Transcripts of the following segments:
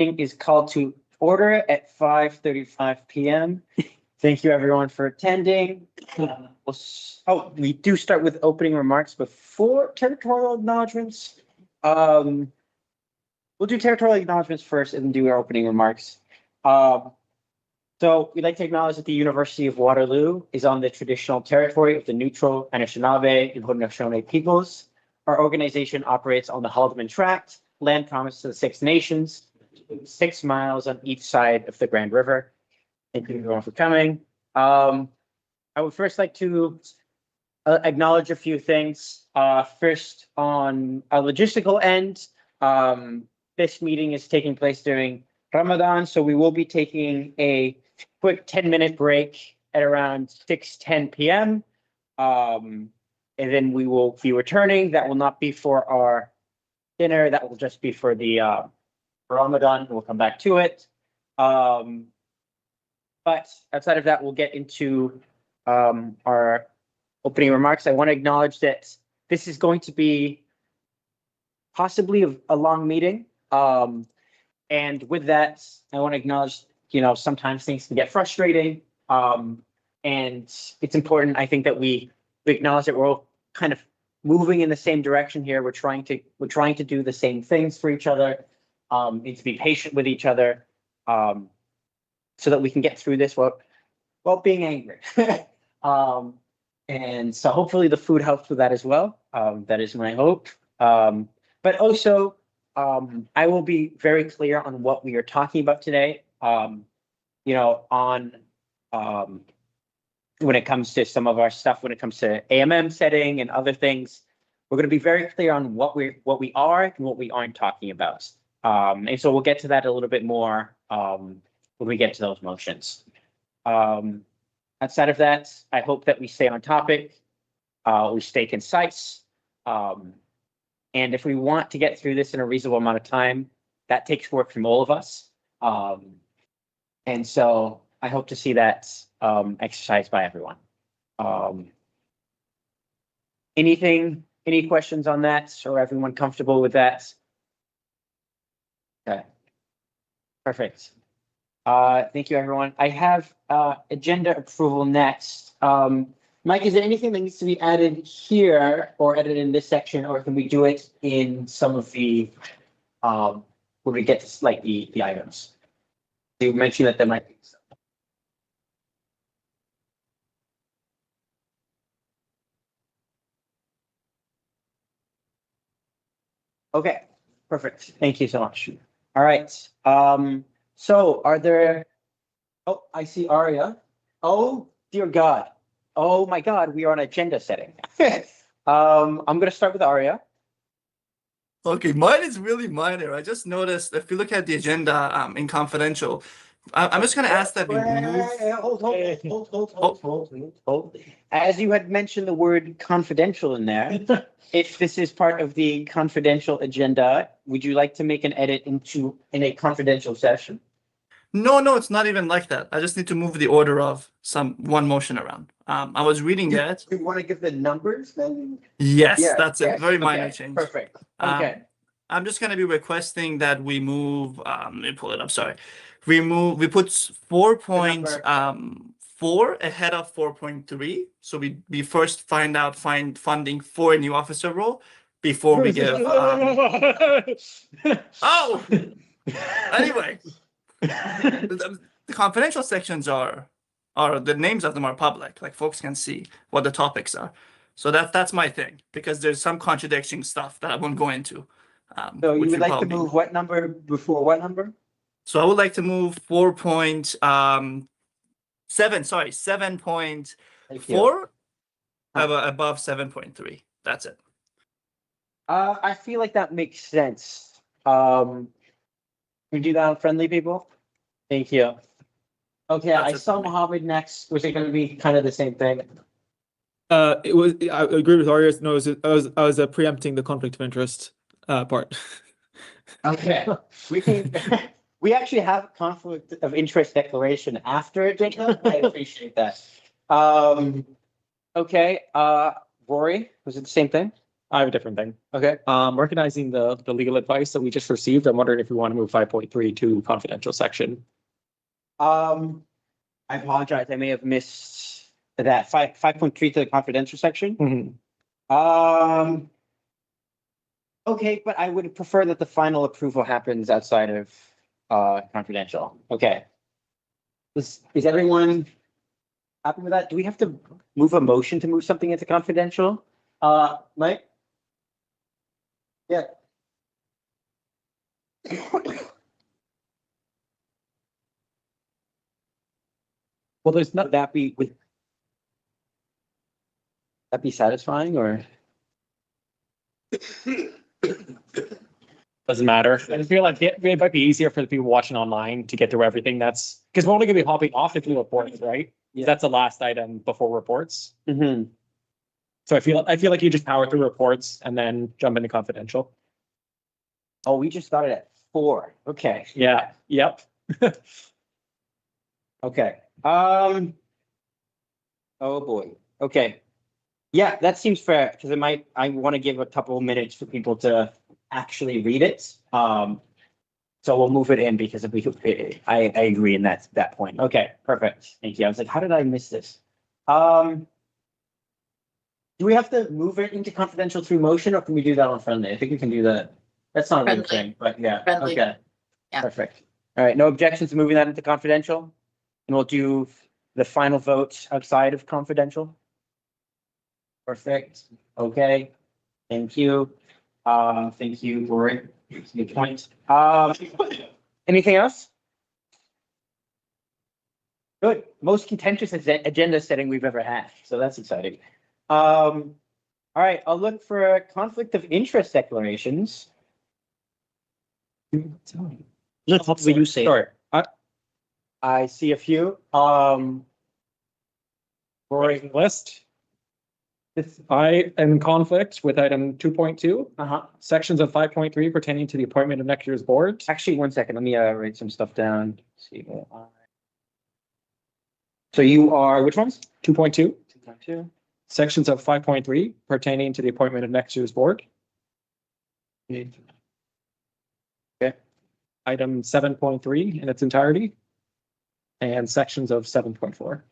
is called to order at 5:35 p.m. Thank you everyone for attending. We do start with opening remarks before territorial acknowledgements. We'll do territorial acknowledgements first and then do our opening remarks. So we'd like to acknowledge that the University of Waterloo is on the traditional territory of the neutral Anishinaabe and Haudenosaunee peoples. Our organization operates on the Haldeman Tract, land promised to the Six Nations, 6 miles on each side of the Grand River. Thank you everyone for coming. I would first like to acknowledge a few things. First, on a logistical end, this meeting is taking place during Ramadan, so we will be taking a quick 10-minute break at around 6:10 p.m. And then we will be returning. That will not be for our dinner. That will just be for the Ramadan. We'll come back to it. But outside of that, we'll get into our opening remarks. I want to acknowledge that this is going to be possibly a long meeting. And with that, I want to acknowledge, sometimes things can get frustrating. And it's important, I think, that we acknowledge that we're all kind of moving in the same direction here. We're trying to do the same things for each other, and to be patient with each other, so that we can get through this while being angry. And so hopefully the food helps with that as well. That is my hope. But also, I will be very clear on what we are talking about today. When it comes to some of our stuff, when it comes to AMM setting and other things, we're going to be very clear on what we are and what we aren't talking about. And so we'll get to that a little bit more when we get to those motions. Outside of that, I hope that we stay on topic, we stay concise, and if we want to get through this in a reasonable amount of time, that takes work from all of us. And so I hope to see that exercised by everyone. Any questions on that? Or everyone comfortable with that? Okay, perfect. Thank you, everyone. I have agenda approval next. Mike, is there anything that needs to be added here or added in this section, or can we do it in some of the when we get to like the items? You mentioned that there might be some. Okay, perfect. Thank you so much. All right. So are there, oh, I see Aria. Oh, dear God. Oh my God, we are on agenda setting. I'm going to start with Aria. Okay, mine is really minor. I just noticed if you look at the agenda in confidential, I'm just going to ask that we move. Hold. As you had mentioned the word confidential in there, if this is part of the confidential agenda, would you like to make an edit in a confidential session? No, it's not even like that. I just need to move the order of one motion around. I was reading that. You want to give the numbers then? Yes, that's it. Very minor change. Perfect. Okay. I'm just going to be requesting that we move. Let me pull it up. Sorry. We put 4.4 ahead of 4.3. So we first find funding for a new officer role before we give. Oh, anyway. The confidential sections are the names of them are public, like folks can see what the topics are. So that's my thing, because there's some contradicting stuff that I won't go into. So you would like to move what number before what number? So I would like to move 7.4 above 7.3. That's it. I feel like that makes sense. Can we do that on friendly people? Thank you. Okay, I saw Mohammed next. Was it going to be kind of the same thing? It was. I agree with Arias. No, I was preempting the conflict of interest part. Okay, we actually have a conflict of interest declaration after agenda. I appreciate that. Okay, Rory, was it the same thing? I have a different thing. Okay. Recognizing the legal advice that we just received, I'm wondering if we want to move 5.3 to confidential section. I apologize. I may have missed that 5.3 to the confidential section. Mhm. Okay, but I would prefer that the final approval happens outside of confidential. Okay. Is everyone happy with that? Do we have to move a motion to move something into confidential? Mike? Yeah. Well, there's not, Would that be satisfying or? doesn't matter. I just feel like it might be easier for the people watching online to get through everything that's, because we're only gonna be hopping off to do reports, right? Yeah. That's the last item before reports. Mm-hmm. So I feel like you just power through reports and then jump into confidential. Oh, we just started at 4. Okay. Yeah, yep. Okay. Oh boy. Okay. Yeah, that seems fair because I want to give a couple of minutes for people to actually read it. So we'll move it in because if I agree in that point. Okay, perfect. Thank you. I was like, how did I miss this? Do we have to move it into confidential through motion or can we do that on friendly? I think we can do that. That's not a real Friendly. thing, but yeah. Friendly. Okay. Yeah. Perfect. All right, no objections to moving that into confidential? And we'll do the final vote outside of confidential? Perfect. Okay. Thank you. Thank you, Rory. Good point. Anything else? Good. Most contentious agenda setting we've ever had. So that's exciting. All right, I'll look for conflict of interest declarations. Look, what will you say? Sorry, I see a few. Rory list. I am in conflict with item 2.2, sections of 5.3 pertaining to the appointment of next year's board. Actually, one second. Let me write some stuff down. See. So you are which ones? 2.2, 2.2. sections of 5.3 pertaining to the appointment of next year's board. Okay. Item 7.3 in its entirety. And sections of 7.4.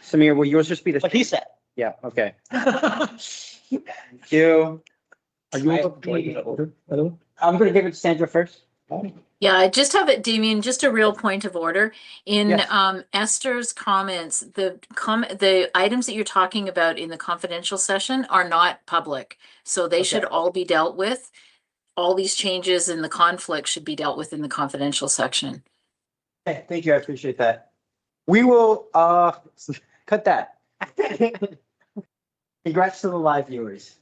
Samir, will yours just be the? What he said. Yeah, okay. Thank you. Are you able to join the order, by the way? I'm gonna give it to Sandra first. Yeah, I just have it, Damien, just a real point of order. In Yes. Esther's comments, the items that you're talking about in the confidential session are not public. So they should Okay. all be dealt with. All these changes in the conflict should be dealt with in the confidential section. Okay, thank you. I appreciate that. We will cut that. Congrats to the live viewers.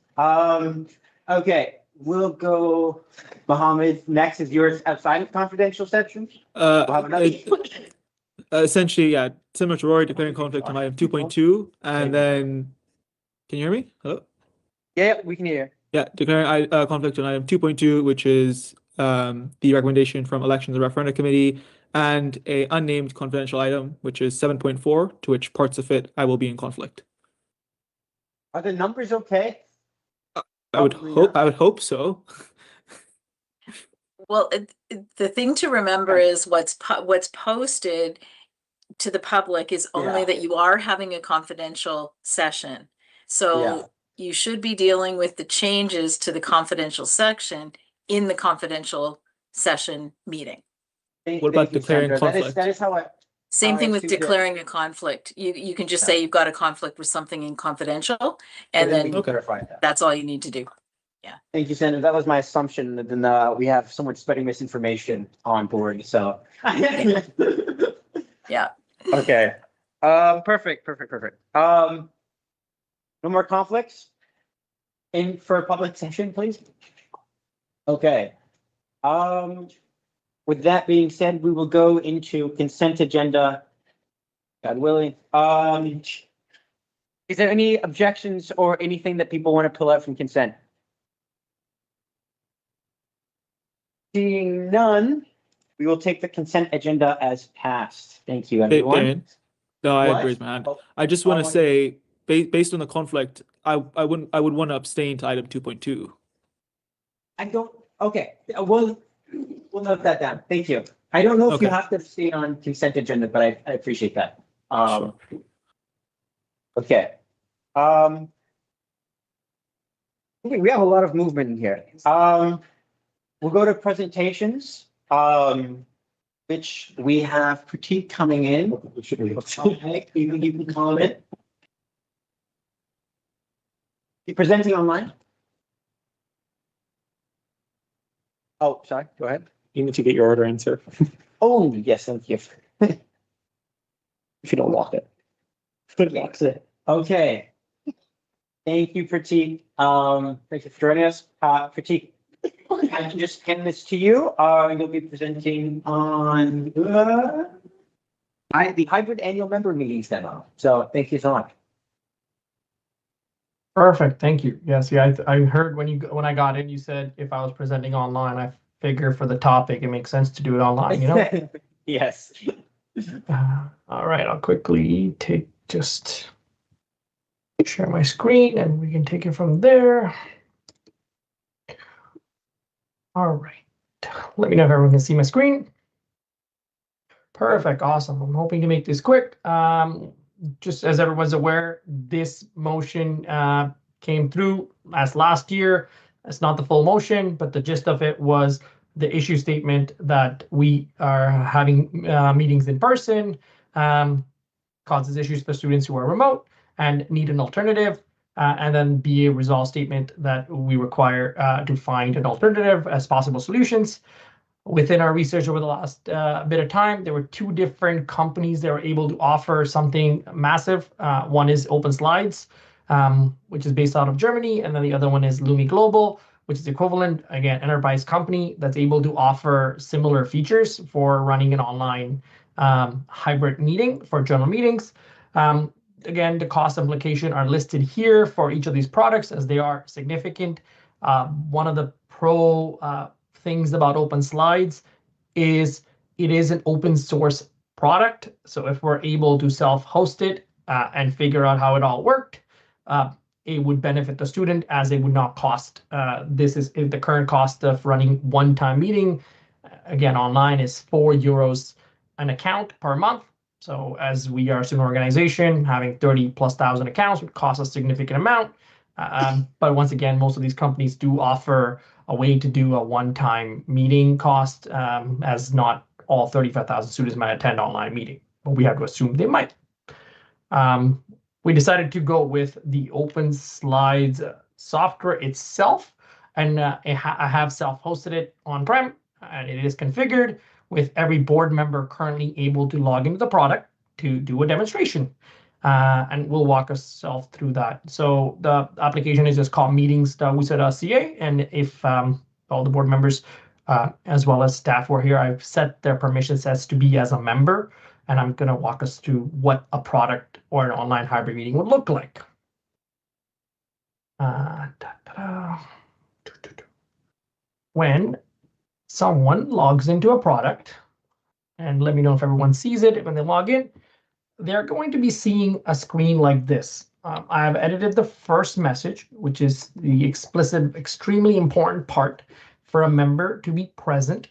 Okay, we'll go. Mohammed, next is yours outside of confidential section. We'll have another. Essentially, yeah, similar to Rory, declaring conflict on item 2.2, and then, can you hear me? Hello? Yeah, we can hear. Yeah, declaring conflict on item 2.2, which is the recommendation from Elections and Referenda Committee, and a unnamed confidential item, which is 7.4, to which parts of it I will be in conflict. Are the numbers okay? I would hope so. Well, the thing to remember is what's posted to the public is only Yeah. that you are having a confidential session. So Yeah. you should be dealing with the changes to the confidential section in the confidential session meeting. What about Thank you, declaring Sandra. conflict? That is how I. Same thing with assumed it. declaring a conflict. You can just say you've got a conflict with something in confidential, and we then can Okay. clarify that. that's all you need to do. Thank you, Sandra. That was my assumption. And then we have someone spreading misinformation on board. So. Yeah. Okay. Perfect. No more conflicts in for a public session, please. Okay. With that being said, we will go into consent agenda. God willing. Is there any objections or anything that people want to pull out from consent? Seeing none, we will take the consent agenda as passed. Thank you, everyone. Damien? No, I What? agree, man. Oh, I just want to say, based on the conflict, I would want to abstain to item 2.2. I don't, okay, we'll note that down. Thank you. I don't know if you Okay. have to stay on consent agenda, but I appreciate that. Sure. Okay. Okay, we have a lot of movement in here. We'll go to presentations, which we have Pratik coming in. Okay, you can comment. You presenting online? Oh, sorry, go ahead. You need to get your order in, sir. Oh, yes, thank you. If you don't lock it. Locks it. Okay. Thank you, Pratik. Thank you for joining us. Pratik, I can just hand this to you. You'll be presenting on the hybrid annual member meetings demo. So thank you so much. Perfect, thank you. Yes, yeah, I heard when I got in, you said if I was presenting online, I figure for the topic, it makes sense to do it online, you know? Yes. All right, I'll quickly just share my screen and we can take it from there. All right, let me know if everyone can see my screen. Perfect, awesome. I'm hoping to make this quick. Just as everyone's aware, this motion came through as last year. It's not the full motion, but the gist of it was the issue statement that we are having meetings in person causes issues for students who are remote and need an alternative, and then be a resolve statement that we require to find an alternative as possible solutions. Within our research over the last bit of time, there were two different companies that were able to offer something massive. One is Open Slides, which is based out of Germany, and then the other one is Lumi Global, which is equivalent, again, enterprise company that's able to offer similar features for running an online hybrid meeting for journal meetings. Again, the cost implication are listed here for each of these products as they are significant. One of the things about Open Slides is it is an open source product. So if we're able to self-host it and figure out how it all worked, it would benefit the student as it would not cost. This is the current cost of running one-time meeting. Again, online is €4 an account per month. So as we are a student organization, having 30,000+ accounts would cost a significant amount. But once again, most of these companies do offer a way to do a one-time meeting cost, as not all 35,000 students might attend online meeting, but we have to assume they might. We decided to go with the Open Slides software itself, and I have self-hosted it on-prem, and it is configured with every board member currently able to log into the product to do a demonstration. And we'll walk ourselves through that. So the application is just called meetings.wusa.ca. And if all the board members, as well as staff were here, I've set their permission sets to be as a member. And I'm going to walk us through what a product or an online hybrid meeting would look like. When someone logs into a product, and let me know if everyone sees it when they log in, they're going to be seeing a screen like this. I have edited the first message, which is the explicit, extremely important part for a member to be present.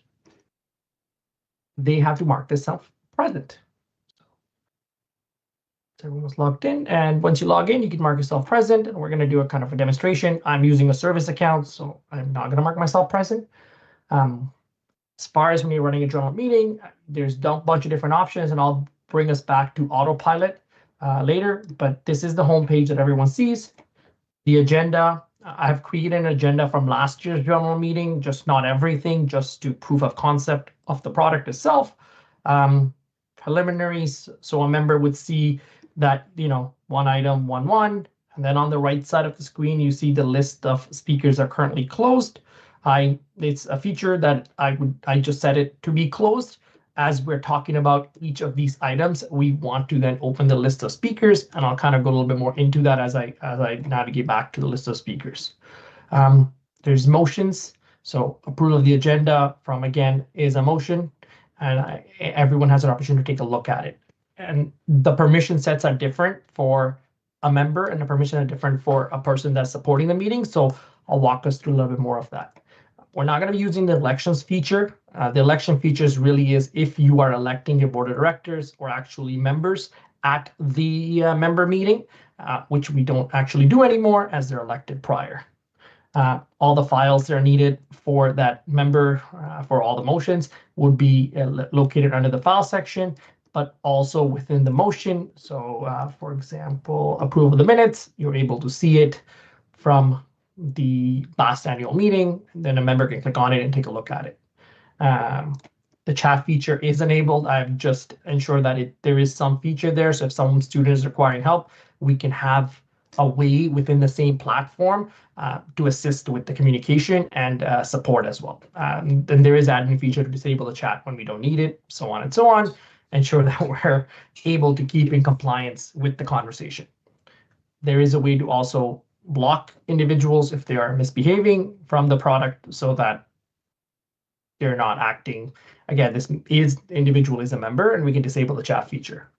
They have to mark themselves present. So everyone's logged in, and once you log in, you can mark yourself present, and we're going to do a kind of a demonstration. I'm using a service account, so I'm not going to mark myself present. As far as when you're running a journal meeting, there's a bunch of different options, and I'll bring us back to autopilot later, but this is the homepage that everyone sees. The agenda, I have created an agenda from last year's journal meeting, just not everything, just to proof of concept of the product itself. Preliminaries, so a member would see that, one item, one, and then on the right side of the screen, you see the list of speakers are currently closed. It's a feature that I just set it to be closed. As we're talking about each of these items, we want to then open the list of speakers, and I'll kind of go a little bit more into that as I navigate back to the list of speakers. There's motions, so approval of the agenda from, again, is a motion, and everyone has an opportunity to take a look at it. And the permission sets are different for a member and a permission are different for a person that's supporting the meeting. So I'll walk us through a little bit more of that. We're not going to be using the elections feature. The election features really is if you are electing your board of directors or actually members at the member meeting, which we don't actually do anymore as they're elected prior. All the files that are needed for that member for all the motions would be located under the file section, but also within the motion. So for example, approval of the minutes, you're able to see it from the last annual meeting. Then a member can click on it and take a look at it. The chat feature is enabled. I've just ensured that there is some feature there. So if some student is requiring help, we can have a way within the same platform to assist with the communication and support as well. Then there is admin feature to disable the chat when we don't need it, so on and so on. Ensure that we're able to keep in compliance with the conversation. There is a way to also block individuals if they are misbehaving from the product so that they're not acting. Again, this individual is a member and we can disable the chat feature.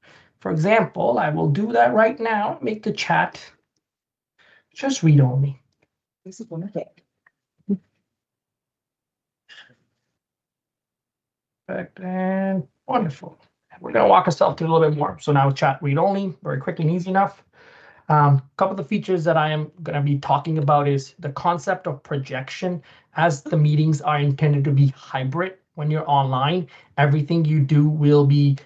For example, I will do that right now, make the chat just read only. This is wonderful. Perfect and wonderful. We're going to walk ourselves through a little bit more. So now chat read only, very quick and easy enough. A couple of the features that I am going to be talking about is the concept of projection. As the meetings are intended to be hybrid, when you're online, everything you do will be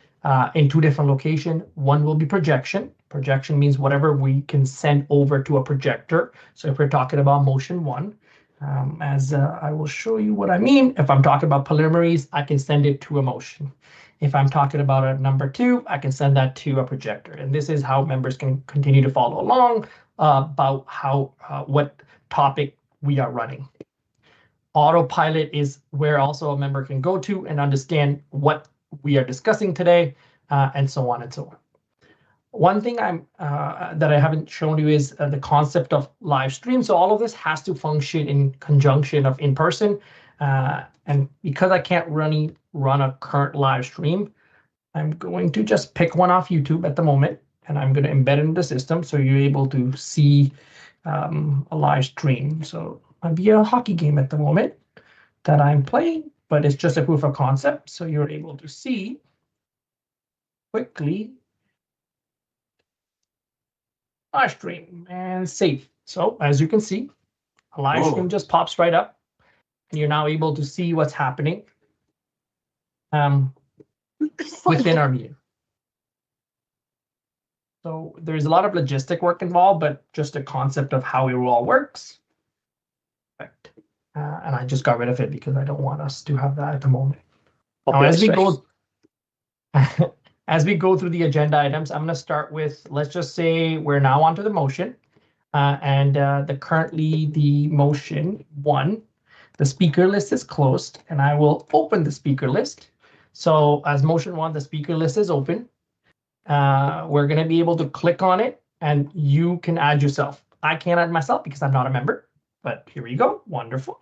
in two different locations. One will be projection. Projection means whatever we can send over to a projector. So if we're talking about motion one, I will show you what I mean. If I'm talking about preliminaries, I can send it to a motion. If I'm talking about a number two, I can send that to a projector. And this is how members can continue to follow along about what topic we are running. Autopilot is where also a member can go to and understand what we are discussing today, and so on and so on. One thing that I haven't shown you is the concept of live stream. So all of this has to function in conjunction of in person. And because I can't run a current live stream, I'm going to just pick one off YouTube at the moment, and I'm going to embed it in the system so you're able to see a live stream. So it might be a hockey game at the moment that I'm playing, but it's just a proof of concept. So you're able to see quickly live stream and save. So as you can see, a live stream just pops right up, and you're now able to see what's happening within our meeting. So there's a lot of logistic work involved, but just a concept of how it all works. Perfect. And I just got rid of it because I don't want us to have that at the moment. Now, as we go through the agenda items, I'm going to start with, let's just say we're now onto the motion, currently the motion one, the speaker list is closed, and I will open the speaker list. So as motion one, the speaker list is open. We're going to be able to click on it, and you can add yourself. I can't add myself because I'm not a member, but here we go. Wonderful.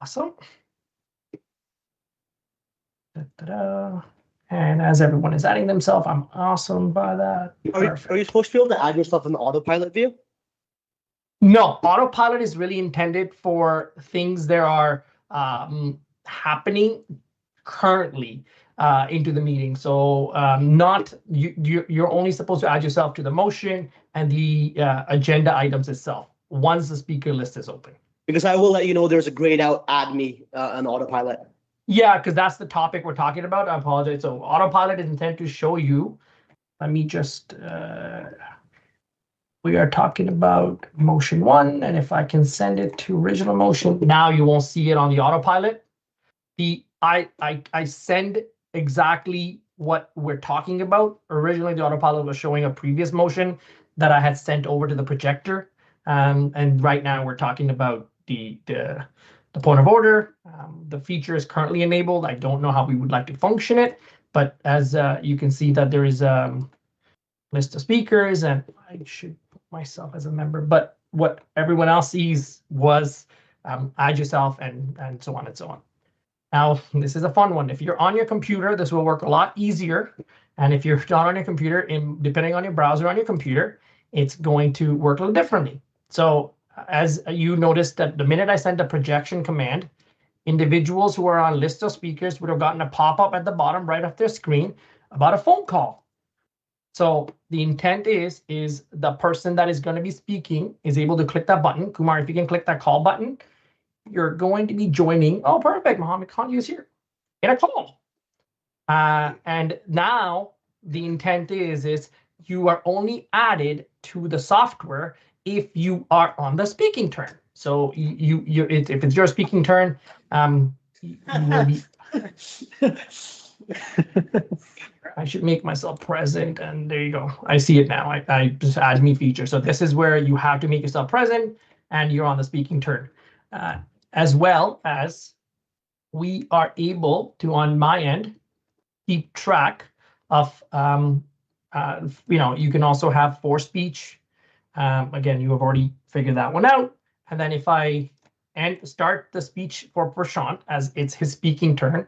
Awesome. Da-da-da. And as everyone is adding themselves, I'm awesome by that. Are you supposed to be able to add yourself in the autopilot view? No, autopilot is really intended for things that are happening currently into the meeting. So you're only supposed to add yourself to the motion and the agenda items itself once the speaker list is open. Because I will let you know there's a grayed out add me on autopilot. Yeah, because that's the topic we're talking about. I apologize. So autopilot is intended to show you. Let me just, we are talking about motion one. And if I can send it to original motion, now you won't see it on the autopilot. I send exactly what we're talking about. Originally, the autopilot was showing a previous motion that I had sent over to the projector. And right now we're talking about the point of order. The feature is currently enabled. I don't know how we would like to function it, but as you can see that there is a list of speakers, and I should put myself as a member, but what everyone else sees was add yourself and so on and so on. Now, this is a fun one. If you're on your computer, this will work a lot easier. And if you're not on your computer, depending on your browser on your computer, it's going to work a little differently. So as you noticed that the minute I sent a projection command, individuals who are on list of speakers would have gotten a pop-up at the bottom right of their screen about a phone call. So the intent is the person that is going to be speaking is able to click that button. Kumar, if you can click that call button, you're going to be joining. Oh, perfect. Mohammed Khan is here in a call. And now the intent is you are only added to the software if you are on the speaking turn. So if it's your speaking turn, you will be. I should make myself present, and there you go. I see it now. I just add me feature. So this is where you have to make yourself present, and you're on the speaking turn, as well as we are able to, on my end, keep track of. You can also have for speech. Again, you have already figured that one out. And then if I start the speech for Prashant as it's his speaking turn,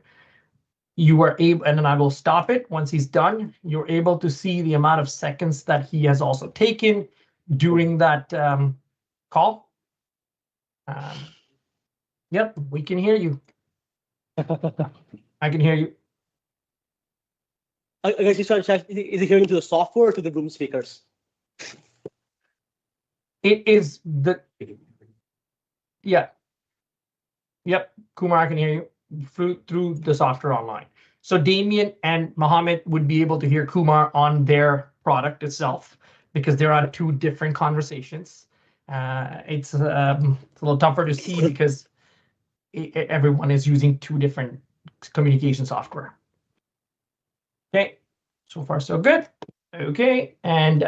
you are able, and then I will stop it once he's done. You're able to see the amount of seconds that he has also taken during that call. Yep, we can hear you. I can hear you. I guess he's trying to check, is it hearing to the software or to the room speakers? It is the, yeah. Yep, Kumar, I can hear you through the software online. So Damien and Mohammed would be able to hear Kumar on their product itself because they're on two different conversations. It's a little tougher to see because everyone is using two different communication software. Okay, so far so good. Okay, and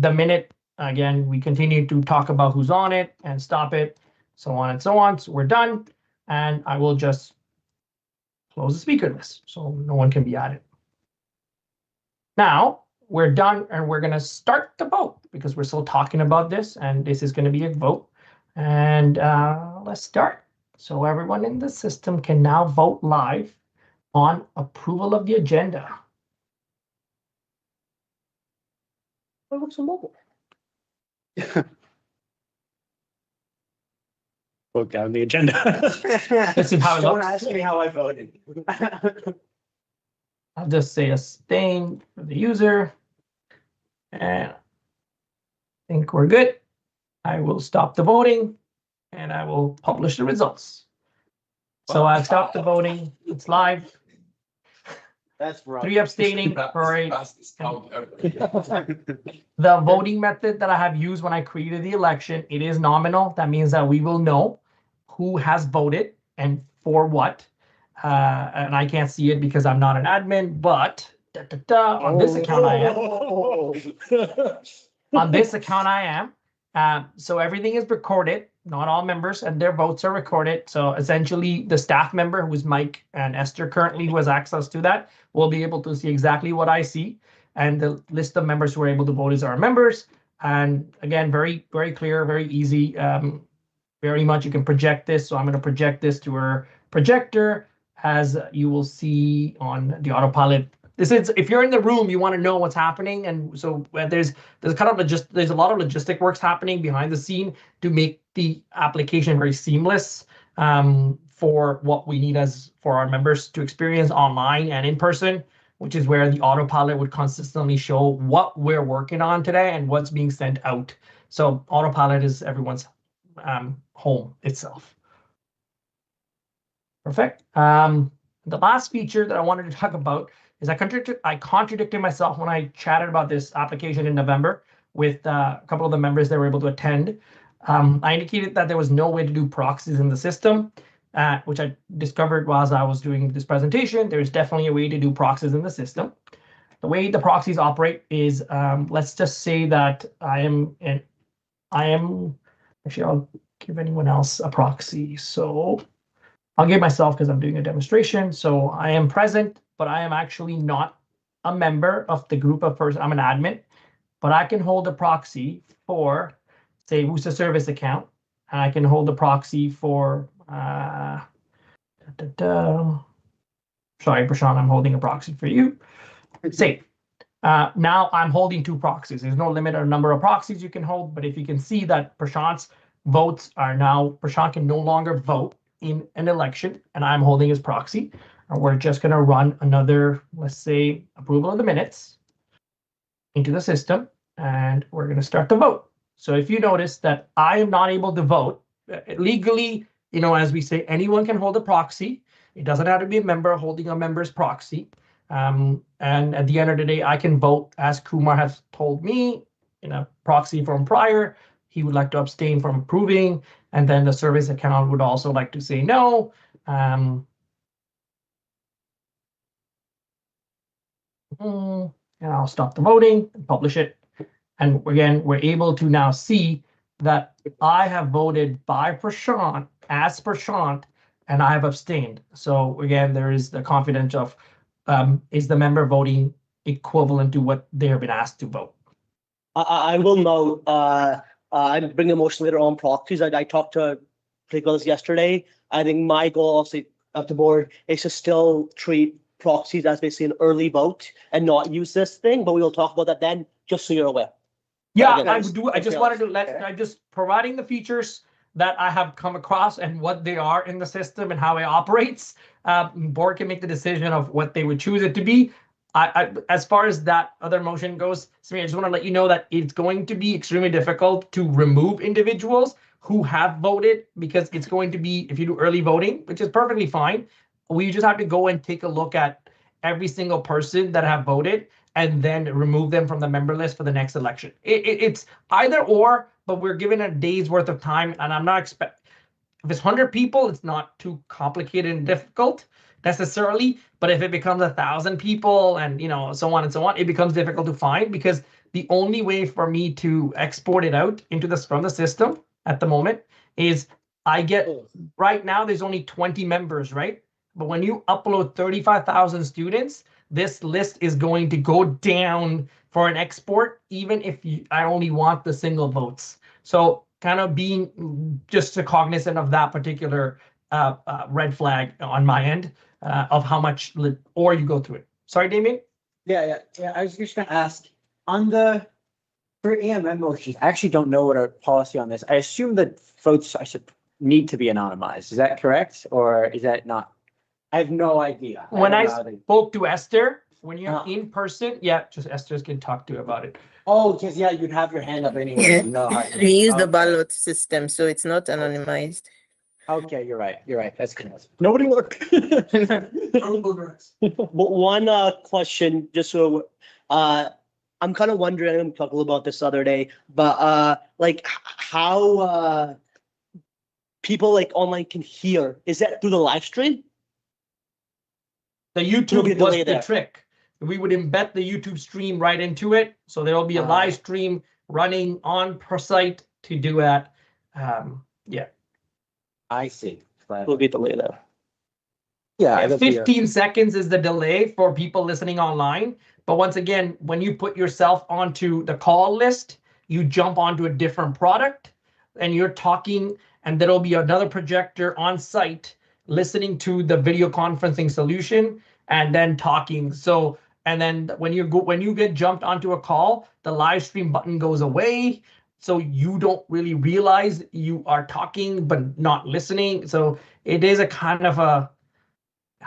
the minute, again, we continue to talk about who's on it and stop it, so on and so on. So we're done, and I will just close the speaker list so no one can be added. Now we're done, and we're going to start the vote because we're still talking about this, and this is going to be a vote. And let's start. So everyone in the system can now vote live on approval of the agenda. What looks so mobile? Vote down the agenda. This is how it Don't looks. ask me how I voted. I'll just say abstain for the user. And I think we're good. I will stop the voting and I will publish the results. So I've stopped the voting. It's live. That's wrong. 3 abstaining for a. The voting method that I have used when I created the election, it is nominal. That means that we will know who has voted and for what. And I can't see it because I'm not an admin, but on this account I am. On this account I am. So everything is recorded. Not all members and their votes are recorded. So essentially the staff member, who is Mike and Esther currently, who has access to that, will be able to see exactly what I see. And the list of members who are able to vote is our members. And again, very, very clear, very easy. Very much you can project this. So I'm going to project this to our projector, as you will see on the autopilot. This is, if you're in the room, you want to know what's happening. And so there's kind of there's a lot of logistic works happening behind the scene to make the application very seamless for what we need for our members to experience online and in person, which is where the autopilot would consistently show what we're working on today and what's being sent out. So autopilot is everyone's home itself. Perfect. The last feature that I wanted to talk about is I contradicted myself when I chatted about this application in November with a couple of the members that were able to attend. I indicated that there was no way to do proxies in the system, which I discovered while I was doing this presentation. There's definitely a way to do proxies in the system. The way the proxies operate is, let's just say that actually I'll give anyone else a proxy. So I'll give myself because I'm doing a demonstration. So I am present, but I am actually not a member of the group of persons. I'm an admin, but I can hold a proxy for, say, WUSA service account. And I can hold a proxy for, sorry, Prashant, I'm holding a proxy for you. Save. Now I'm holding 2 proxies. There's no limit on number of proxies you can hold, but if you can see that Prashant's votes are now, Prashant can no longer vote in an election, and I'm holding his proxy. And we're just going to run another, let's say, approval of the minutes into the system, and we're going to start the vote. So if you notice that I am not able to vote legally, as we say, anyone can hold a proxy. It doesn't have to be a member holding a member's proxy. And at the end of the day, I can vote as Kumar has told me in a proxy from prior. He would like to abstain from approving, and then the service account would also like to say no. And I'll stop the voting and publish it. And again, we're able to now see that I have voted by Prashant as Prashant, and I have abstained. So again, there is the confidence of is the member voting equivalent to what they have been asked to vote? I will note, I'm bringing a motion later on proxies. I talked to Nicholas yesterday. I think my goal also of the board is to still treat proxies as basically an early vote and not use this thing, but we will talk about that then, just so you're aware. Yeah, Okay. I would do. I just wanted to I'm just providing the features that I have come across and what they are in the system and how it operates. Board can make the decision of what they would choose it to be. As far as that other motion goes, Samir, I just want to let you know that it's going to be extremely difficult to remove individuals who have voted, because it's going to be, if you do early voting, which is perfectly fine, we just have to go and take a look at every single person that have voted and then remove them from the member list for the next election. It's either or, but we're given a day's worth of time, and I'm not if it's 100 people, it's not too complicated and difficult necessarily. But if it becomes 1,000 people and so on and so on, it becomes difficult to find, because the only way for me to export it out into this from the system at the moment is right now there's only 20 members, right? But when you upload 35,000 students, this list is going to go down for an export, even if I only want the single votes. So kind of being just cognizant of that particular red flag on my end of how much or you go through it. Sorry, Damien? Yeah. I was just gonna ask, for AMM motions, I actually don't know what our policy on this. I assume that votes need to be anonymized. Is that correct? Or is that not? I have no idea. When I spoke to Esther, when you're in person, just Esther's can talk to you about it. Oh, because you'd have your hand up anyway. Yeah. You know how We use the ballot system, so it's not anonymized. Okay, you're right. That's good. Nobody look. One question, just so I'm kind of wondering, I'm talking about this the other day, but like how people like online can hear, is that through the live stream? The YouTube was the trick. We would embed the YouTube stream right into it, so there will be a live stream running on per site to do that. I see. Will be a delay there. Yeah, 15 seconds is the delay for people listening online. But once again, when you put yourself onto the call list, you jump onto a different product and you're talking, and there'll be another projector on site listening to the video conferencing solution and then talking. So, and then when you get jumped onto a call, the live stream button goes away. So you don't really realize you are talking but not listening. So it is a kind of a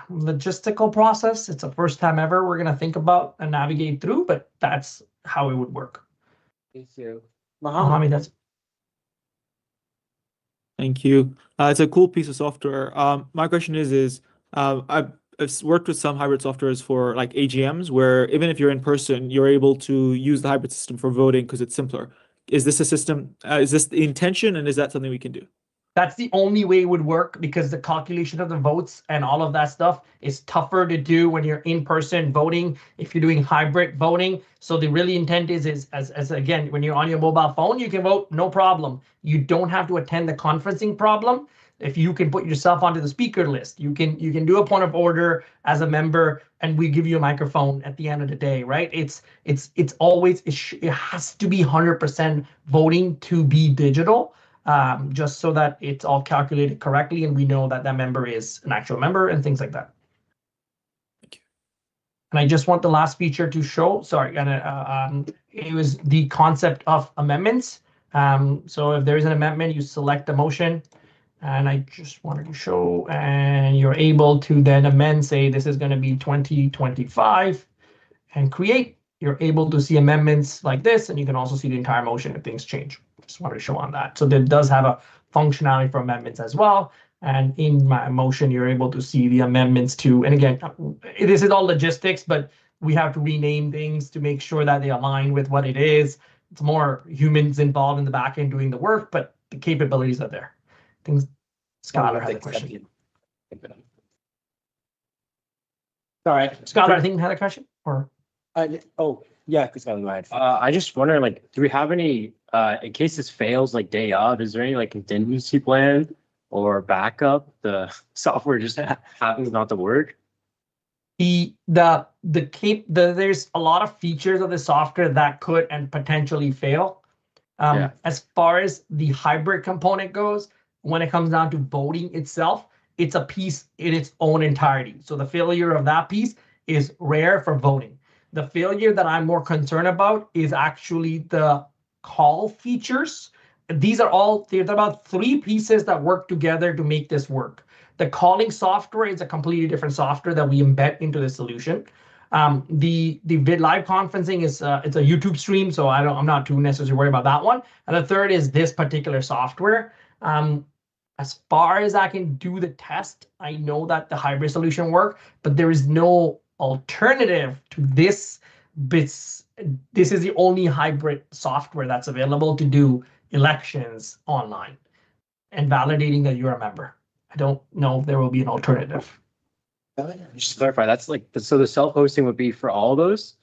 logistical process. It's the first time ever we're going to think about and navigate through, but that's how it would work. Thank you. Mohammed, that's Thank you. It's a cool piece of software. My question is I've worked with some hybrid softwares for like AGMs, where even if you're in person, you're able to use the hybrid system for voting because it's simpler. Is this a system? Is this the intention, and is that something we can do? That's the only way it would work, because the calculation of the votes and all of that stuff is tougher to do when you're in person voting, if you're doing hybrid voting. So the really intent is as again, when you're on your mobile phone, you can vote, no problem. You don't have to attend the conferencing problem. If you can put yourself onto the speaker list, you can do a point of order as a member, and we give you a microphone at the end of the day, right? It's always, it has to be 100% voting to be digital. Just so that it's all calculated correctly and we know that that member is an actual member and things like that. Thank you. And I just want the last feature to show, sorry, and it was the concept of amendments. So if there is an amendment, you select the motion. And I just wanted to show, and you're able to then amend, say this is going to be 2025 and create. You're able to see amendments like this, and you can also see the entire motion if things change. Just wanted to show on that. So it does have a functionality for amendments as well. And in my motion, you're able to see the amendments too. And again, this is all logistics, but we have to rename things to make sure that they align with what it is. It's more humans involved in the back end doing the work, but the capabilities are there. Things. Skylar has a question. Sorry. Skylar, I think had a question, or Oh, yeah, Skylar, go ahead. I just wonder, like, do we have any, in case this fails, like day of, is there any like contingency plan or backup? The software just happens not to work. There's a lot of features of the software that could and potentially fail. As far as the hybrid component goes, when it comes down to voting itself, it's a piece in its own entirety. So the failure of that piece is rare for voting. The failure that I'm more concerned about is actually the call features. There's about 3 pieces that work together to make this work. The calling software is a completely different software that we embed into the solution. The live conferencing is it's a YouTube stream, so I'm not too necessarily worried about that one. And the third is this particular software. As far as I can do the test, I know that the hybrid solution work, but there is no alternative to this. This is the only hybrid software that's available to do elections online and validating that you're a member. I don't know if there will be an alternative. Just to clarify, that's like, so the self-hosting would be for all of those?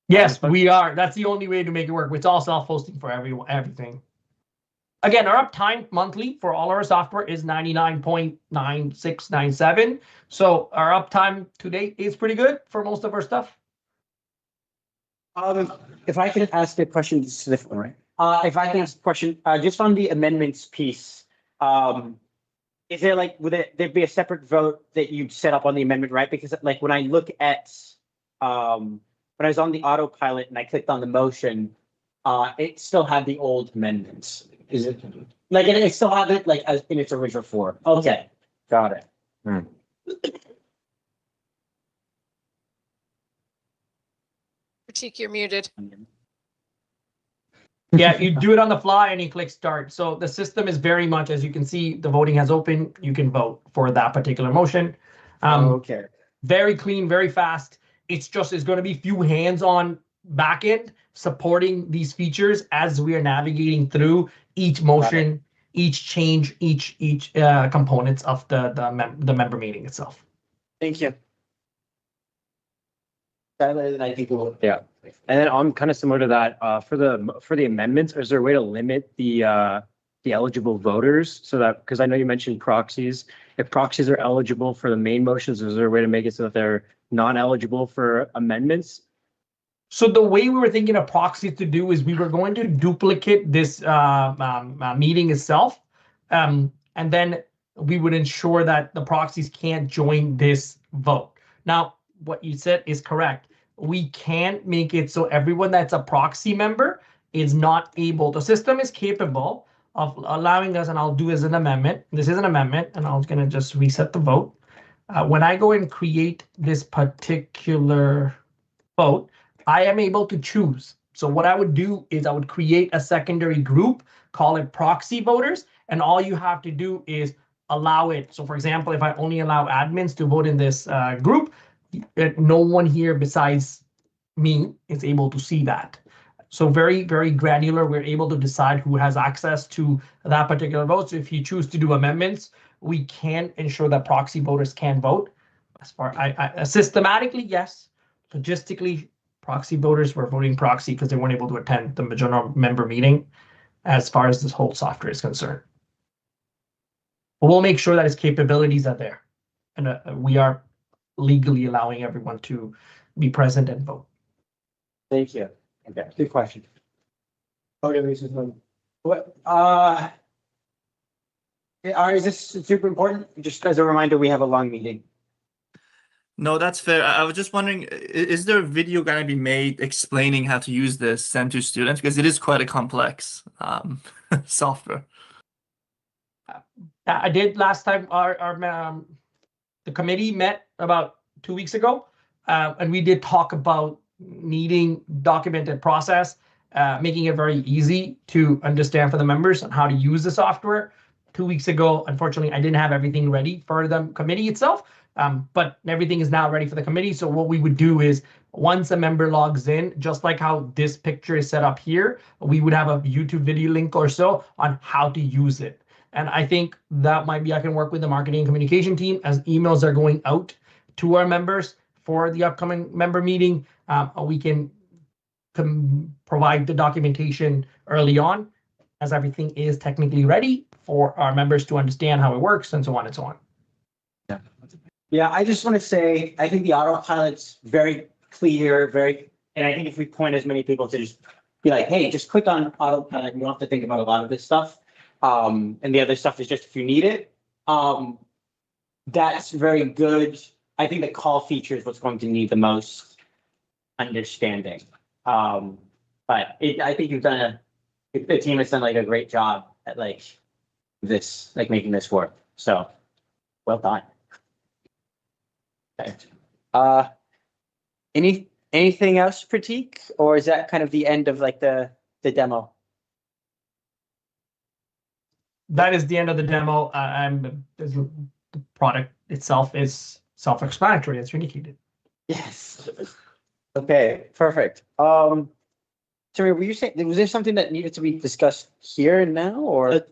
Yes, we are. That's the only way to make it work. It's all self-hosting for everything. Again, our uptime monthly for all our software is 99.9697. So our uptime to date is pretty good for most of our stuff. If I can ask a question, this is different, right? If I can ask a question, just on the amendments piece, is there like, there'd be a separate vote that you'd set up on the amendment, right? Because like when I look at, when I was on the autopilot and I clicked on the motion, it still had the old amendments. Is it like it still have it like as in its original form? Okay, got it. Pratik, you're muted. Yeah, you do it on the fly and you click start. So the system is very much, as you can see, the voting has opened. You can vote for that particular motion. Okay. Very clean, very fast. It's going to be few hands on back end supporting these features as we are navigating through each motion, each change, each components of the member meeting itself. Thank you. I think we'll. Yeah. And then I'm kind of similar to that, for the amendments, is there a way to limit the eligible voters so that, because I know you mentioned proxies, if proxies are eligible for the main motions, is there a way to make it so that they're non-eligible for amendments? So the way we were thinking of proxies to do is we were going to duplicate this meeting itself. And then we would ensure that the proxies can't join this vote. Now, what you said is correct. We can't make it so everyone that's a proxy member is not able. The system is capable of allowing us, and I'll do as an amendment. This is an amendment, and I'm going to just reset the vote. When I go and create this particular vote, I am able to choose. So what I would do is I would create a secondary group, call it proxy voters, and all you have to do is allow it. So for example, if I only allow admins to vote in this group, no one here besides me is able to see that. So very, very granular. We're able to decide who has access to that particular vote. So if you choose to do amendments, we can ensure that proxy voters can vote. As far systematically, yes. Logistically, proxy voters were voting proxy because they weren't able to attend the general member meeting as far as this whole software is concerned. But we'll make sure that its capabilities are there. And we are legally allowing everyone to be present and vote. Thank you. Okay, good question. Okay, what? Is this super important? Just as a reminder, we have a long meeting. No, that's fair. I was just wondering, is there a video going to be made explaining how to use this sent to students? Because it is quite a complex software. I did last time. The committee met about 2 weeks ago, and we did talk about needing documented process, making it very easy to understand for the members on how to use the software. 2 weeks ago, unfortunately, I didn't have everything ready for the committee itself, but everything is now ready for the committee. So what we would do is once a member logs in, just like how this picture is set up here, we would have a YouTube video link or so on how to use it. And I think that might be, I can work with the marketing and communication team as emails are going out to our members for the upcoming member meeting. We can provide the documentation early on as everything is technically ready for our members to understand how it works and so on and so on. Yeah, I just want to say, I think the autopilot's very clear, and I think if we point as many people to just be like, hey, just click on autopilot, you don't have to think about a lot of this stuff. And the other stuff is just if you need it. That's very good. I think the call feature is what's going to need the most understanding. But I think the team has done like a great job at like this, like making this work. So well done. Okay. Anything else, Pratik, or is that kind of the end of like the demo? That is the end of the demo. The product itself is self-explanatory, as you indicated. Yes. Okay, perfect. Sorry, were you saying, was there something that needed to be discussed here and now, or?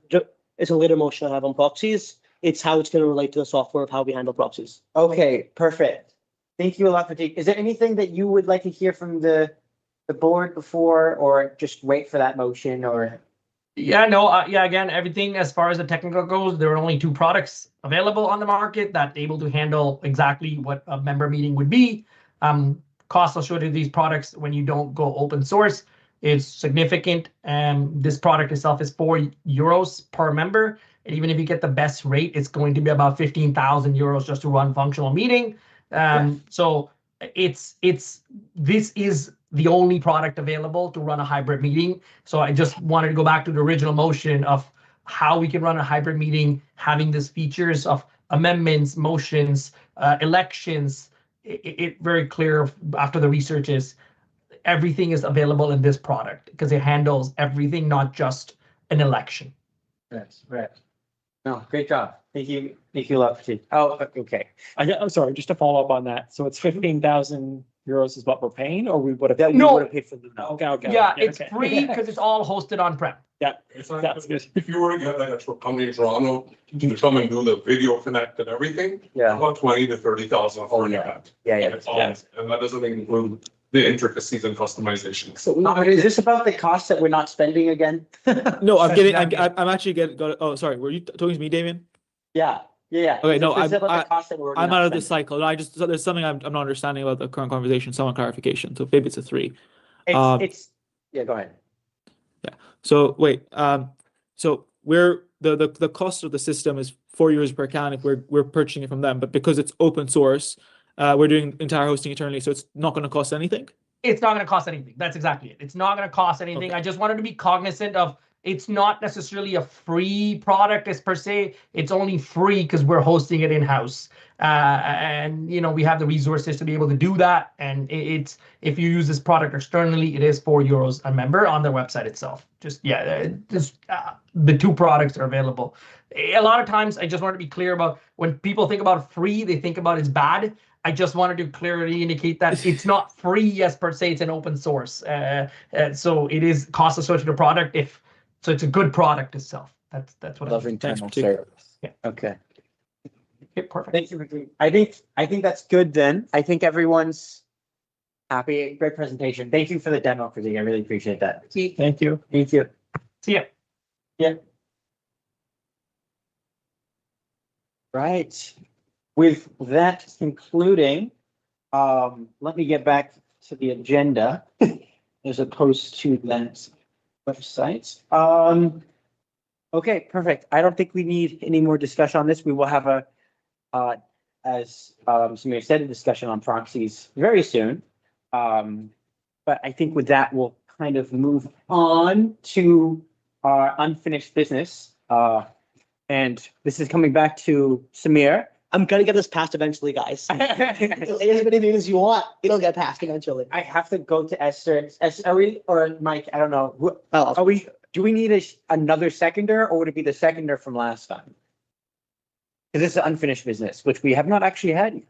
It's a later motion I have on proxies. It's how it's going to relate to the software of how we handle proxies. Okay, perfect. Thank you a lot, Pratik. Is there anything that you would like to hear from the board before, or just wait for that motion, or? Yeah, no, yeah, again, everything as far as the technical goes, there are only 2 products available on the market that able to handle exactly what a member meeting would be. Cost associated with these products when you don't go open source is significant. This product itself is €4 per member. And even if you get the best rate, it's going to be about 15,000 euros just to run functional meeting. So this is the only product available to run a hybrid meeting. So I just wanted to go back to the original motion of how we can run a hybrid meeting, having these features of amendments, motions, elections. It very clear after the research is everything is available in this product because it handles everything, not just an election. Yes, right. No, great job. Thank you. Thank you a lot, Pratik. Oh, okay. I'm sorry, just to follow up on that. So it's 15,000 euros is what we're paying, or we would have? That we No. would have paid for the. Okay. Yeah, it's okay. free because it's all hosted on-prem. Yeah, It's like, that's good. if you were to get like a company in Toronto to come and do the video connect and everything, Yeah, about 20 to 30,000 for that. yeah. It's all- And that doesn't include the intricacies and customization. So is this about the cost that we're not spending again? No, I'm That's getting, exactly- I'm actually oh, sorry, were you talking to me, Damien? Yeah. Okay, no, Is this about the cost that we're already I'm not out of the spending? cycle. No, so there's something I'm not understanding about the current conversation, some clarification. So maybe it's a 3. Yeah, go ahead. So wait, so the cost of the system is €4 per account if we're purchasing it from them, but because it's open source, we're doing entire hosting internally, so it's not going to cost anything. It's not going to cost anything. That's exactly it. It's not going to cost anything. Okay. I just wanted to be cognizant of it's not necessarily a free product as per se. It's only free because we're hosting it in-house. And we have the resources to be able to do that. And it's if you use this product externally, it is €4 a member on their website itself. The 2 products are available. A lot of times, I just want to be clear about when people think about free, they think about it's bad. I just wanted to clearly indicate that it's not free as per se, it's an open source. So it is cost associated product so it's a good product itself. That's what Love I mean. internal Pratik. service. Yeah. Okay. Okay, perfect. Thank you, Pratik. I think that's good then. I think everyone's happy. Great presentation. Thank you for the demo, Pratik. I really appreciate that. Thank you. Thank you. See ya. Yeah. Right. With that concluding, let me get back to the agenda as opposed to that website. Okay, perfect. I don't think we need any more discussion on this. We will have as Samir said, a discussion on proxies very soon. But I think with that, we'll kind of move on to our unfinished business. And this is coming back to Samir. I'm gonna get this passed eventually, guys. As many meetings you want, it'll get passed eventually. I have to go to Esther. Are we, or Mike, I don't know. Oh, Are we, do we need another seconder, or would it be the seconder from last time? Because this is unfinished business, which we have not actually had yet.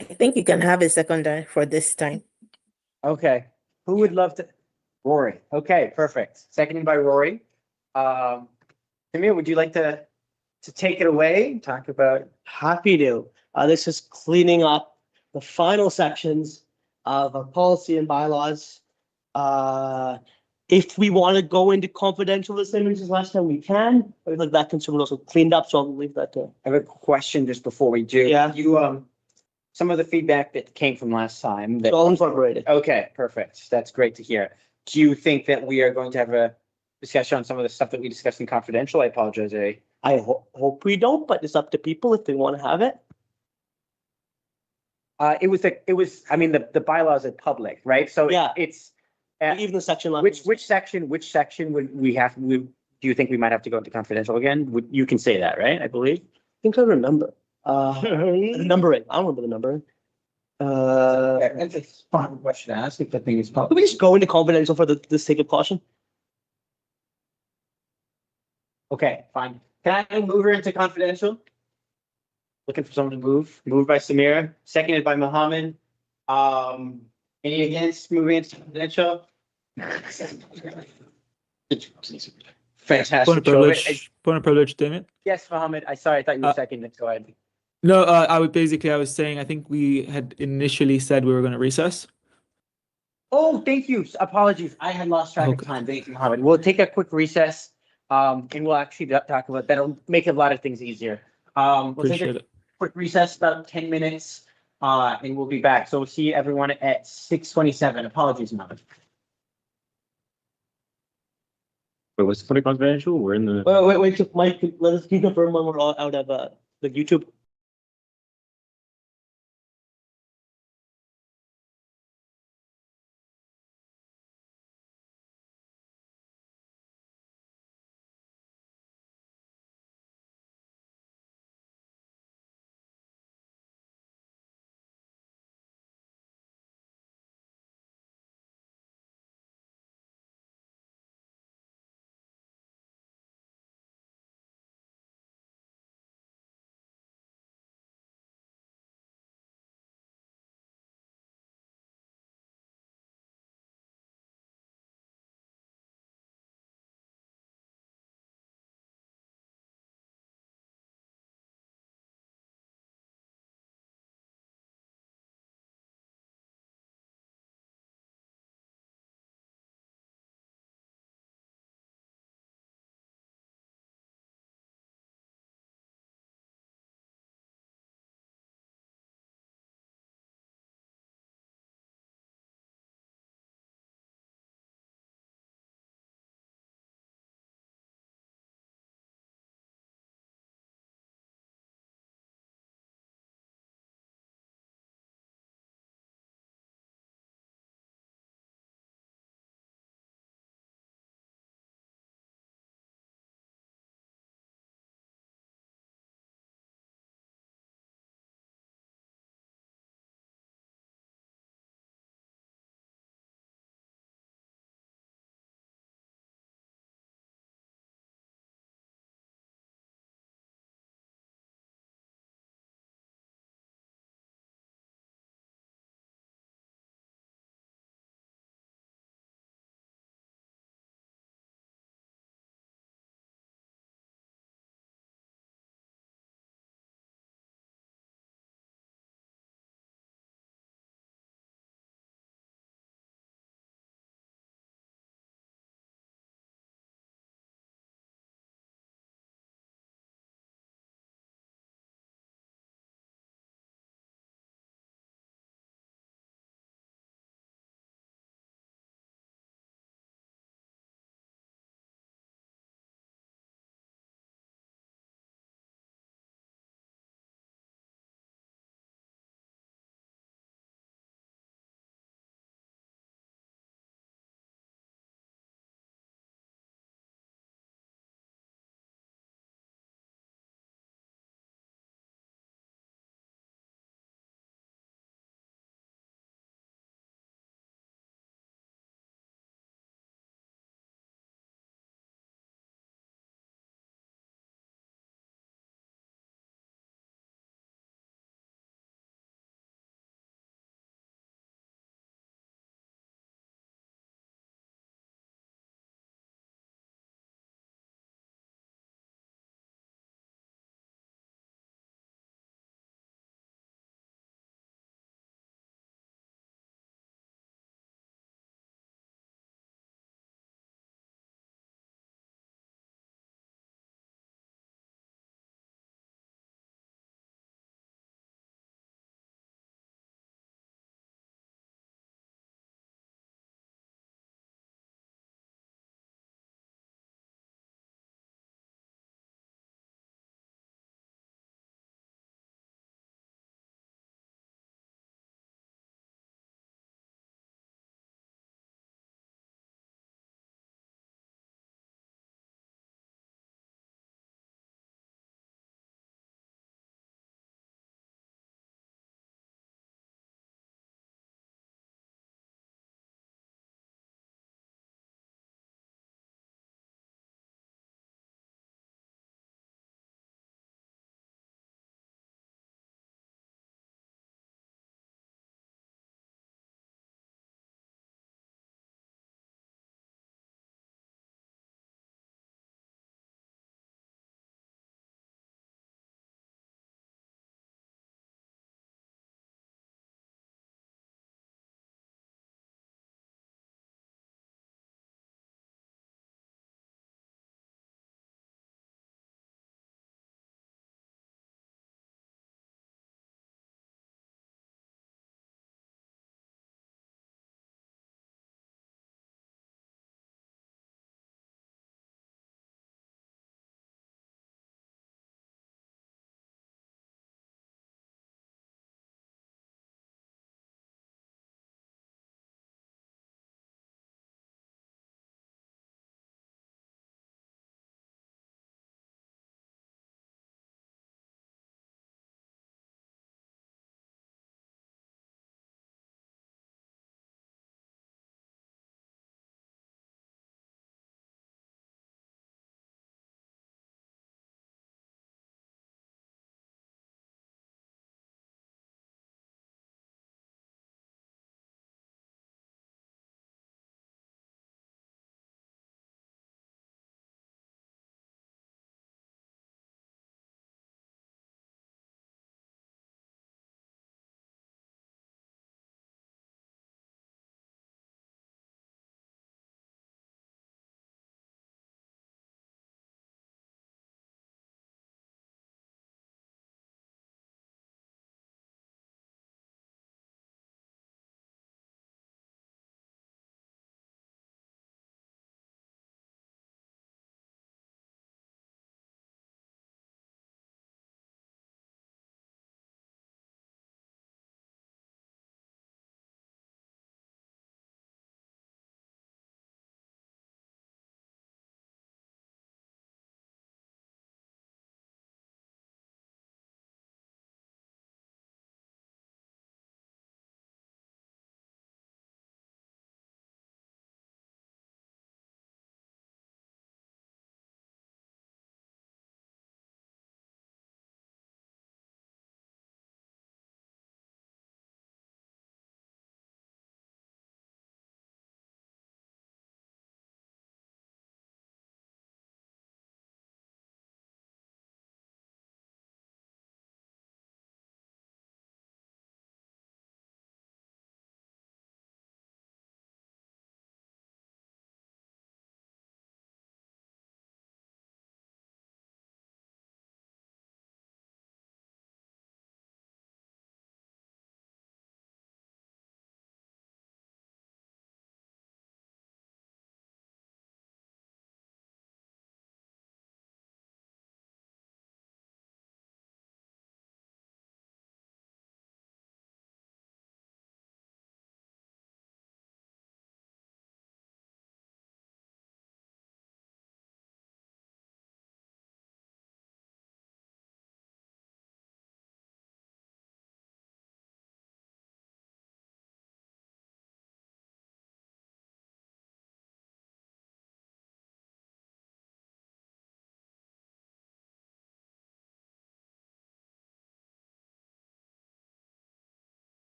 I think you can have a secondary for this time. Okay, who would love to? Rory. Okay, perfect. Seconded by Rory. Samir, would you like to take it away? Talk about. happy to. This is cleaning up the final sections of our policy and bylaws. If we want to go into confidential assemblies last time, we can. I like that concern was also cleaned up, so I'll leave that to. I have a question just before we do. Yeah. You, some of the feedback that came from last time that. All incorporated. Okay, perfect. That's great to hear. Do you think that we are going to have a discussion on some of the stuff that we discussed in confidential? I apologize. I hope we don't, but it's up to people if they want to have it. I mean, the bylaws are public, right? So Yeah. it's. Even the section left. Which section would we have, do you think we might have to go into confidential again? You can say that, right? I believe. I think I remember. The numbering. I don't remember the number. That's a fun question to ask if the thing is Can public. we just go into confidential for the sake of caution? Okay, fine. Can I move her into confidential? Looking for someone to move. Moved by Samira, seconded by Mohammed. Any against moving into confidential? Fantastic. Point of privilege, Damien. Yes, Mohammed. I thought you were second. Go ahead. No, I was saying, I think we had initially said we were going to recess. Oh, thank you. Apologies. I had lost track of Okay. time. Thank you, Mohammed. We'll take a quick recess. And we'll actually talk about that'll make a lot of things easier. We'll take Appreciate a it. quick recess, about 10 minutes, and we'll be back. So we'll see everyone at 6:27. Apologies, Mohammed. Wait, what's the confidential? We're in the. Wait, Mike, let us confirm when we're all out of the YouTube.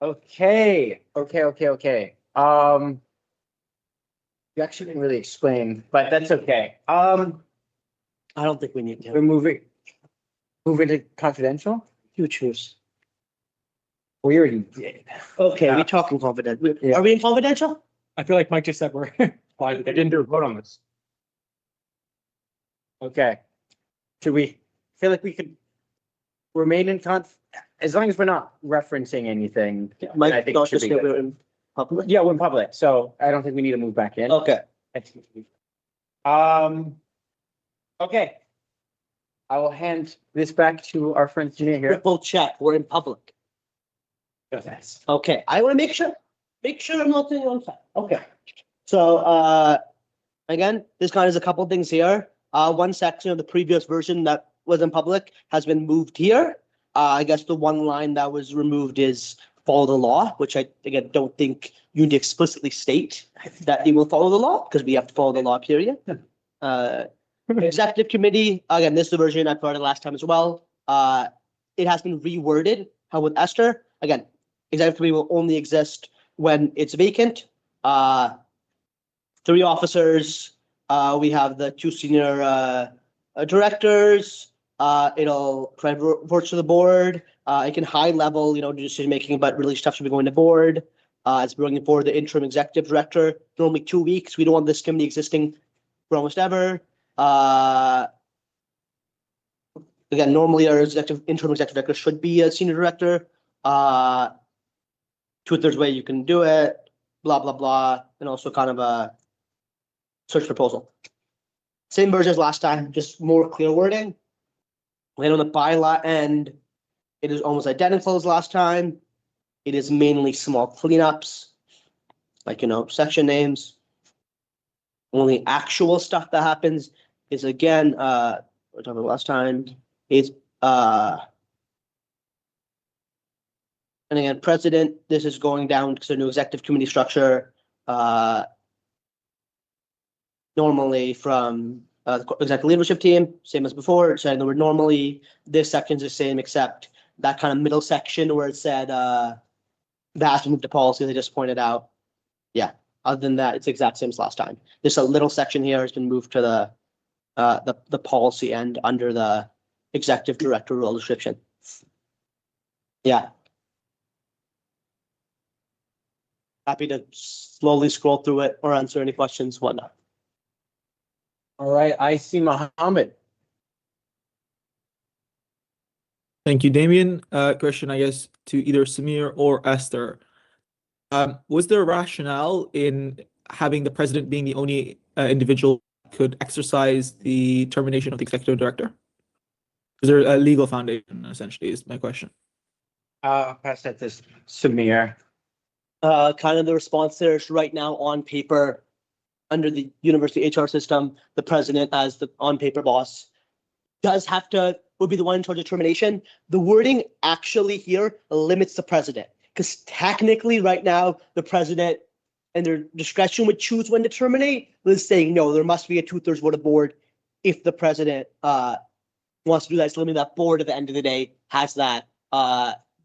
Okay. You actually didn't really explain, but that's okay. I don't think we need to. We're moving to confidential? You choose. We already did. Okay, Yeah. we talking confidential. Yeah. Are we in confidential? I feel like Mike just said we're Why, they didn't do a vote on this. Okay. Should we feel like we could remain in as long as we're not referencing anything? I Mike, think not it should just be that good. we're in public. Yeah, we're in public, so I don't think we need to move back in. Okay. Okay. I will hand this back to our friend Janine here. Triple check. We're in public. Okay, I want to make sure I'm not doing it on time. Okay. So, again, this kind of a couple things here. One section of the previous version that was in public has been moved here. I guess the one line that was removed is follow the law, which I, again, don't think you need to explicitly state that you will follow the law, because we have to follow the law, period. Executive committee, again, this is the version I provided last time as well. It has been reworded, how with Esther, again, executive committee will only exist when it's vacant. 3 officers, we have the 2 senior directors. It'll provide reports to the board. It can high level, do decision making, but really stuff should be going to board. It's bringing forward the interim executive director, normally 2 weeks. We don't want this committee existing for almost ever. Again, normally our interim executive director should be a senior director. 2/3 way you can do it, blah, blah, blah, and also kind of a search proposal. Same version as last time, just more clear wording. And on the bylaw end, it is almost identical as last time. It is mainly small cleanups, like, section names. Only actual stuff that happens is, again, we're talking about last time, is, and again, president, this is going down to the new executive committee structure. Normally from the executive leadership team, same as before, saying the word normally, this section's the same, except that kind of middle section where it said that has to move to policy, they just pointed out. Yeah, other than that, it's the exact same as last time. There's a little section here has been moved to the policy end under the executive director role description. Yeah. Happy to slowly scroll through it or answer any questions, whatnot. All right, I see Mohammed. Thank you, Damien. Question, I guess, to either Samir or Esther. Was there a rationale in having the president being the only individual who could exercise the termination of the executive director? Is there a legal foundation, essentially, is my question. I'll pass that to Samir. Kind of the response there is right now on paper, under the university HR system, the president as the on paper boss would be the one in charge of termination. The wording actually here limits the president, because technically right now the president and their discretion would choose when to terminate. But it's saying no, there must be a 2/3 vote of board if the president wants to do that. It's limiting that board at the end of the day has that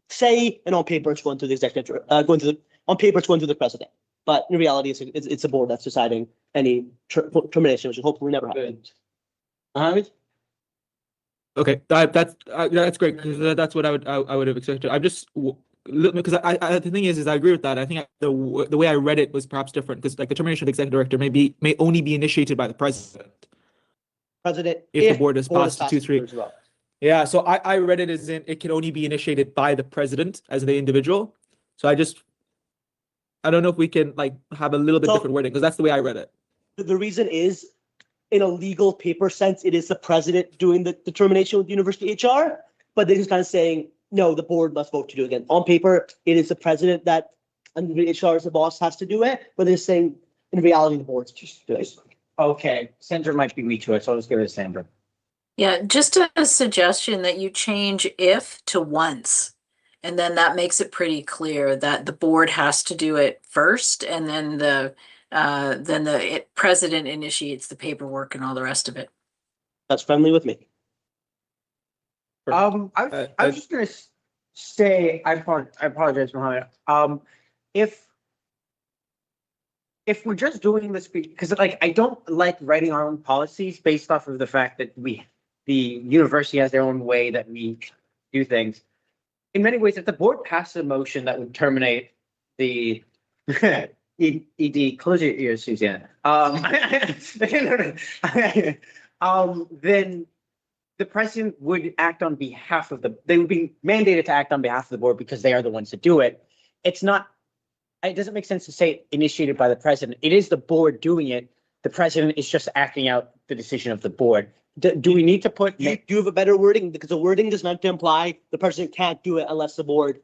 say, and on paper it's going through the executive, on paper it's going through the president. But in reality, it's a board that's deciding any termination, which hopefully never happens. Okay, that's great, because that's what I would have expected. I'm just because the thing is I agree with that. I think the way I read it was perhaps different, because like the termination of the executive director may only be initiated by the president. If the board is passed 2/3. Well. Yeah, so I read it as in it can only be initiated by the president as the individual. So I don't know if we can like have a little bit different wording, because that's the way I read it. The reason is, in a legal paper sense, it is the president doing the determination with university HR, but they're just kind of saying, no, the board must vote to do it again. On paper, it is the president that, under HR as the boss, has to do it, but they're saying, in reality, the board's just doing it. Okay, Sandra might be weak to it, so I'll just give it to Sandra. Yeah, just a suggestion that you change if to once. And then that makes it pretty clear that the board has to do it first, and then the president initiates the paperwork and all the rest of it. That's friendly with me. I was just gonna say, I apologize, Mohammed. If we're just doing this because like I don't like writing our own policies based off of the fact that the university has their own way that we do things. In many ways, if the board passes a motion that would terminate the ED, close your ears, Suzanne. Then the president would act on behalf of they would be mandated to act on behalf of the board because they are the ones that do it. It doesn't make sense to say initiated by the president. It is the board doing it. The president is just acting out the decision of the board. Do we need to put? Do you have a better wording? Because the wording does not imply the president can't do it unless the board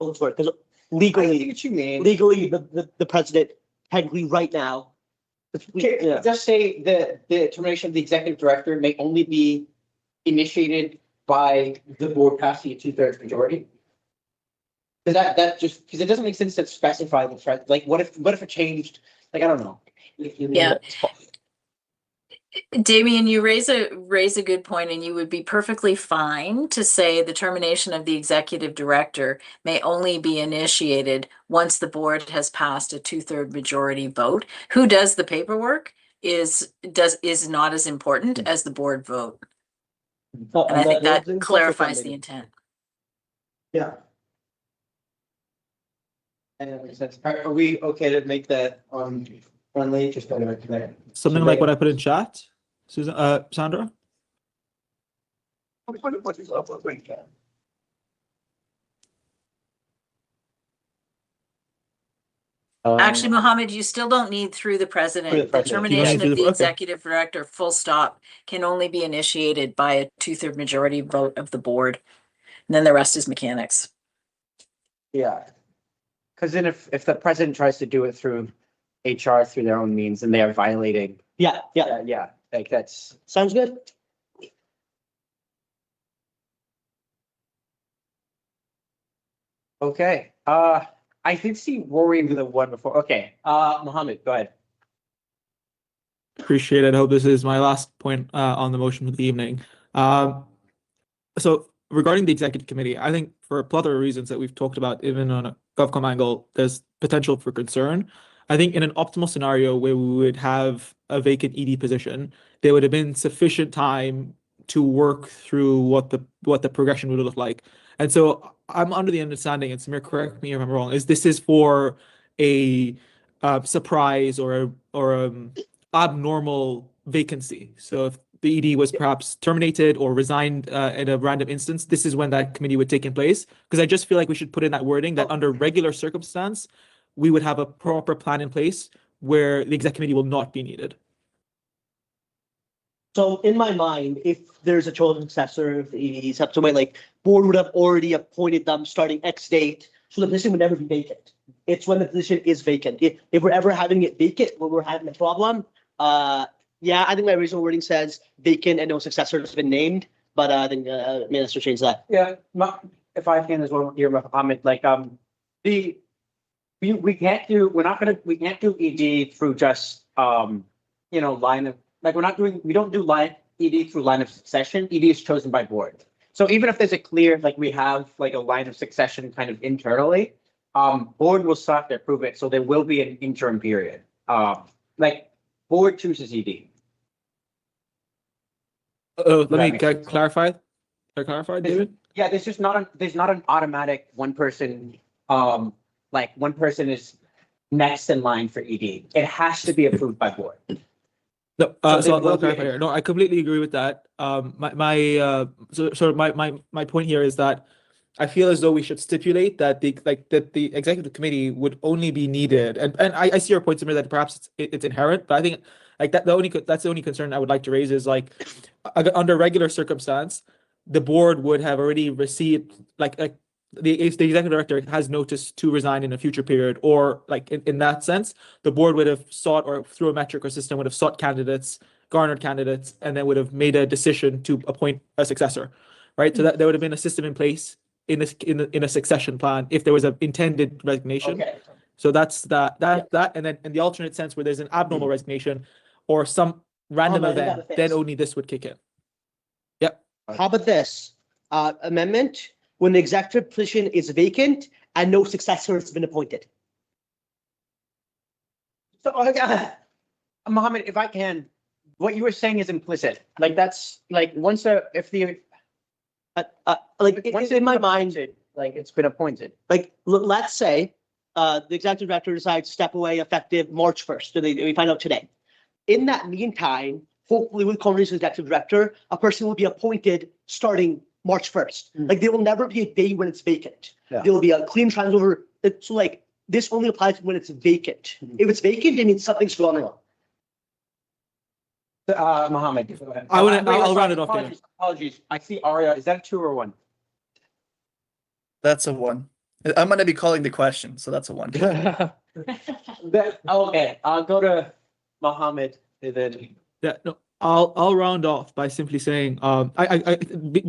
votes for it. Because I legally, see what you mean. legally, the president technically right now. Yeah. Just say the termination of the executive director may only be initiated by the board passing a 2/3 majority. That just because it doesn't make sense to specify the threat. Like, what if it changed? Like, I don't know. Yeah. Damien, you raise a good point, and you would be perfectly fine to say the termination of the executive director may only be initiated once the board has passed a 2/3 majority vote. Who does the paperwork is not as important as the board vote. And I think that clarifies the intent. Yeah. And that makes sense. Are we okay to make that friendly? Just Something like what I put in chat, Susan, Sandra? Actually, Mohammed, you still don't need through the president. The termination of the executive director, full stop, can only be initiated by a 2/3 majority vote of the board. And then the rest is mechanics. Yeah. Because then if the president tries to do it through HR through their own means, then they are violating. Yeah. Like that's Sounds good. okay. I did see Rory with the one before. Okay. Mohammed, go ahead. Appreciate it. I hope this is my last point on the motion of the evening. So regarding the executive committee, I think for a plethora of reasons that we've talked about, even on a GovCom angle, there's potential for concern. I think in an optimal scenario where we would have a vacant ED position, there would have been sufficient time to work through what the progression would look like. And so I'm under the understanding, and Samir, correct me if I'm wrong, this is for a surprise or abnormal vacancy. So if the ED was perhaps terminated or resigned in a random instance, this is when that committee would take in place. Because I just feel like we should put in that wording that under regular circumstance, we would have a proper plan in place where the exec committee will not be needed. So in my mind, if there's a chosen successor, if the ED steps away, like board would have already appointed them starting X date, so the position would never be vacant. It's when the position is vacant. If we're ever having it vacant, when we're having a problem, yeah, I think my original wording says vacant and no successor has been named, but I think Minister changed that. Yeah, if I can as well, here, Mohammed, like we can't do ED through just line of we don't do line ED through line of succession. ED is chosen by board. So even if there's a clear we have like a line of succession kind of internally, board will still have to approve it. So there will be an interim period. Board chooses ED. Let me clarify. Can I clarify, David? Yeah, there's not an automatic one person. One person is next in line for ED. It has to be approved by board. No, so I'll clarify here. No, I completely agree with that. My point here is that I feel as though we should stipulate that the executive committee would only be needed, and I see your point, Samir, that perhaps it's inherent, but I think that's the only concern I would like to raise is under regular circumstance, the board would have already received the executive director has notice to resign in a future period, or in that sense, the board would have sought, or through a metric or system would have sought candidates, garnered candidates, and then would have made a decision to appoint a successor, right? So that there would have been a system in place in a succession plan if there was an intended resignation. Okay. So that's that, and then in the alternate sense where there's an abnormal resignation or some random event, then only this would kick in. Yep. How about this amendment? when the executive position is vacant and no successor has been appointed. So, Mohammed, if I can, what you were saying is implicit. Like that's like once if the once in my mind, appointed, like it's been appointed. like let's say the executive director decides to step away effective March 1st. So we find out today. In that meantime, hopefully with conversation with the executive director, a person will be appointed starting March 1st. Like there will never be a day when it's vacant. Yeah. There will be a clean transfer. So like this only applies when it's vacant. If it's vacant, it means something's going on. Mohammed, go ahead. I'll round it off there. Apologies. I see Arya. Is that a 2 or 1? That's a 1. I'm gonna be calling the question, so that's a 1. Okay, I'll go to Mohammed and then. Yeah, no, I'll round off by simply saying, I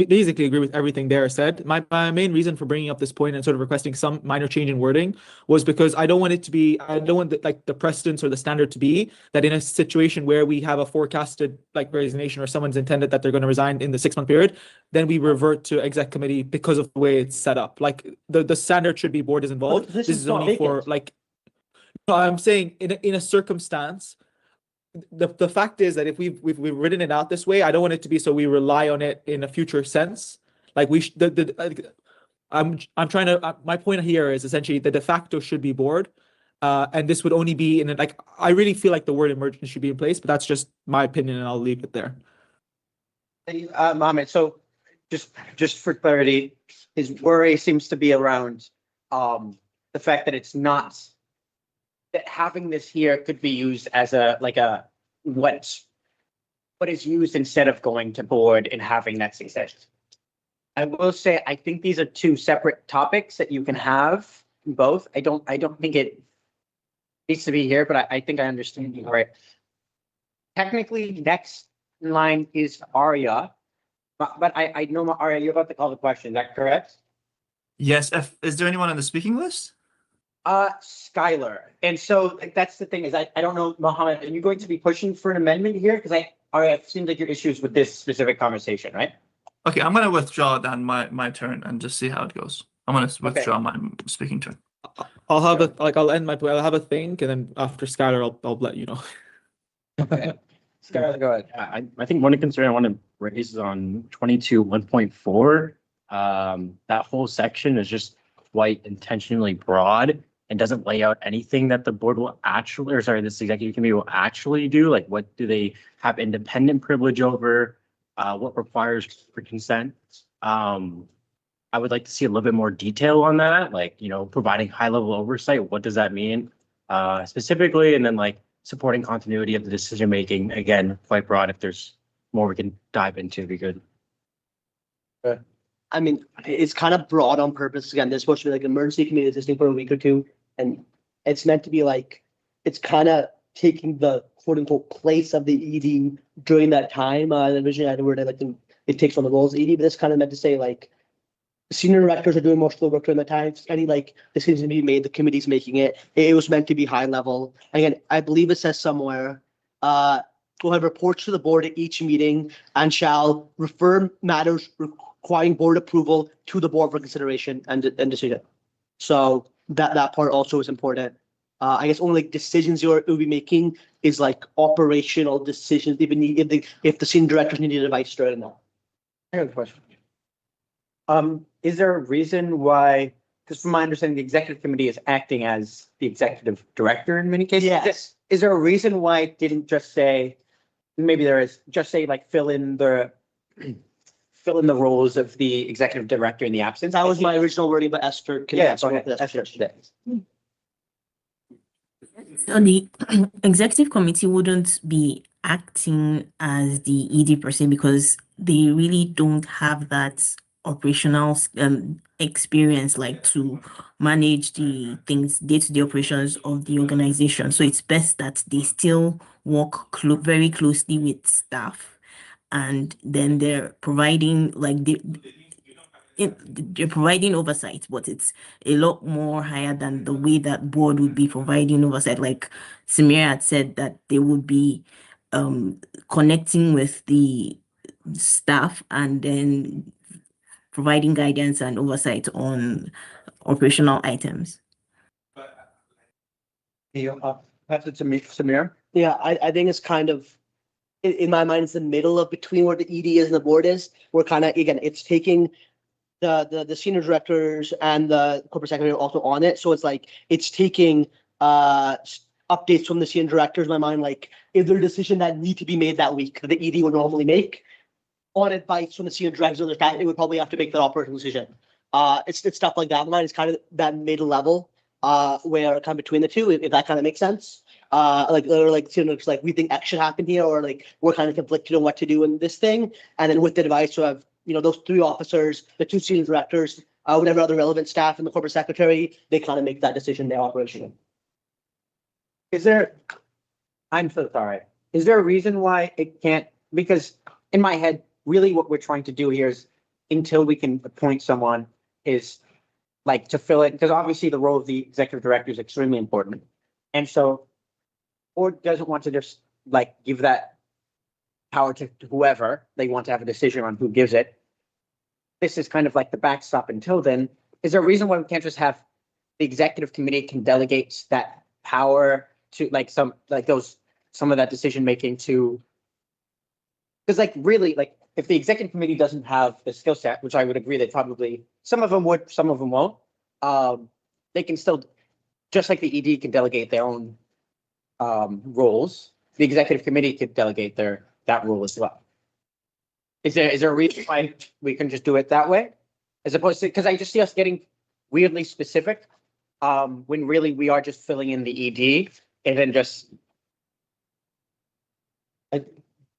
basically agree with everything Dara said. My main reason for bringing up this point and sort of requesting some minor change in wording was because I don't want the precedence or the standard to be that in a situation where we have a forecasted like resignation or someone's intended that they're going to resign in the 6-month period, then we revert to exec committee because of the way it's set up. Like the standard should be board is involved. This This is is not only for vacant. like, no, I'm saying in a circumstance. The fact is that if we've written it out this way, I don't want it to be so we rely on it in a future sense. Like I'm trying to my point here is essentially the de facto should be board, and this would only be in like I really feel like the word emergency should be in place, but that's just my opinion, and I'll leave it there. Mohammed, so just for clarity, his worry seems to be around the fact that it's not. That having this here could be used as what is used instead of going to board and having that succession. I will say I think these are 2 separate topics that you can have both. I don't think it needs to be here, but I think I understand you right. Technically, next in line is Arya, but I know Arya, you're about to call the question. Is that correct? Yes. Is there anyone on the speaking list? Skylar. And so like, that's the thing is I don't know, Mohammed, are you going to be pushing for an amendment here? Because it seems like your issues with this specific conversation, right? Okay, I'm gonna withdraw then my turn and just see how it goes. I'm gonna withdraw my speaking turn. I'll have I'll end my I'll have a think, and then after Skylar, I'll let you know. Skylar, go ahead. I think one concern I want to raise is on 22 1.4. That whole section is just quite intentionally broad and doesn't lay out anything that the board will actually, or sorry, this executive committee will actually do. Like, what do they have independent privilege over? What requires for consent? I would like to see a little bit more detail on that, like, providing high level oversight. What does that mean specifically? And then like supporting continuity of the decision making, again, quite broad. If there's more we can dive into, it'd be good. I mean, it's kind of broad on purpose. Again, there's supposed to be like an emergency committee existing for a week or 2. And it's meant to be like, it's kind of taking the quote unquote place of the ED during that time. Originally I had a word it takes on the roles of ED, but it's kind of meant to say like, senior directors are doing most of the work during the time. Any like decisions to be made, the committee's making it. It was meant to be high level. Again, I believe it says somewhere, will have reports to the board at each meeting and shall refer matters requiring board approval to the board for consideration and decision. So that part also is important. I guess only like decisions you'll be making is like operational decisions. If the senior directors need advice during that. I have a question. Is there a reason why? Because from my understanding, the executive committee is acting as the executive director in many cases. Yes. Is there a reason why it didn't just say? Maybe there is. Just say like fill in the roles of the executive director in the absence. That was my original wording, but Esther can answer go ahead. that. Esther, So the executive committee wouldn't be acting as the ED per se because they really don't have that operational experience like to manage the things day-to-day operations of the organization. So it's best that they still work very closely with staff, and then they're providing like they're providing oversight, but it's a lot more higher than the way that board would be providing oversight. Like Samir had said that they would be connecting with the staff and then providing guidance and oversight on operational items. Pass it to me, Samir. Yeah, I think it's kind of, in my mind, it's the middle of between where the ED is and the board is. We're kind of, again, it's taking the senior directors and the corporate secretary are also on it. So it's like, it's taking updates from the senior directors, in my mind, like, is there a decision that need to be made that week that the ED would normally make? On advice from the senior directors of the staff, it would probably have to make that operational decision. It's stuff like that. In my mind, it's kind of that middle level, where kind of between the two, if that kind of makes sense. Like seniors, like we think X should happen here, or like we're kind of conflicted on what to do in this thing. And then with the advice of, those three officers, the two senior directors, whatever other relevant staff and the corporate secretary, they kind of make that decision, their operation. I'm so sorry. Is there a reason why it can't? Because in my head, really what we're trying to do here is, until we can appoint someone, is like to fill it, because obviously the role of the executive director is extremely important. And so, or doesn't want to just like give that power to whoever they want to have a decision on who gives it. This is kind of like the backstop until then. Is there a reason why we can't just have the executive committee can delegate that power to like some of that decision making to? Because like really, like if the executive committee doesn't have the skill set, which I would agree that probably some of them would, some of them won't, they can still, just like the ED can delegate their own roles, the executive committee could delegate that role as well. Is there a reason why we can just do it that way? As opposed to, because I just see us getting weirdly specific, when really we are just filling in the ED and then just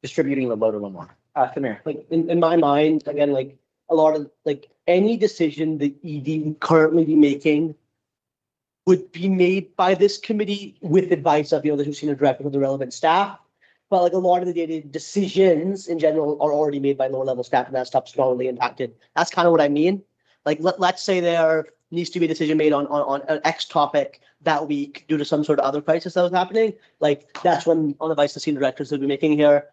distributing the load a little more. Samir. Like in my mind, again, like a lot of like any decision the ED would currently be making would be made by this committee with advice of, the two senior directors of the relevant staff. But like a lot of the day-to-day decisions in general are already made by lower level staff, and that stuff's strongly impacted. That's kind of what I mean. Like let's say there needs to be a decision made on an X topic that week due to some sort of other crisis that was happening. Like that's when on advice the senior directors will be making here.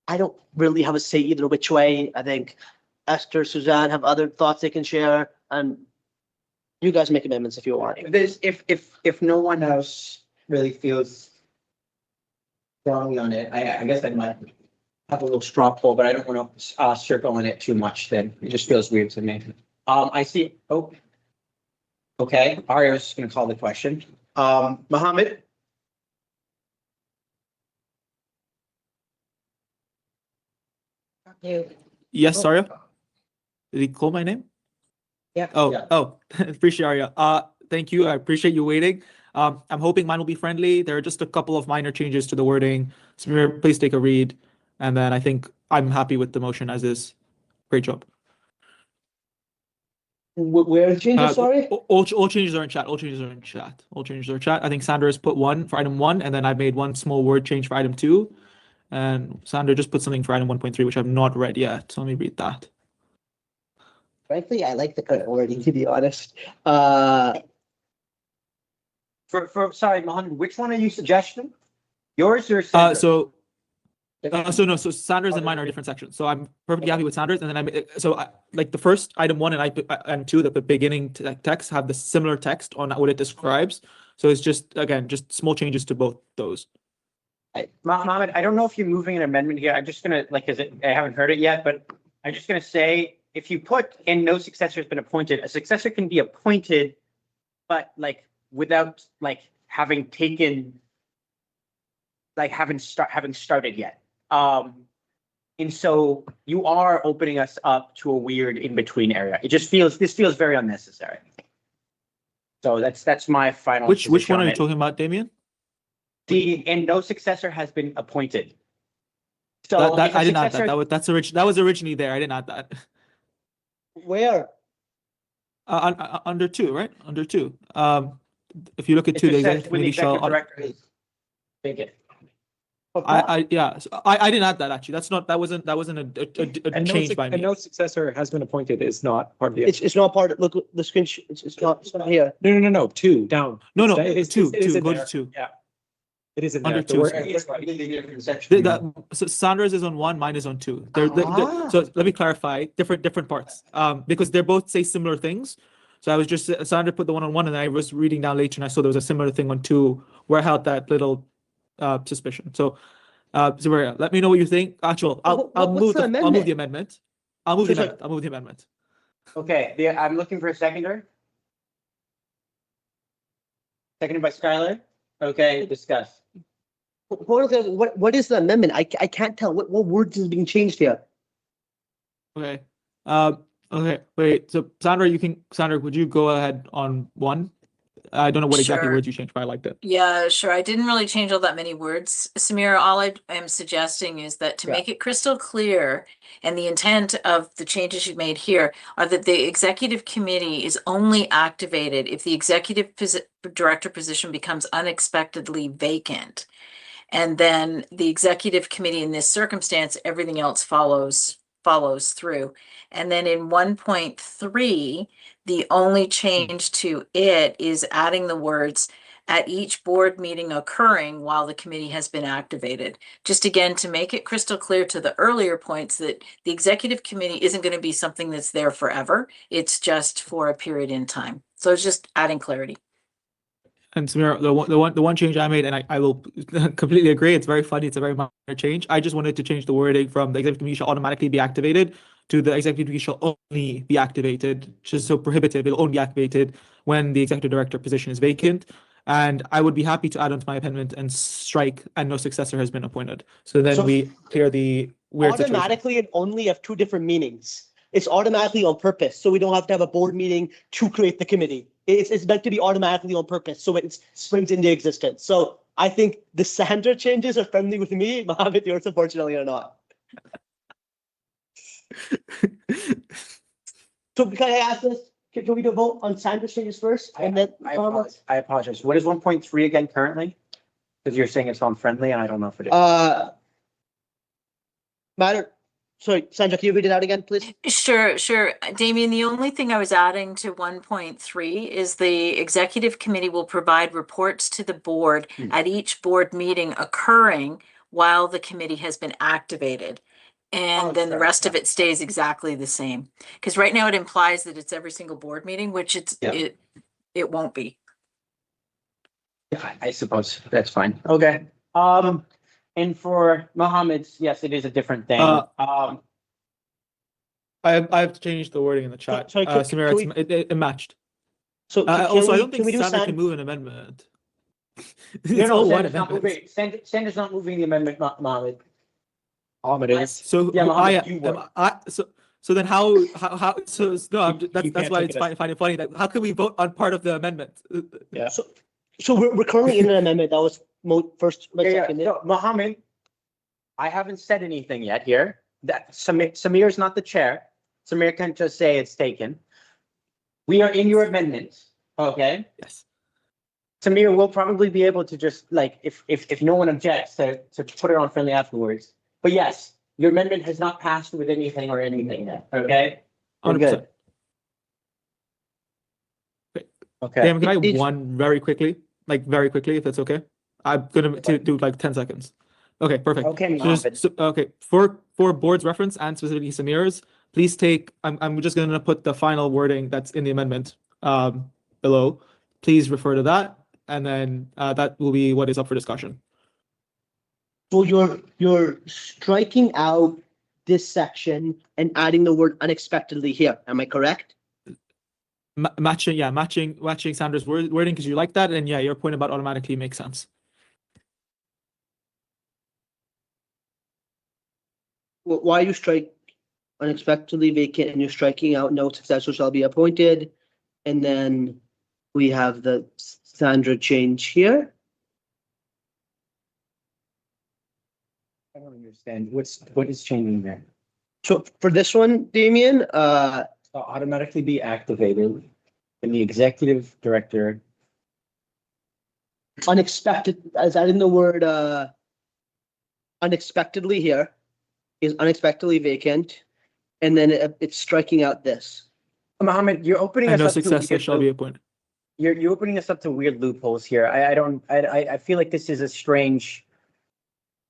I don't really have a say either which way. I think Esther, Suzanne have other thoughts they can share, and you guys make amendments if you want. If no one else really feels strongly on it, I guess I might have a little straw poll, but I don't want to circle on it too much. Then it just feels weird to me. I see. Oh, okay. Arya's going to call the question. Mohammed. Yes, Arya. Did he call my name? Yeah. Oh, appreciate Arya. Thank you. I appreciate you waiting. I'm hoping mine will be friendly. There are just a couple of minor changes to the wording. Samir, please take a read. And then I think I'm happy with the motion as is. Great job. Where are the changes, sorry? All changes are in chat. All changes are in chat. All changes are in chat. I think Sandra has put one for item 1, and then I made one small word change for item 2. And Sandra just put something for item 1.3, which I've not read yet. So let me read that. Frankly, I like the current wording, to be honest. Sorry, Mohammed, which one are you suggesting? Yours or Sandra's? So Sandra's and mine are different sections. So I'm perfectly happy with Sandra's, and then like the first item 1 and 2, the beginning text have the similar text on what it describes. So it's just small changes to both those. Mohammed, I don't know if you're moving an amendment here. I'm just gonna I haven't heard it yet, but I'm just gonna say if you put in no successor has been appointed, a successor can be appointed, but like without like having taken, like having started yet. And so you are opening us up to a weird in between area. This feels very unnecessary. So that's my final. Which one are you talking about, Damien? And no successor has been appointed. So I didn't add that. That was originally there. I didn't add that. Where? Under 2, right? Under 2. If you look at 2, the executive committee shall. I didn't add that actually. That wasn't a change by me. And no successor has been appointed is not part of the. It's not part of. Look, the screen. It's not here. No. 2 down. No. It's 2. in Go there. to 2. Yeah. It is in Under there. The two. word- So Sandra's is on 1, mine is on 2. So let me clarify, different parts. Because they both say similar things. So I was just, Sandra put the one on 1 and I was reading down later and I saw there was a similar thing on 2 where I had that little suspicion. So Sameer, let me know what you think. Actually, I'll move the amendment. I'll move the amendment. Okay, I'm looking for a seconder. Seconded by Skylar. Okay, discuss. What is the amendment? I can't tell. What words is being changed here? Okay. Okay, wait. So Sandra, would you go ahead on 1? I don't know what exactly Sure. words you changed, but I liked it. Yeah, sure. I didn't really change all that many words. Samira, all I am suggesting is that to make it crystal clear, and the intent of the changes you made here are that the executive committee is only activated if the executive director position becomes unexpectedly vacant. And then the executive committee in this circumstance, everything else follows through. And then in 1.3, the only change to it is adding the words at each board meeting occurring while the committee has been activated. Just again, to make it crystal clear to the earlier points that the executive committee isn't going to be something that's there forever. It's just for a period in time. So it's just adding clarity. And Samira, the one change I made, and I will completely agree, it's very funny, it's a very minor change. I just wanted to change the wording from the executive committee shall automatically be activated to the executive committee shall only be activated, which is so prohibitive. It'll only be activated when the executive director position is vacant. And I would be happy to add on to my amendment and strike and no successor has been appointed. So then we clear the weird situation. Automatically and only have 2 different meanings. It's automatically on purpose, so we don't have to have a board meeting to create the committee. It's meant to be automatically on purpose, so it springs into existence. So I think the Sandra changes are friendly with me. Mohammed, yours unfortunately are not. So can I ask this? Can we do a vote on Sandra's changes first? And then I apologize. What is 1.3 again currently? Because you're saying it's on friendly and I don't know if it is. Matter. Sorry, Sandra, can you read it out again, please? Sure. Damien, the only thing I was adding to 1.3 is the executive committee will provide reports to the board at each board meeting occurring while the committee has been activated. And then the rest of it stays exactly the same. Because right now it implies that it's every single board meeting, which it won't be. Yeah, I suppose that's fine. Okay. And for Mohammed's, yes, it is a different thing. I've changed the wording in the chat. Sorry, Samira, it matched. So also, I don't think Sandra can move an amendment. No, Sandra's not moving the amendment, Mohammed. Mohammed is. So yeah, Mohammed, so then how so no, that's why it's find it funny that how can we vote on part of the amendment? Yeah. So we're currently in an amendment that was first, second. No, Mohammed, I haven't said anything yet here. That Samir's not the chair. Samir can just say it's taken. We are in your amendment, okay? Yes. Samir will probably be able to just like if no one objects to put it on friendly afterwards. But yes, your amendment has not passed with anything or anything yet. Okay. We're good. Okay. Damn, can I have one very quickly, if that's okay? I'm gonna do like 10 seconds. Okay, perfect. Okay, okay. For board's reference and specifically Samir's, please take. I'm just gonna put the final wording that's in the amendment below. Please refer to that, and then that will be what is up for discussion. So you're striking out this section and adding the word unexpectedly here. Am I correct? Matching Sandra's wording because you like that, and yeah, your point about automatically makes sense. Why you strike unexpectedly vacant and you're striking out no successor shall be appointed, and then we have the Sandra change here. I don't understand. What is changing there? So for this one, Damien, automatically be activated in the executive director. Unexpected, as adding the word unexpectedly here is unexpectedly vacant, and then it's striking out this. Mohammed, you're opening and us no up successor shall be appointed. you're opening us up to weird loopholes here. I feel like this is a strange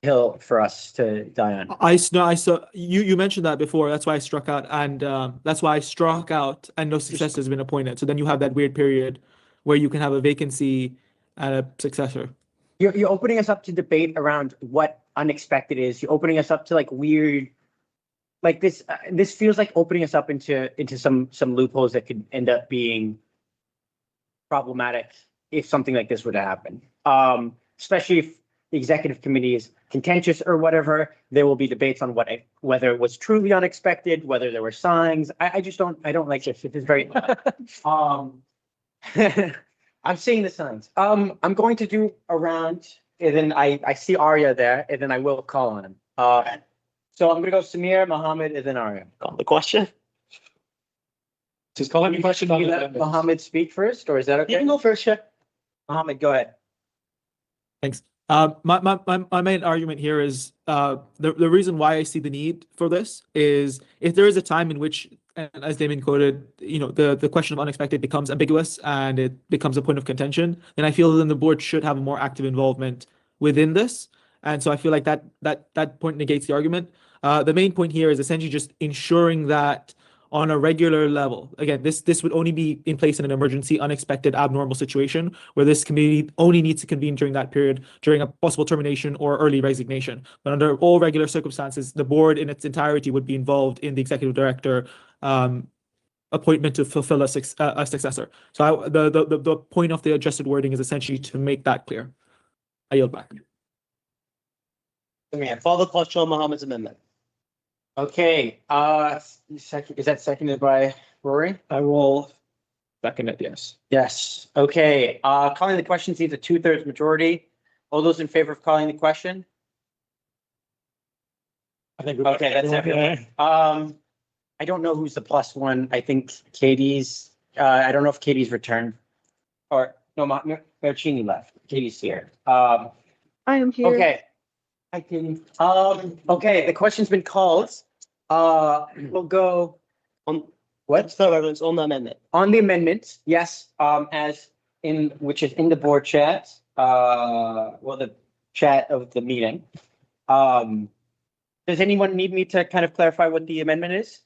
hill for us to die on. I saw you mentioned that before. That's why I struck out, and that's why I struck out, and no successor has been appointed. So then you have that weird period where you can have a vacancy and a successor. You're opening us up to debate around what unexpected is. You're opening us up to like weird, like this. This feels like opening us up into some loopholes that could end up being problematic if something like this were to happen. Especially if the executive committee is contentious or whatever, there will be debates on whether it was truly unexpected, whether there were signs. I don't like this. It is very I'm seeing the signs. I'm going to do a round, and then I see Arya there, and then I will call on him. So I'm gonna go Samir, Mohammed, and then Arya. Call the question. Just call any question. Can you let Mohammed speak first, or is that okay? You can go first, yeah. Mohammed, go ahead. Thanks. My main argument here is the reason why I see the need for this is if there is a time in which, and as Damien quoted, the question of unexpected becomes ambiguous and it becomes a point of contention, then I feel then the board should have a more active involvement within this. And so I feel like that point negates the argument. The main point here is essentially just ensuring that on a regular level. Again, this would only be in place in an emergency, unexpected, abnormal situation where this committee only needs to convene during that period, during a possible termination or early resignation. But under all regular circumstances, the board in its entirety would be involved in the executive director appointment to fulfill a successor. So the point of the adjusted wording is essentially to make that clear. I yield back. Follow the question on Mohammed's amendment. Okay, is that seconded by Rory? I will second it, yes. Yes, okay, calling the question needs a 2/3 majority. All those in favor of calling the question? I think. Okay, that's everyone. I don't know who's the plus one. I think Katie's, I don't know if Katie's returned. Or, no, Marcini left. Katie's here. I am here. Okay. Hi, Katie. Okay, the question's been called. We'll go on what? It's on the amendment. On the amendment, yes, which is in the board chat, well, the chat of the meeting. Does anyone need me to kind of clarify what the amendment is?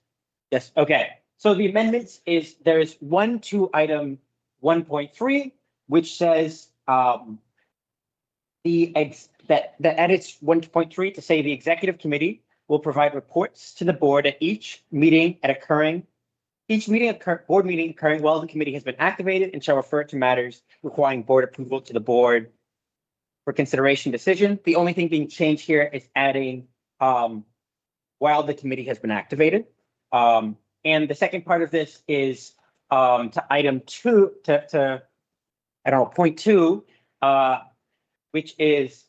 Yes, okay. So the amendment is, there's one to item 1.3, which says, that edits 1.3 to say the executive committee will provide reports to the board at each board meeting occurring while the committee has been activated and shall refer to matters requiring board approval to the board for consideration decision. The only thing being changed here is adding while the committee has been activated. And the second part of this is to item 2 to I don't know, point 2, which is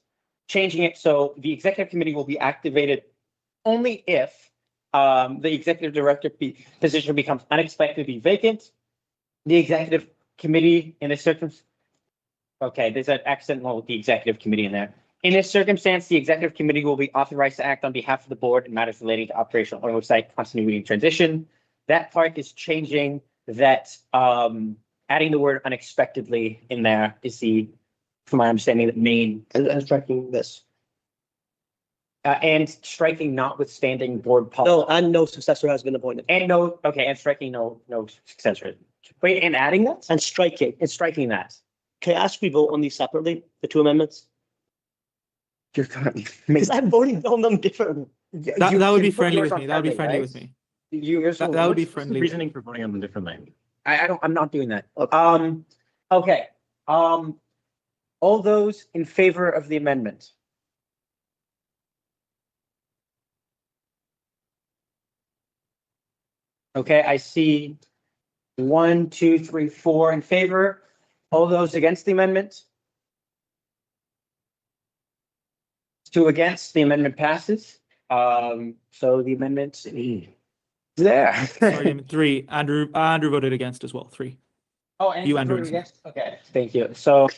changing it so the executive committee will be activated only if the executive director position becomes unexpectedly vacant. The executive committee in this circumstance, okay, there's an accidental with the executive committee in there. In this circumstance, the executive committee will be authorized to act on behalf of the board in matters relating to operational oversight, continuity, and transition. That part is changing that, adding the word unexpectedly in there is from my understanding, the main, And striking this. and striking notwithstanding board policy. No, and no successor has been appointed. And and striking no successor. Wait, and adding that? And striking. And striking that. Can I ask we vote on these separately, the two amendments? You're gonna Because I'm voting on them differently. That would be friendly with me. That would be friendly with me. That would be friendly. Reasoning for voting on them differently. I'm not doing that. Okay. All those in favor of the amendment? Okay, I see 1, 2, 3, 4 in favor. All those against the amendment? 2 against, the amendment passes. So the amendment is there. Sorry, 3. Andrew voted against as well. 3. Oh, and You, you Andrew. against? Okay, thank you. So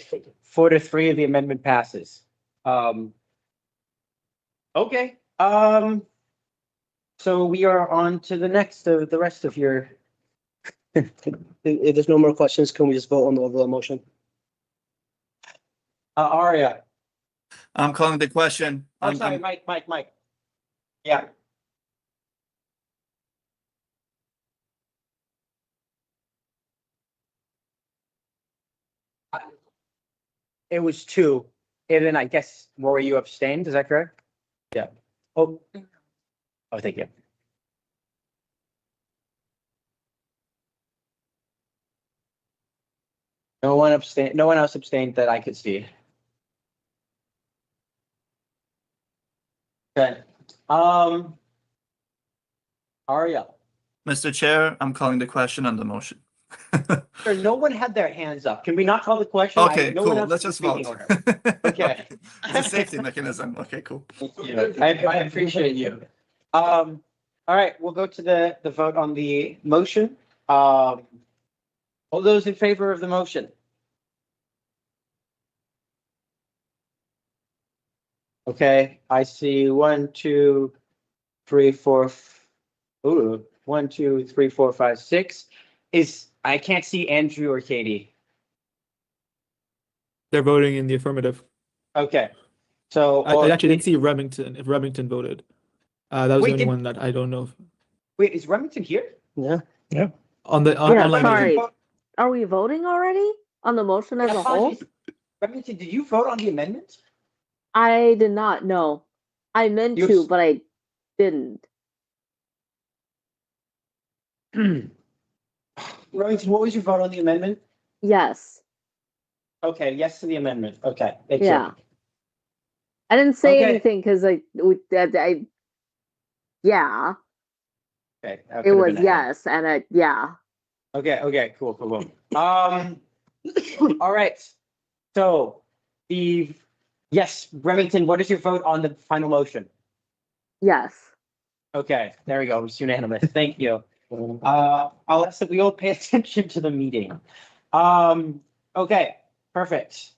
4-3, the amendment passes. Okay. So we are on to the next of the rest of your If there's no more questions, can we just vote on the overall motion? Aria. I'm calling the question. I'm sorry, Mike. Yeah. It was two, and then I guess, Rory, you abstained, is that correct? Yeah. Oh, thank you. No one else abstained that I could see. Okay. Aria. Mr. Chair, I'm calling the question on the motion. Sir, no one had their hands up. Can we not call the question? Okay, No one cool. else Let's is just speaking vote. order. Okay. It's a safety mechanism. Okay, cool. Thank you. I appreciate you. All right, we'll go to the vote on the motion. All those in favor of the motion? Okay, I see 1, 2, 3, 4. Ooh, 1, 2, 3, 4, 5, 6. I can't see Andrew or Katie. They're voting in the affirmative. Okay, so I actually didn't see Remington, if Remington voted. That was Wait, the only did- one that I don't know. wait, is Remington here? Yeah. On the Yeah, online sorry. meeting. Are we voting already on the motion as a whole? Apologies. Remington, did you vote on the amendment? I did not, no. I meant You- to, but I didn't. Remington, what was your vote on the amendment? Yes, Okay, yes to the amendment. Okay. Thank you. yeah. I didn't say Okay. anything because yeah, Okay. that it could've was been yes, and yeah. Okay, cool. All right. So yes, Remington, what is your vote on the final motion? Yes. Okay, there we go. It's unanimous. Thank you. I'll ask that we all pay attention to the meeting. Okay, perfect.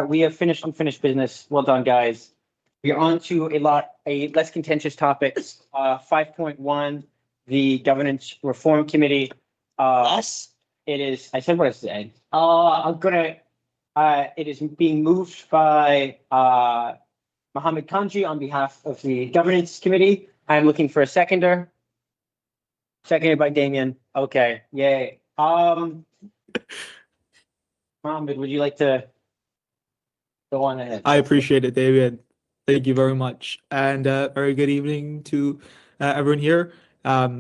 We have finished unfinished business. Well done, guys. We're on to a less contentious topics. 5.1, the Governance Reform Committee. Yes. It is, I said what I said. It is being moved by Mohammed Kanji on behalf of the Governance Committee. I'm looking for a seconder. Seconded by Damien. Okay, yay. Mohammed, would you like to go on ahead? I appreciate it, David. Thank you very much. And very good evening to everyone here.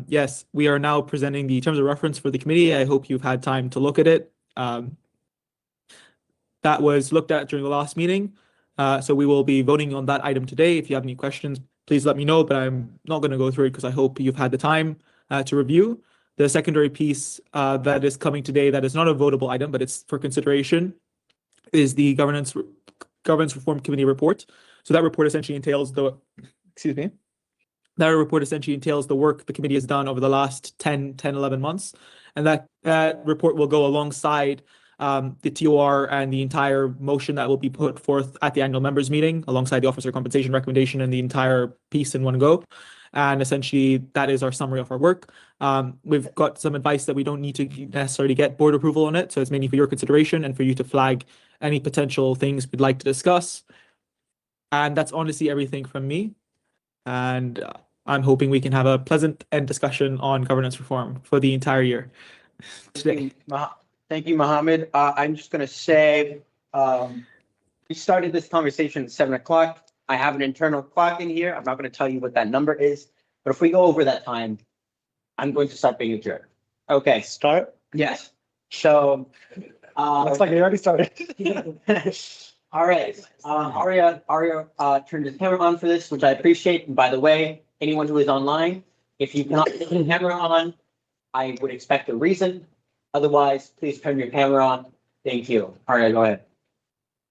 Yes, we are now presenting the terms of reference for the committee. I hope you've had time to look at it. That was looked at during the last meeting. So we will be voting on that item today. If you have any questions, please let me know, but I'm not going to go through it because I hope you've had the time to review. The secondary piece that is coming today, that is not a votable item, but it's for consideration, is the Governance Reform Committee report. So that report essentially entails the work the committee has done over the last 11 months. And that report will go alongside the TOR and the entire motion that will be put forth at the annual members meeting, alongside the officer compensation recommendation and the entire piece in one go. And essentially, that is our summary of our work. We've got some advice that we don't need to necessarily get board approval on it. So it's mainly for your consideration and for you to flag any potential things we'd like to discuss. And that's honestly everything from me. And I'm hoping we can have a pleasant end discussion on governance reform for the entire year today. Thank you, Mohammed. I'm just going to say, we started this conversation at 7 o'clock. I have an internal clock in here. I'm not going to tell you what that number is, but if we go over that time, I'm going to start being adjourned. Okay. Start? Yes. So, Looks like they already started. all right. Aria turned his camera on for this, which I appreciate. And by the way, anyone who is online, if you've not turned your camera on, I would expect a reason. Otherwise, please turn your camera on. Thank you. Aria, go ahead.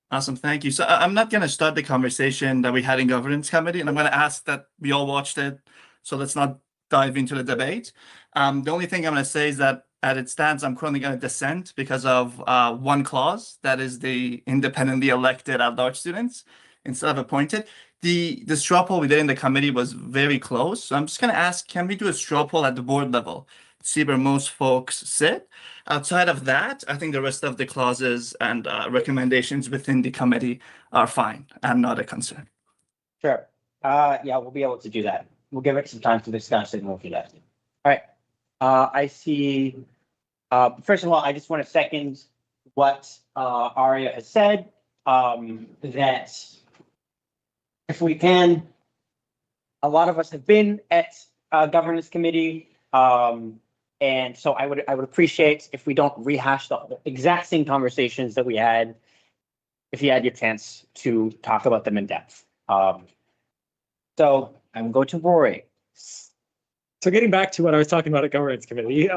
Awesome, thank you. So I'm not going to start the conversation that we had in governance committee, and I'm going to ask that we all watched it. So let's not dive into the debate. The only thing I'm going to say is that as it stands, I'm currently going to dissent because of one clause, that is the independently elected at-large students instead of appointed. The straw poll we did in the committee was very close. So I'm just going to ask, can we do a straw poll at the board level see where most folks sit. Outside of that, I think the rest of the clauses and recommendations within the committee are fine and not a concern. Sure. Yeah, we'll be able to do that. We'll give it some time to discuss it and we'll do that. All right. I see. First of all, I just want to second what Aria has said, that if we can, a lot of us have been at governance committee. And so I would appreciate if we don't rehash the exact same conversations that we had, if you had your chance to talk about them in depth. So I'm going to Rory. So getting back to what I was talking about at governance committee,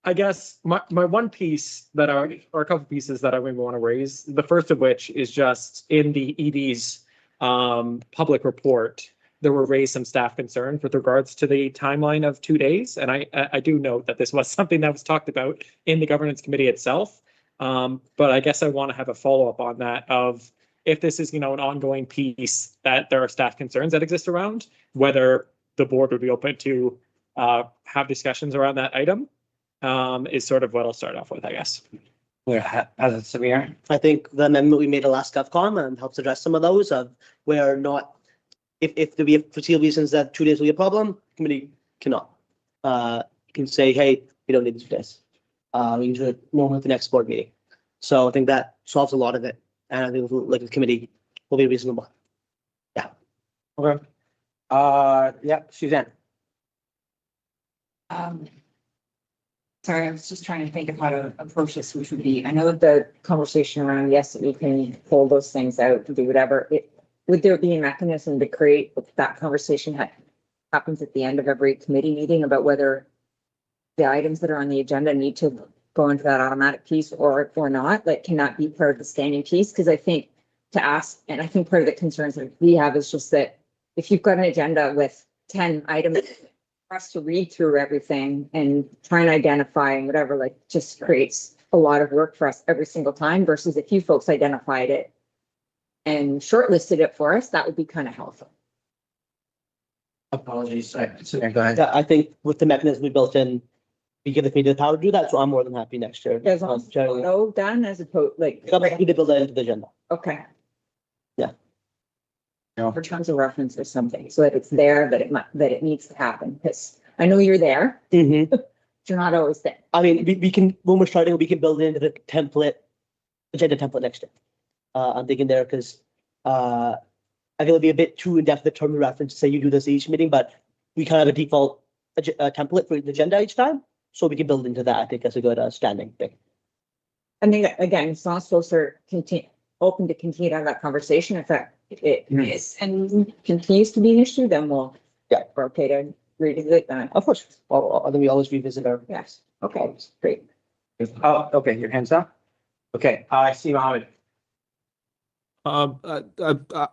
I guess my one piece that or a couple pieces that I would want to raise, the first of which is just in the ED's public report, there were raised some staff concerns with regards to the timeline of 2 days. And I do note that this was something that was talked about in the governance committee itself. But I guess I want to have a follow-up on that of if this is, an ongoing piece that there are staff concerns that exist around, whether the board would be open to have discussions around that item, is sort of what I'll start off with, I guess. As it Samir. I think the amendment we made at last GovCon helps address some of those of where not, if there be foreseeable reasons that 2 days will be a problem, committee cannot. You can say, hey, we don't need to do this. We can do it normally at the next board meeting. So I think that solves a lot of it. And I think like the committee will be reasonable. Yeah. Okay. Yeah, Suzanne. Sorry, I was just trying to think of how to approach this, which would be, I know that the conversation around, yes, we can pull those things out and do whatever. Would there be a mechanism to create that conversation happens at the end of every committee meeting about whether the items that are on the agenda need to go into that automatic piece or not? Like, can that be part of the standing piece? Because I think to ask, and I think part of the concerns that we have is just that if you've got an agenda with 10 items for us to read through everything and try and identify and whatever, like, just creates a lot of work for us every single time versus if you folks identified it and shortlisted it for us, that would be kind of helpful. Apologies. Go ahead. Yeah, I think with the mechanism we built in, we give the committee the power to do that, so I'm more than happy next year. As long as it's photo done as opposed, like. We to build that into the agenda. Okay. Yeah. For terms of reference or something, so that it's there, that it needs to happen, because I know you're there. Mm-hmm. But you're not always there. I mean, we can, when we're starting, we can build it into the template, agenda template next year. I'm thinking there because I think it'll be a bit too in-depth the term of reference to say you do this each meeting, but we kind of have a default template for the agenda each time. So we can build into that. I think that's a good standing thing. I think again, as long as folks are open to continue to have that conversation, if it is and continues to be an issue, then we're okay to revisit that. Of course. Well, I think we always revisit our. Yes. Okay. Great. Oh, okay. Your hands up. Okay. I see Mohammed. I'm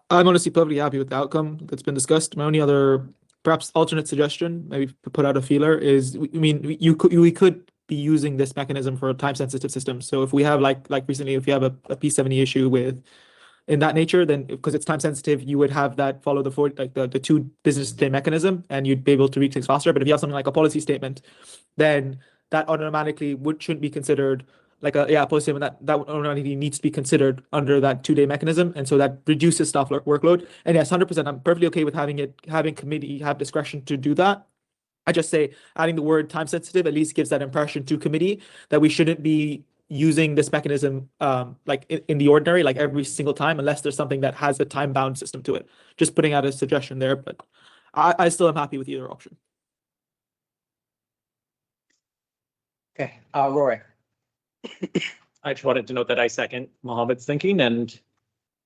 honestly perfectly happy with the outcome that's been discussed. My only other perhaps alternate suggestion, maybe put out a feeler, is we could be using this mechanism for a time sensitive system. So if we have like recently, if you have a P70 issue with in that nature, then because it's time sensitive, you would have that follow the 2 business day mechanism and you'd be able to reach things faster. But if you have something like a policy statement, then that automatically shouldn't be considered like a policy statement that automatically needs to be considered under that 2 day mechanism. And so that reduces staff workload. And yes, 100%, I'm perfectly okay with having committee have discretion to do that. I just say adding the word time sensitive at least gives that impression to committee that we shouldn't be using this mechanism like in the ordinary, like every single time, unless there's something that has a time bound system to it. Just putting out a suggestion there, but I still am happy with either option. Okay, Rory. I just wanted to note that I second Mohammed's thinking and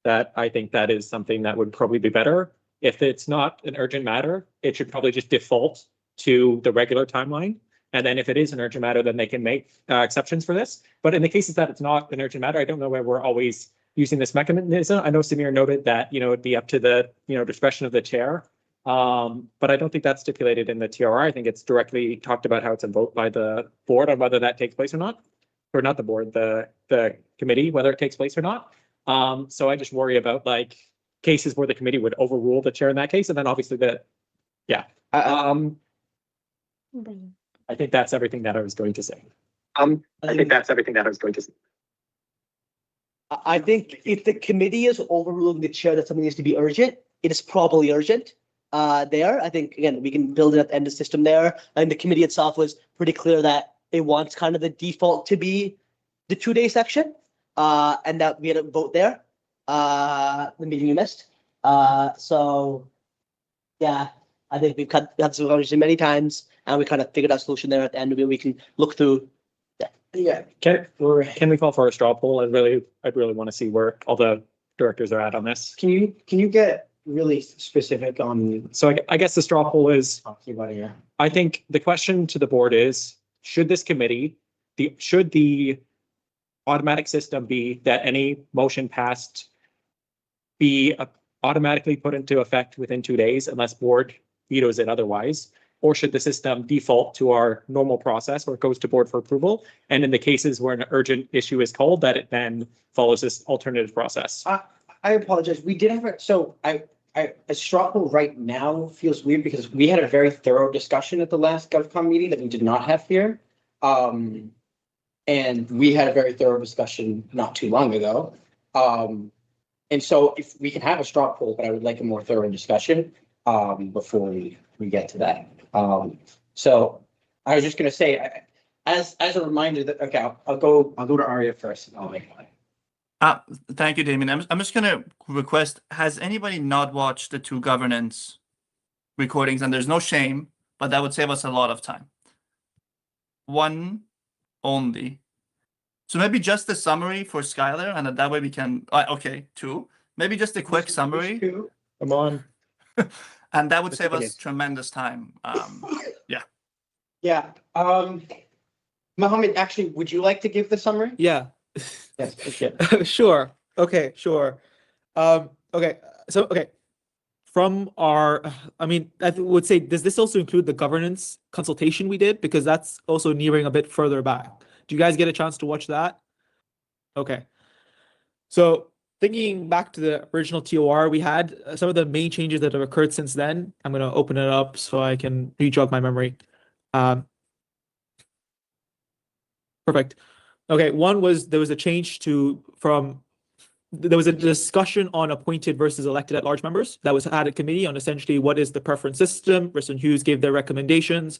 that I think that is something that would probably be better. If it's not an urgent matter, it should probably just default to the regular timeline. And then if it is an urgent matter, then they can make exceptions for this. But in the cases that it's not an urgent matter, I don't know where we're always using this mechanism. I know Samir noted that, it'd be up to the, discretion of the chair. But I don't think that's stipulated in the TRR. I think it's directly talked about how it's a vote by the board on whether that takes place or not. Or not the board, the committee, whether it takes place or not. So I just worry about like cases where the committee would overrule the chair in that case. And then obviously I think that's everything that I was going to say. I think that's everything that I was going to say. I think if the committee is overruling the chair that something needs to be urgent, it is probably urgent. There, I think, again, we can build it at the end of the system there. And the committee itself was pretty clear that it wants kind of the default to be the 2-day section. And that we had a vote there. The meeting you missed. So yeah, I think we've had this conversation many times and we kind of figured out a solution there at the end where we can look through. Yeah. Can we call for a straw poll? I'd really want to see where all the directors are at on this. Can you get really specific on? So I guess the straw poll is, Talking about here. I think the question to the board is, should this committee, should the automatic system be that any motion passed be automatically put into effect within 2 days unless board vetoes it otherwise? Or should the system default to our normal process where it goes to board for approval? And in the cases where an urgent issue is called, that it then follows this alternative process? I apologize. We did have a straw poll right now feels weird because we had a very thorough discussion at the last GovCon meeting that we did not have here. And we had a very thorough discussion not too long ago. And so if we can have a straw poll, but I would like a more thorough discussion before we get to that. So I was just gonna say, as a reminder that, okay, I'll go to Aria first and I'll make mine. Thank you, Damien. I'm just gonna request, has anybody not watched the 2 governance recordings? And there's no shame, but that would save us a lot of time. One only. So maybe just the summary for Skylar, and that way we can, okay, 2. Maybe just a quick summary. Come on. And that would save us tremendous time. Yeah. Mohammed, actually, would you like to give the summary? Yeah. Yes. Okay. Sure. Okay, sure. Okay. So, okay. From our, I mean, I would say, does this also include the governance consultation we did? Because that's also nearing a bit further back. Do you guys get a chance to watch that? Okay. So thinking back to the original TOR, we had some of the main changes that have occurred since then. I'm going to open it up so I can re-jog my memory. Perfect. Okay, one was there was a change there was a discussion on appointed versus elected at large members that was had at committee on essentially what is the preference system. President Hughes gave their recommendations.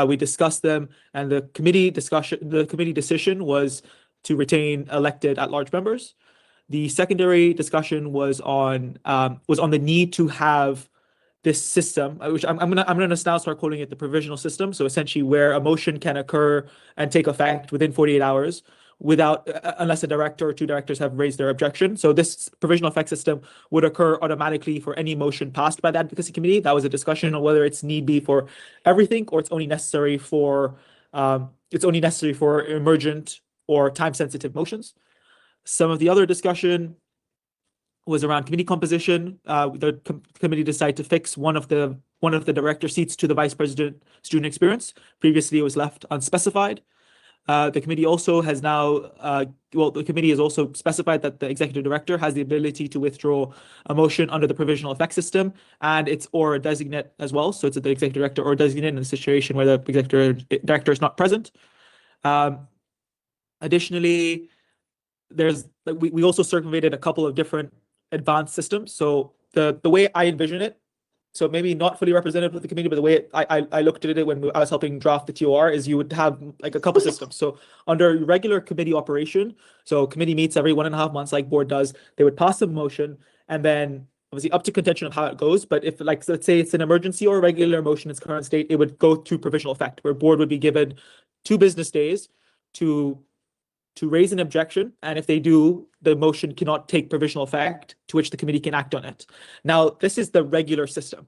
We discussed them, and the committee decision was to retain elected at large members. The secondary discussion was on the need to have this system, which I'm gonna now start calling it the provisional system. So essentially, where a motion can occur and take effect within 48 hours without unless a director or 2 directors have raised their objection. So this provisional effect system would occur automatically for any motion passed by the advocacy committee. That was a discussion on whether it's need be for everything or it's only necessary for emergent or time-sensitive motions. Some of the other discussion was around committee composition. The committee decided to fix one of the director seats to the vice president student experience. Previously, it was left unspecified. The committee also has now, the committee has also specified that the executive director has the ability to withdraw a motion under the provisional effect system, and it's or a designate as well. So it's the executive director or designate in a situation where the executive director is not present. Additionally, we also circumvented a couple of different advanced systems. So the way I envision it, so maybe not fully represented with the committee, but the way I looked at it when I was helping draft the TOR is you would have like a couple systems. So under regular committee operation, so committee meets every 1.5 months like board does, they would pass a motion and then obviously up to contention of how it goes. But if like, let's say it's an emergency or a regular motion in its current state, it would go to provisional effect where board would be given 2 business days to raise an objection, and if they do, the motion cannot take provisional effect, to which the committee can act on it. Now, this is the regular system.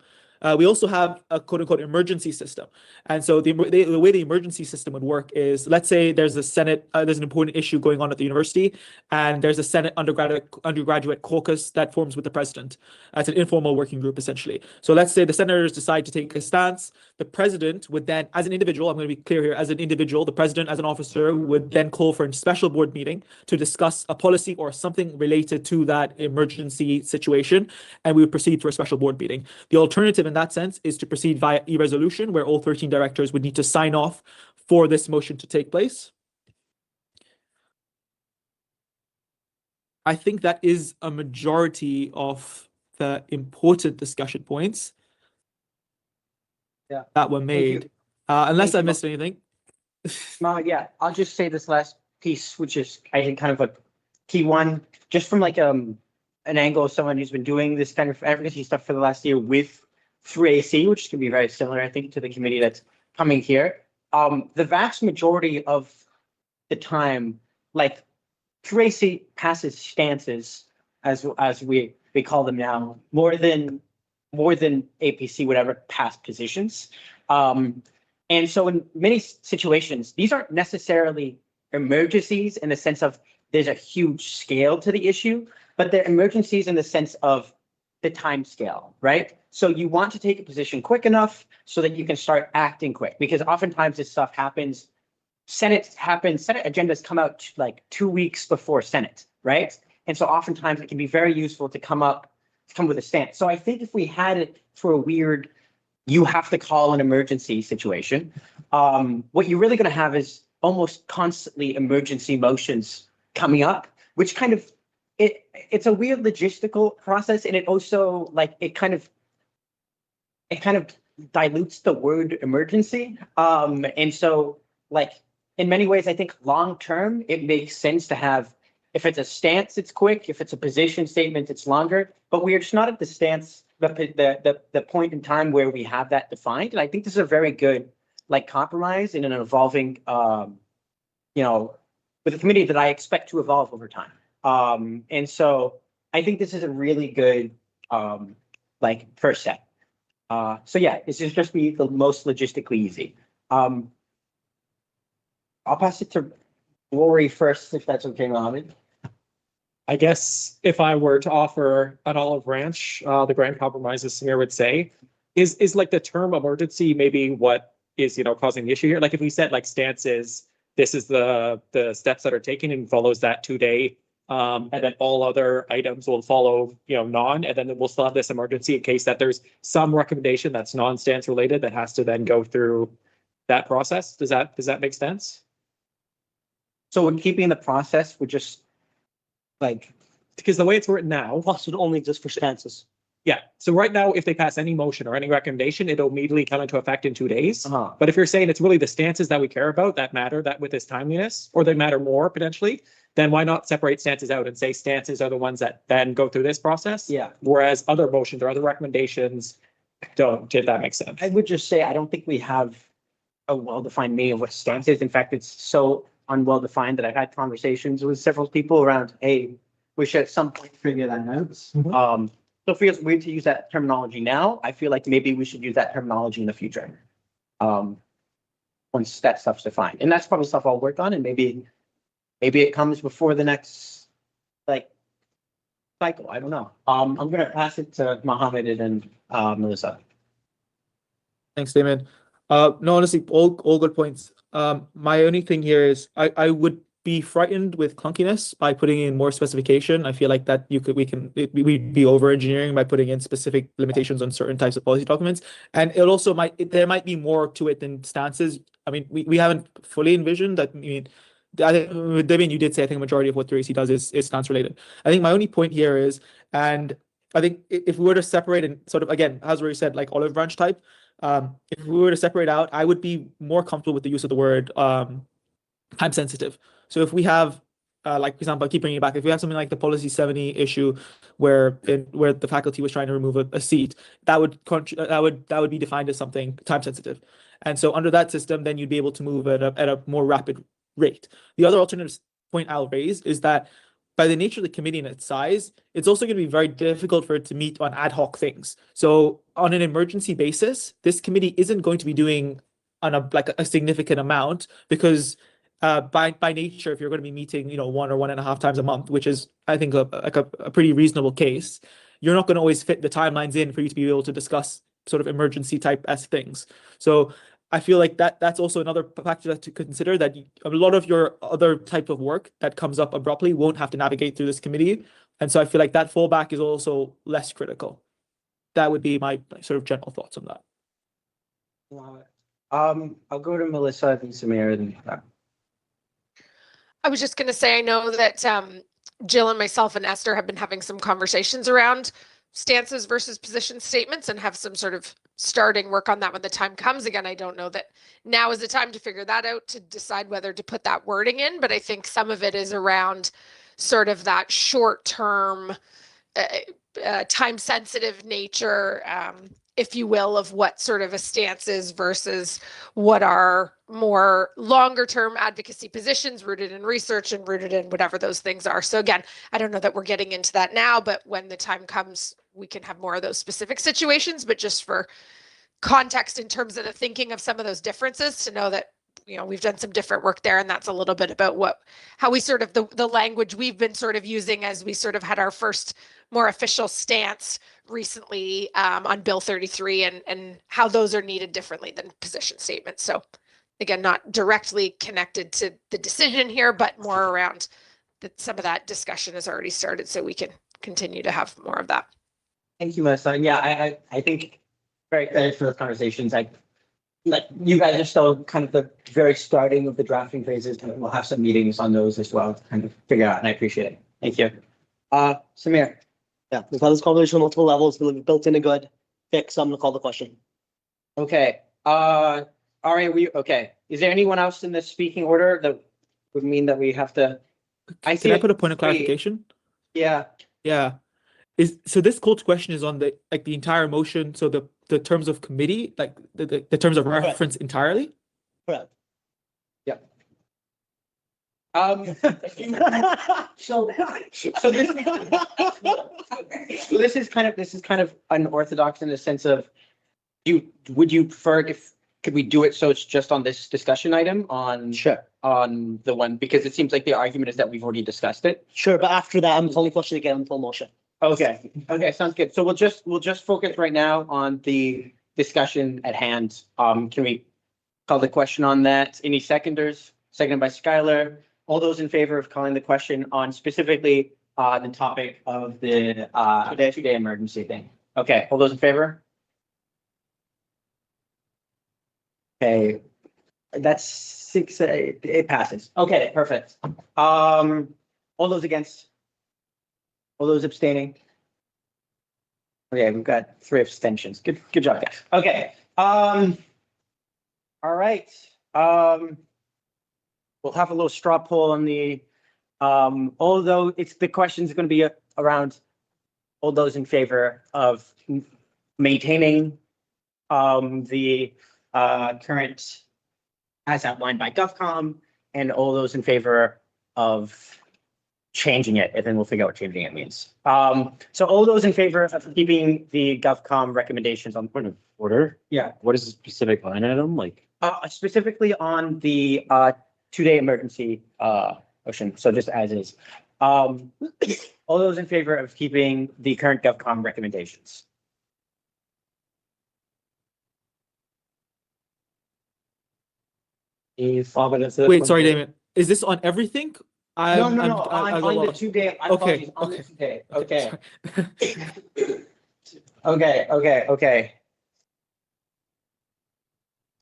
We also have a quote-unquote emergency system. And so the way the emergency system would work is, let's say there's a Senate, there's an important issue going on at the university, and there's a Senate undergraduate caucus that forms with the president. It's an informal working group, essentially. So let's say the senators decide to take a stance the president would then, as an individual, I'm going to be clear here, as an individual, the president as an officer would then call for a special board meeting to discuss a policy or something related to that emergency situation, and we would proceed through a special board meeting. The alternative in that sense is to proceed via e-resolution, where all 13 directors would need to sign off for this motion to take place. I think that is a majority of the important discussion points that were made. Unless I missed anything. Yeah, I'll just say this last piece, which is, I think, kind of a key one, just from like an angle of someone who's been doing this kind of advocacy stuff for the last year through AC, which is going to be very similar, I think, to the committee that's coming here. The vast majority of the time, like, through AC passes stances, as we call them now, more than APC would ever pass positions. And so in many situations, these aren't necessarily emergencies in the sense of there's a huge scale to the issue, but they're emergencies in the sense of the time scale, right? So you want to take a position quick enough so that you can start acting quick, because oftentimes this stuff happens. Senate agendas come out like 2 weeks before Senate, right? And so oftentimes it can be very useful to come with a stance. So I think if we had it for a weird, you have to call an emergency situation, what you're really going to have is almost constantly emergency motions coming up, which kind of, it's a weird logistical process. And it also it kind of dilutes the word emergency. And so in many ways, I think long-term, it makes sense to have, if it's a stance, it's quick. If it's a position statement, it's longer. But we're just not at the stance, the point in time where we have that defined. And I think this is a very good compromise in an evolving, with a committee that I expect to evolve over time. And so I think this is a really good first step. So yeah, this is just be the most logistically easy. I'll pass it to Rory first, if that's okay, Mohammed. I guess if I were to offer an olive branch, the grand compromise, as Samir would say, is like the term emergency maybe what is causing the issue here? Like if we said stances, this is the steps that are taken and follows that 2-day, and then all other items will follow non, and then we'll still have this emergency in case that there's some recommendation that's non-stance related that has to then go through that process. Does that make sense? So in keeping the process, we're just because the way it's written now, Process would only exist for stances. yeah. So right now, if they pass any motion or any recommendation, it'll immediately come into effect in 2 days. But if you're saying it's really the stances that we care about that matter, that with this timeliness, or they matter more potentially, then why not separate stances out and say stances are the ones that then go through this process? Yeah. Whereas other motions or other recommendations don't, if that makes sense. I would just say, I don't think we have a well-defined meaning of what stance is. In fact, it's so unwell-defined that I've had conversations with several people around, hey, we should at some point figure that out. So it feels weird to use that terminology now. I feel like maybe we should use that terminology in the future. Once that stuff's defined. And that's probably stuff I'll work on, and maybe it comes before the next cycle. I don't know. I'm gonna pass it to Mohammed and Melissa. Thanks, Damon. No, honestly, all good points. My only thing here is I would be frightened with clunkiness by putting in more specification. I feel like that we'd be over engineering by putting in specific limitations on certain types of policy documents. And it also there might be more to it than stances. I mean, we haven't fully envisioned that. I mean, I think, Damien, you did say, I think a majority of what 3AC does is stance related. I think my only point here is, and I think if we were to separate and sort of, again, as Rory said, like olive branch type, if we were to separate out, I would be more comfortable with the use of the word time sensitive. So if we have, for example, I keep bringing it back, if we have something like the policy 70 issue where the faculty was trying to remove a seat, that would be defined as something time sensitive. And so under that system, then you'd be able to move at a more rapid rate. The other alternative point I'll raise is that by the nature of the committee and its size, it's also going to be very difficult for it to meet on ad hoc things. So on an emergency basis, this committee isn't going to be doing on a significant amount, because by nature, if you're going to be meeting 1 or 1.5 times a month, which is, I think, a pretty reasonable case, you're not going to always fit the timelines in for you to be able to discuss sort of emergency type as things. So I feel like that's also another factor to consider, that a lot of your other type of work that comes up abruptly won't have to navigate through this committee. And so I feel like that fallback is also less critical. That would be my sort of general thoughts on that. I'll go to Melissa and Samir and I was just going to say, I know that Jill and myself and Esther have been having some conversations around stances versus position statements and have some sort of starting work on that when the time comes. Again, I don't know that now is the time to figure that out, to decide whether to put that wording in, but I think some of it is around sort of that short-term, time-sensitive nature, if you will, of what sort of a stance is versus what are more longer-term advocacy positions rooted in research and rooted in whatever those things are. So again, I don't know that we're getting into that now, but when the time comes, we can have more of those specific situations. But just for context in terms of the thinking of some of those differences, to know that, you know, we've done some different work there, and that's a little bit about how we sort of the language we've been sort of using as we sort of had our first more official stance recently on Bill 33 and how those are needed differently than position statements. So again, not directly connected to the decision here, but more around that some of that discussion has already started, so we can continue to have more of that. thank you, Melissa. Yeah, I think very excited for those conversations. Like you guys are still kind of the very starting of the drafting phases, and we'll have some meetings on those as well to kind of figure out, and I appreciate it. Thank you. Samir. Yeah, we've had this conversation on multiple levels. We've built in a good fix. I'm gonna call the question. Okay, all right, okay. Is there anyone else in the speaking order that would mean that we have to? Can I put a point of clarification? Yeah. Yeah. So this call to question is on the entire motion, so the terms of committee, like the terms of reference entirely? Correct. Yeah. So this is kind of unorthodox in the sense of, would you prefer could we do it so it's just on this discussion item on the one, because it seems like the argument is that we've already discussed it. Sure, but after that, I'm calling question again on full motion. Okay, sounds good. So we'll just focus right now on the discussion at hand. Can we call the question on that? Any seconders? Seconded by Skylar. All those in favor of calling the question on specifically the topic of the two-day emergency thing? Okay, all those in favor? Okay, that's 6, it passes. Okay, perfect. All those against? All those abstaining? Okay, we've got 3 abstentions. Good job, guys. Okay. All right. We'll have a little straw poll on the, although the question's going to be around all those in favor of maintaining the current as outlined by GovCom, and all those in favor of changing it, and then we'll figure out what changing it means. So all those in favor of keeping the GovCom recommendations on point of order? Yeah. What is the specific line item like? Specifically on the two-day emergency motion, so just as is. All those in favor of keeping the current GovCom recommendations? Wait, sorry, Damon. Is this on everything? No, on the two-day. Okay. On the two-day. Okay.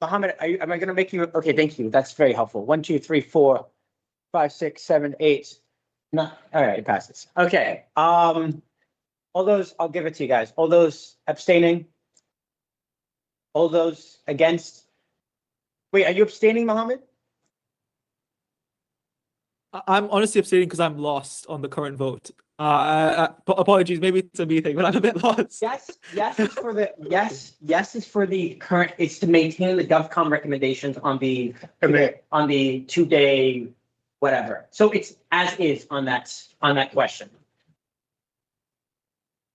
Mohammed, am I going to make you? Okay, thank you. That's very helpful. 1, 2, 3, 4, 5, 6, 7, 8. No, all right, it passes. Okay. All those, I'll give it to you guys. All those abstaining? All those against? Wait, are you abstaining, Mohammed? I'm honestly abstaining because I'm lost on the current vote. Apologies, maybe it's a me thing, but I'm a bit lost. Yes is for the current. It's to maintain the GovCom recommendations on the two-day whatever. So it's as is on that question.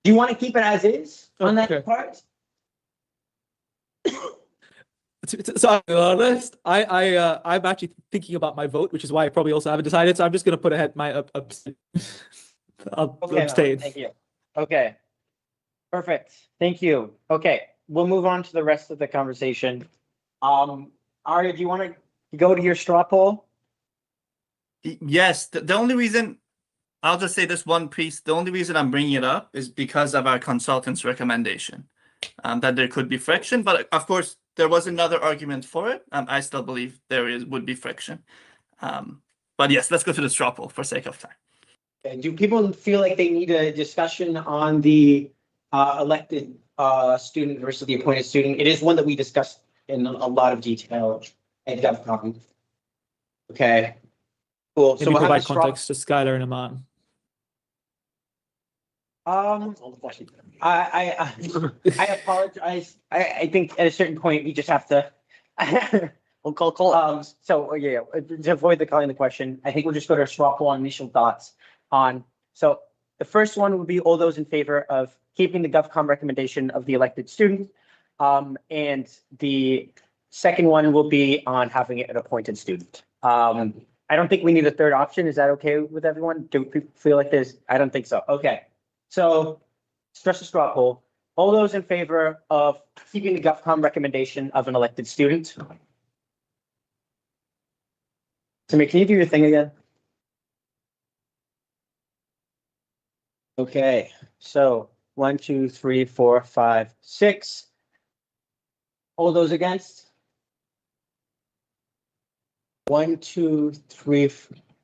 Do you want to keep it as is on that part? So I'll be honest, I'm actually thinking about my vote, which is why I probably also haven't decided. So I'm just going to put ahead my abstain. I'll abstain. Thank you. Okay. Perfect. Thank you. Okay. we'll move on to the rest of the conversation. Arya, do you want to go to your straw poll? Yes, the only reason, I'll just say this one piece, the only reason I'm bringing it up is because of our consultant's recommendation, that there could be friction, but of course, there was another argument for it. I still believe would be friction. But yes, let's go to the straw poll for sake of time. Do people feel like they need a discussion on the elected student versus the appointed student? It is one that we discussed in a lot of detail at GovCon. Okay, cool. So Maybe we'll have a provide straw. context to Skylar and Aman. I apologize. I think at a certain point we just have to. We'll call. So yeah, to avoid calling the question, I think we'll just go to our straw poll on initial thoughts on. So the first one would be all those in favor of keeping the GovCon recommendation of the elected student. And the second one will be on having it an appointed student. I don't think we need a third option. Is that okay with everyone? Do people feel like I don't think so. Okay. So stress the straw poll. All those in favor of keeping the GovCon recommendation of an elected student? Samir, can you do your thing again? Okay, so 1, 2, 3, 4, 5, 6. All those against? 1, 2, 3,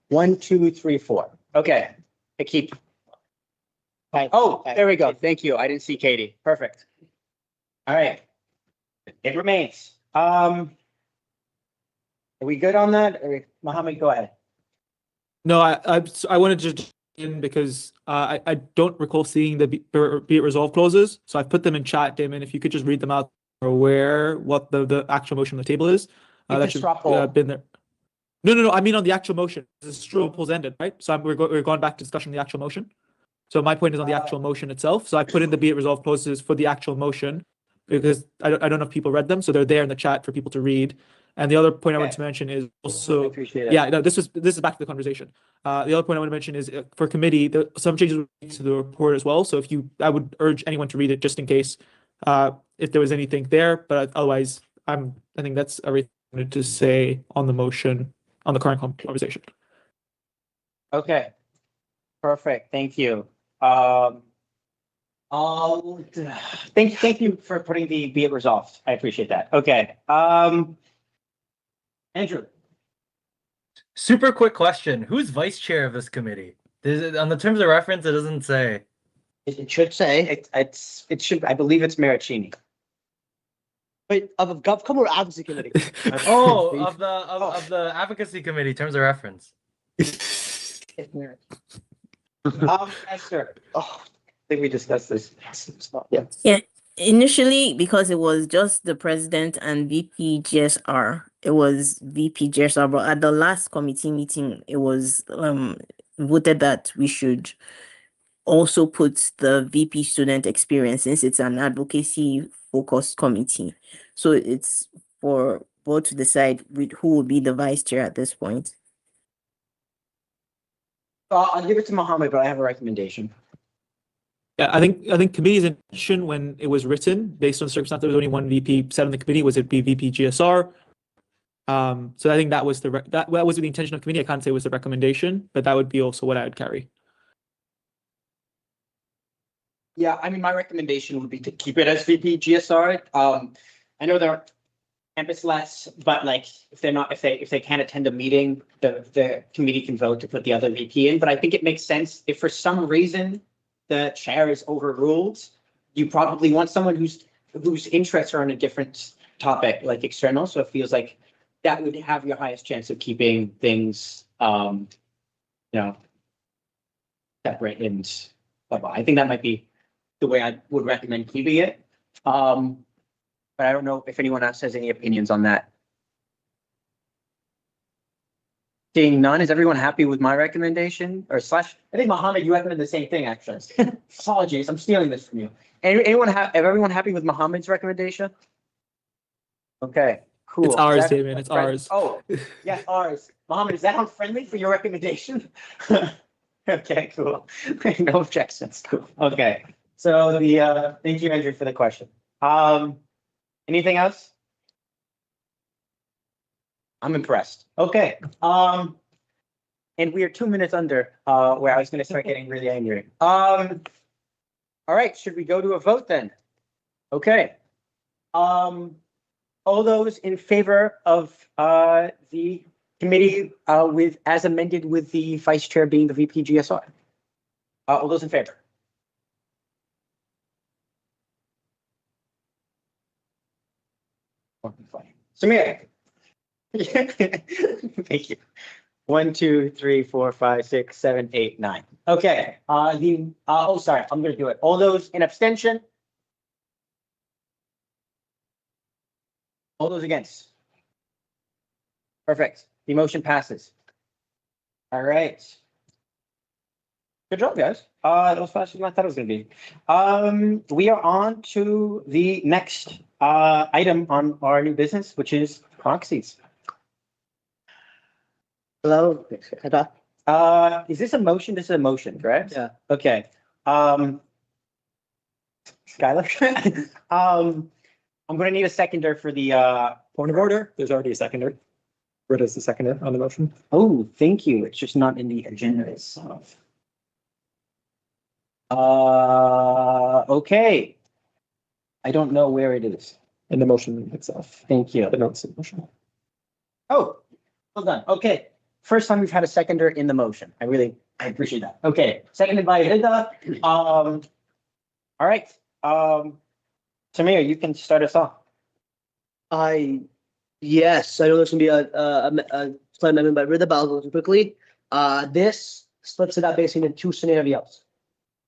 1, 2, 3, 4. Okay, I keep. Oh, there we go. Thank you. I didn't see Katie. Perfect. All right. It remains. Are we good on that? Mohammed, go ahead. No, I wanted to just in because I don't recall seeing the be it resolved clauses, so I've put them in chat, Damon. If you could just read them out, or aware what the actual motion on the table is. That should have been there. No. I mean on the actual motion. The straw poll's ended, right? So we're going back to discussion of the actual motion. So my point is on the actual motion itself. So I put in the be it resolved clauses for the actual motion because I don't know if people read them, so they're there in the chat for people to read. And the other point I wanted to mention is also, yeah, no, this is back to the conversation. The other point I want to mention is for committee, some changes to the report as well. So I would urge anyone to read it just in case if there was anything there. But otherwise, I think that's everything I wanted to say on the motion on the current conversation. Okay, perfect. Thank you. Thank you for putting the be it resolved. I appreciate that. Okay. Andrew. Super quick question. Who's vice chair of this committee? On the terms of reference, it doesn't say. It should say. It should. I believe it's Maricini. Wait, of GovCom or advocacy committee? Oh, of the advocacy committee. Terms of reference. Esther. Oh, I think we discussed this. Yeah. Yeah. Initially, because it was just the president and VP GSR, it was VP GSR, but at the last committee meeting, it was voted that we should also put the VP student experience since it's an advocacy focused committee. So it's for board to decide who will be the vice chair at this point. I'll give it to Mohammed, but I have a recommendation. Yeah, I think committee's intention when it was written, based on the circumstance, there was only one VP set on the committee, was it be VP GSR? So I think that was that was the intention of committee. I can't say it was the recommendation, but that would be also what I would carry. Yeah, I mean, my recommendation would be to keep it as VP GSR. I know there are campus less, but like if they can't attend a meeting, the committee can vote to put the other VP in. But I think it makes sense if for some reason the chair is overruled, you probably want someone whose interests are on a different topic, like external. So it feels like that would have your highest chance of keeping things, separate and blah, blah. I think that might be the way I would recommend keeping it. But I don't know if anyone else has any opinions on that. Seeing none, is everyone happy with my recommendation? I think Mohammed, you recommend the same thing, actually. Apologies, I'm stealing this from you. Everyone happy with Mohammed's recommendation? Okay, cool. It's ours, Damon. It's ours. Oh, yes, ours. Mohammed, is that unfriendly for your recommendation? Okay, cool. No objections. Cool. Okay. So thank you, Andrew, for the question. Anything else? I'm impressed. Okay. And we are 2 minutes under where I was going to start getting really angry. All right, should we go to a vote then? Okay. All those in favor of the committee with as amended with the vice chair being the VP GSR? All those in favor? Samir. Thank you. 1, 2, 3, 4, 5, 6, 7, 8, 9. Okay. Oh, sorry. I'm going to do it. All those in abstention? All those against? Perfect. The motion passes. All right. Good job, guys. That was faster than I thought it was going to be. We are on to the next item on our new business, which is proxies. Hello. Is this a motion? This is a motion, correct? Yeah. Okay. Skylar. I'm going to need a seconder for the Point of order, there's already a seconder. Britta's the seconder on the motion. Oh, thank you. It's just not in the agenda itself. Okay. I don't know where it is. In the motion itself. Thank you. The notes of the motion. Oh, well done. Okay. First time we've had a seconder in the motion. I appreciate that. Okay. Seconded by Rida. All right. Samir, you can start us off. Yes, I know there's gonna be a slight amendment by Rida, but I'll go through quickly. This splits it up basically into 2 scenarios.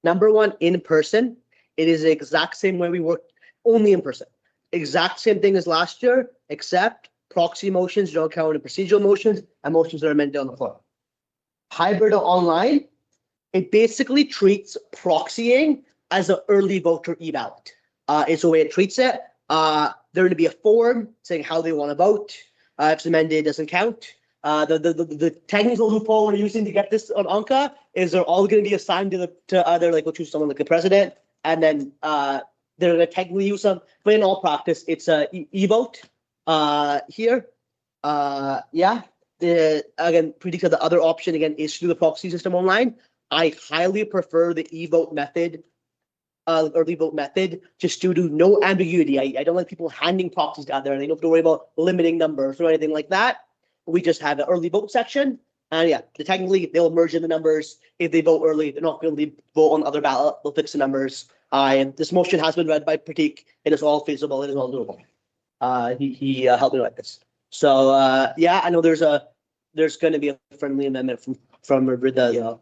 Number 1, in person. It is the exact same way we work, only in person. Exact same thing as last year, except proxy motions don't count in procedural motions and motions that are amended on the floor. Hybrid or online, it basically treats proxying as an early voter e-ballot. It's the way it treats it. There going to be a form saying how they want to vote. If it's amended, it doesn't count. The technical loophole we're using to get this on Anka is they're all going to be assigned to either like we'll choose someone like the president, and then they're going to technically use them. But in all practice, it's a e-vote here. Yeah. Again, predicted the other option again is to do the proxy system online. I highly prefer the e-vote method. Early vote method, just due to no ambiguity. I don't like people handing proxies down there and they don't have to worry about limiting numbers or anything like that. We just have an early vote section. And yeah, technically they'll merge in the numbers. If they vote early, they're not going to vote on the other ballot. They'll fix the numbers. And this motion has been read by Pratik. It is all feasible. It is all doable. He helped me write this. So yeah, I know there's going to be a friendly amendment from Rida.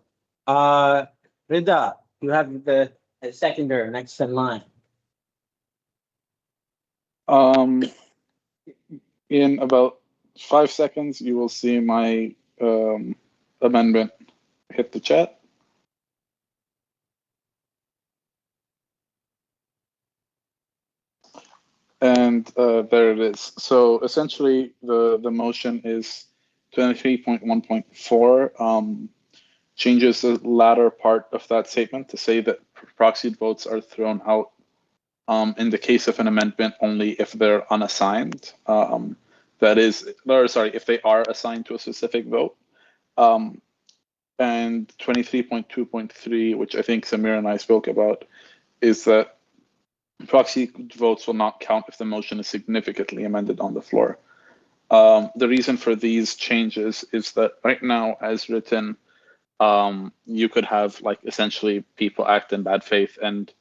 Rida, you have the seconder next in line. In about 5 seconds, you will see my amendment hit the chat. And there it is. So essentially, the motion is 23.1.4 changes the latter part of that statement to say that proxied votes are thrown out in the case of an amendment only if they're unassigned. That is, or sorry, if they are assigned to a specific vote. And 23.2.3, which I think Samir and I spoke about, is that proxy votes will not count if the motion is significantly amended on the floor. The reason for these changes is that right now, as written, you could have like essentially people act in bad faith and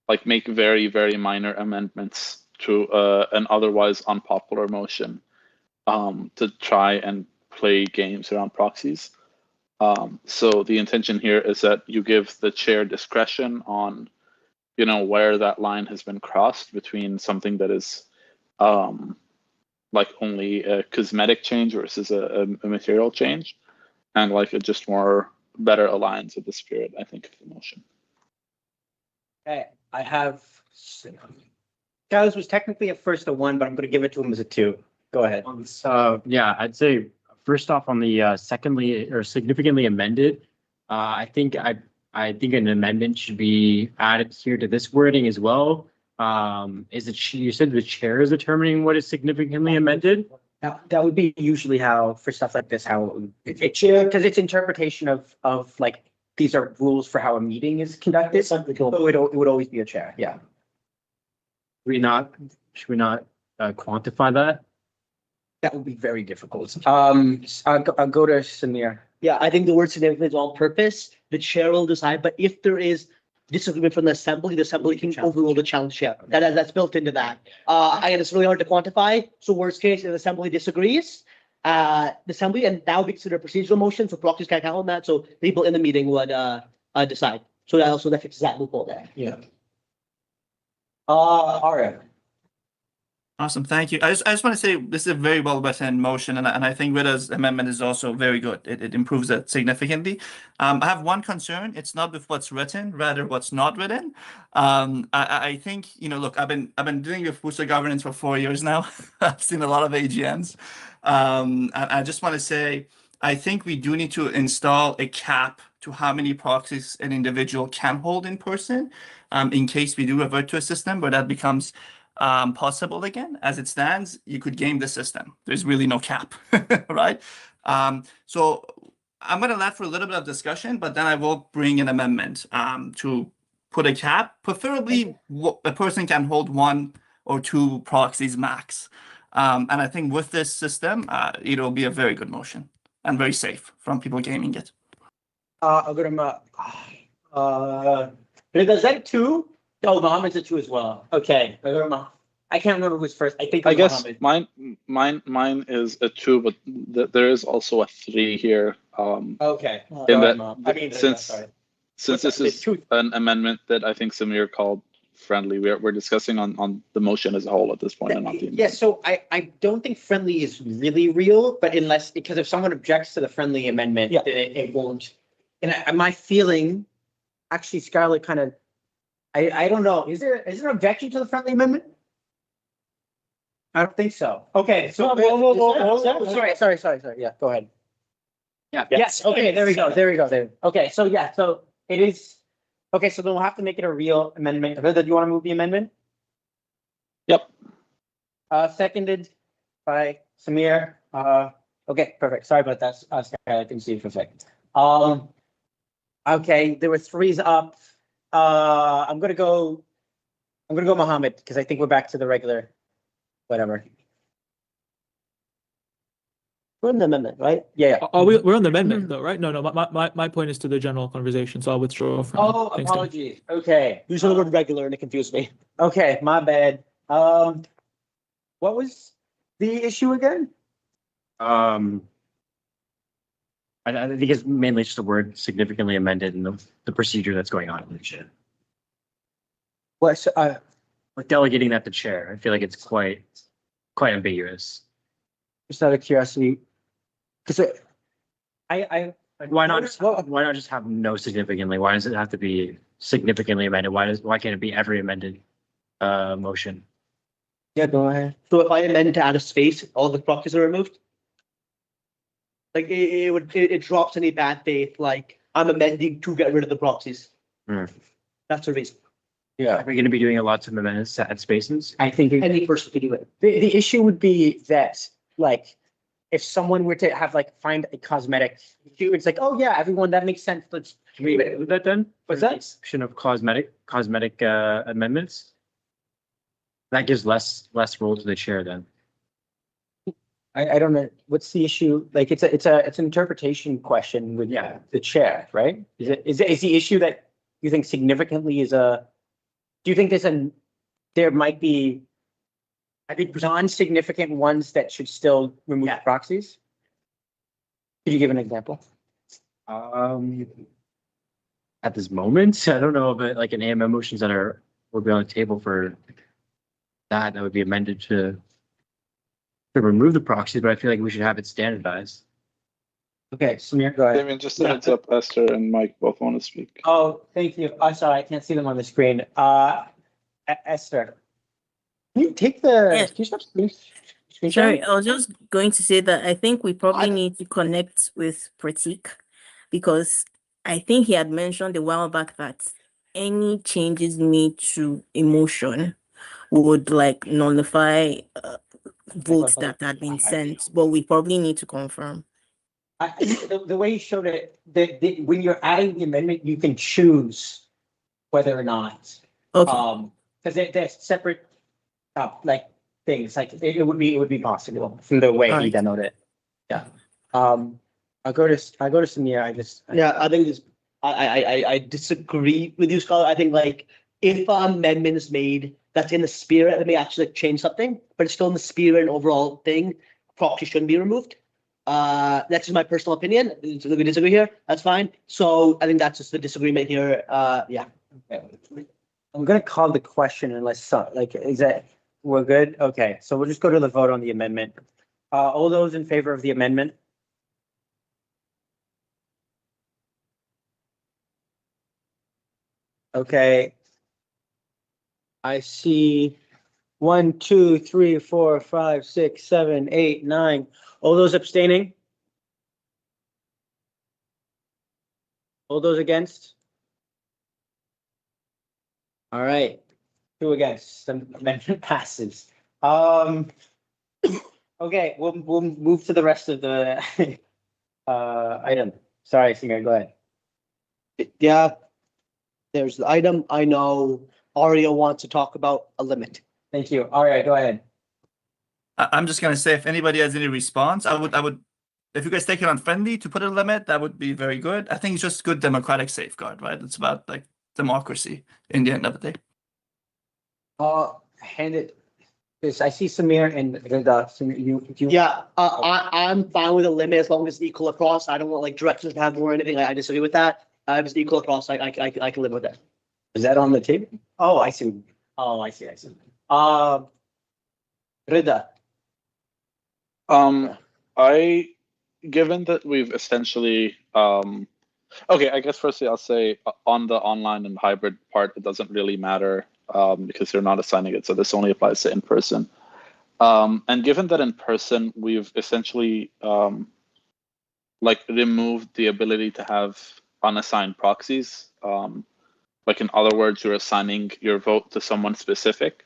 like make very, very minor amendments to an otherwise unpopular motion to try and play games around proxies. So the intention here is that you give the chair discretion on, you know, where that line has been crossed between something that is like only a cosmetic change versus a material change. And like it just more better aligns with the spirit, I think, of the motion. Okay, I have. This was technically at first a 1, but I'm going to give it to him as a 2. Go ahead. Yeah, I'd say first off on the secondly or significantly amended, I think an amendment should be added here to this wording as well. is it, you said the chair is determining what is significantly amended? That would be usually how, for stuff like this, how because it's interpretation of like, these are rules for how a meeting is conducted. So it would always be a chair, yeah. Should we not quantify that? That would be very difficult. I'll go to Samir. Yeah, I think the word significant is on purpose. The chair will decide, but if there is disagreement from the assembly can overrule the challenge chair. That's built into that. Again, it's really hard to quantify. So worst case, if the assembly disagrees, the assembly, and that would be considered a procedural motion, so proxies can't count on that. So people in the meeting would decide. So that fixes that loophole there. Yeah. All right. Awesome, thank you. I just want to say this is a very well written motion, and I think Rita's amendment is also very good. It improves it significantly. I have one concern. It's not with what's written, rather what's not written. I think, look, I've been doing with WUSA governance for 4 years now. I've seen a lot of AGMs. And I just want to say, I think we do need to install a cap to how many proxies an individual can hold in person, in case we do revert to a system where that becomes possible again. As it stands, you could game the system. There's really no cap, right? So I'm going to let for a little bit of discussion, but then I will bring an amendment to put a cap. Preferably, a person can hold 1 or 2 proxies max. And I think with this system, it'll be a very good motion and very safe from people gaming it. I'll go to is that 2? Oh, Mohammed's a 2 as well. Okay. I can't remember who's first. I think it was I guess Mohammed. mine is a 2, but there is also a 3 here. Okay. In that, since this is an amendment that I think Samir called friendly, we're discussing on the motion as a whole at this point, and not the amendment. Yeah, so I don't think friendly is really real, but because if someone objects to the friendly amendment, Yeah. it won't. And my feeling, actually, Scarlett kind of, I don't know. Is there an objection to the friendly amendment? I don't think so. Okay, so sorry. Yeah, go ahead. Yeah. Yes. Okay. There we go. Okay. So yeah. So it is. Okay. So then we'll have to make it a real amendment. Do you want to move the amendment? Yep. Seconded by Samir. Okay. Perfect. Sorry about that. I didn't see it perfect. Okay. There were 3s up. I'm gonna go Mohammed because I think we're back to the regular. Whatever. We're in the amendment, right? Yeah. We're on the amendment though, right? No. My point is to the general conversation, so I'll withdraw from. Oh, thanks, Tim. apologies. Okay. You said the word regular and it confused me. Okay, my bad. What was the issue again? I think it's mainly just the word significantly amended and the procedure that's going on in the chair. What? Like delegating that to chair, I feel like it's quite ambiguous. Just out of curiosity, because Why not just have no significantly? Why does it have to be significantly amended? Why can't it be every amended motion? Yeah, go ahead. So if I amend to add a space, all the proxies are removed? Like it drops any bad faith, like I'm amending to get rid of the proxies. That's the reason. Yeah. Are we going to be doing lots of amendments to add spaces? I think Any person could do it. the issue would be that, like, if someone were to have find a cosmetic issue, it's like, oh yeah, everyone, that makes sense. Let's Can we include that then? What's that? Section of cosmetic amendments. That gives less role to the chair then. I don't know. What's the issue? Like, it's an interpretation question with the chair, right? Is the issue that you think significantly is do you think there might be, I think, non-significant ones that should still remove proxies? Could you give an example? At this moment, I don't know, but like an AMM motions that will be on the table for that would be amended to remove the proxies, but I feel like we should have it standardized. Okay, Samir, go ahead. Damien, just a heads up, Esther and Mike both want to speak. Oh, thank you. I'm sorry, I can't see them on the screen. Esther, can you take can you stop screen Sorry, sharing? I was just going to say that I think we probably need to connect with Pratik, because I think he had mentioned a while back that any changes made to emotion would like nullify votes that had been sent, but we probably need to confirm. The way you showed it, when you're adding the amendment, you can choose whether or not. Okay. Because they're separate, like things. Like it would be possible from the way he demoed it. Yeah. I go to Samir. I think this. I disagree with you, Scott. I think like if an amendment is made that's in the spirit, it may actually change something, but it's still in the spirit and overall thing. Proxy shouldn't be removed. That's just my personal opinion. We disagree here. That's fine. So I think that's just the disagreement here. Yeah. I'm gonna call the question unless is that we're good? Okay, so we'll just go to the vote on the amendment. All those in favor of the amendment? Okay. I see 1, 2, 3, 4, 5, 6, 7, 8, 9. All those abstaining? All those against? All right, 2 against. The amendment passes. Okay, we'll move to the rest of the item. Sorry, Samir, go ahead. Yeah. There's the item. I know Aria wants to talk about a limit. Thank you. Aria, go ahead. I'm just gonna say, if anybody has any response, I would, if you guys take it on friendly to put a limit, that would be very good. I think it's just good democratic safeguard, right? It's about like democracy in the end of the day. Hand it. Because I see Samir and Rida. Samir, you. Yeah, I'm fine with a limit as long as it's equal across. I don't want like directors to have more or anything. I disagree with that. If it's equal across, I can live with that. Is that on the table? Oh, I see. Oh, I see. Rida. Given that we've essentially, okay, I guess firstly I'll say on the online and hybrid part, it doesn't really matter because you're not assigning it. So this only applies to in person. And given that in person, we've essentially like removed the ability to have unassigned proxies. Like in other words, you're assigning your vote to someone specific.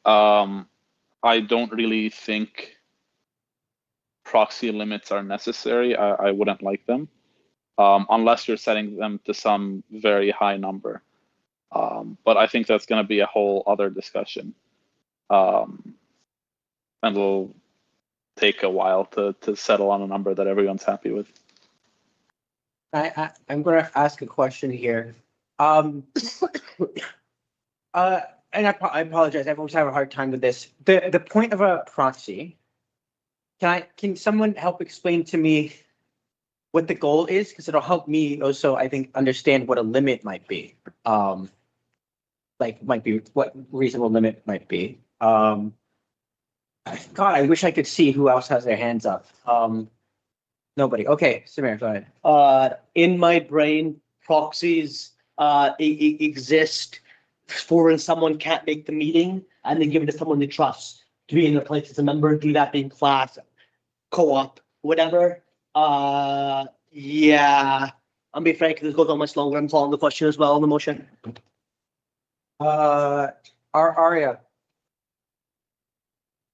I don't really think proxy limits are necessary. I wouldn't like them unless you're setting them to some very high number. But I think that's going to be a whole other discussion. And it'll take a while to settle on a number that everyone's happy with. I'm going to ask a question here. And I apologize. I've always had a hard time with this. The point of a proxy. Can someone help explain to me what the goal is? Because it'll help me also, I think, understand what a limit might be. What reasonable limit might be. God, I wish I could see who else has their hands up. Nobody. Okay, Samir, go ahead. In my brain, proxies exist for when someone can't make the meeting and they give it to someone they trust to be in their place as a member, do that being class, co-op, whatever. Yeah. I'll be frank, this goes on much longer. I'm following the question as well on the motion. Aria.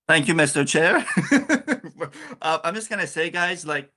Thank you, Mr. Chair. I'm just gonna say, guys, like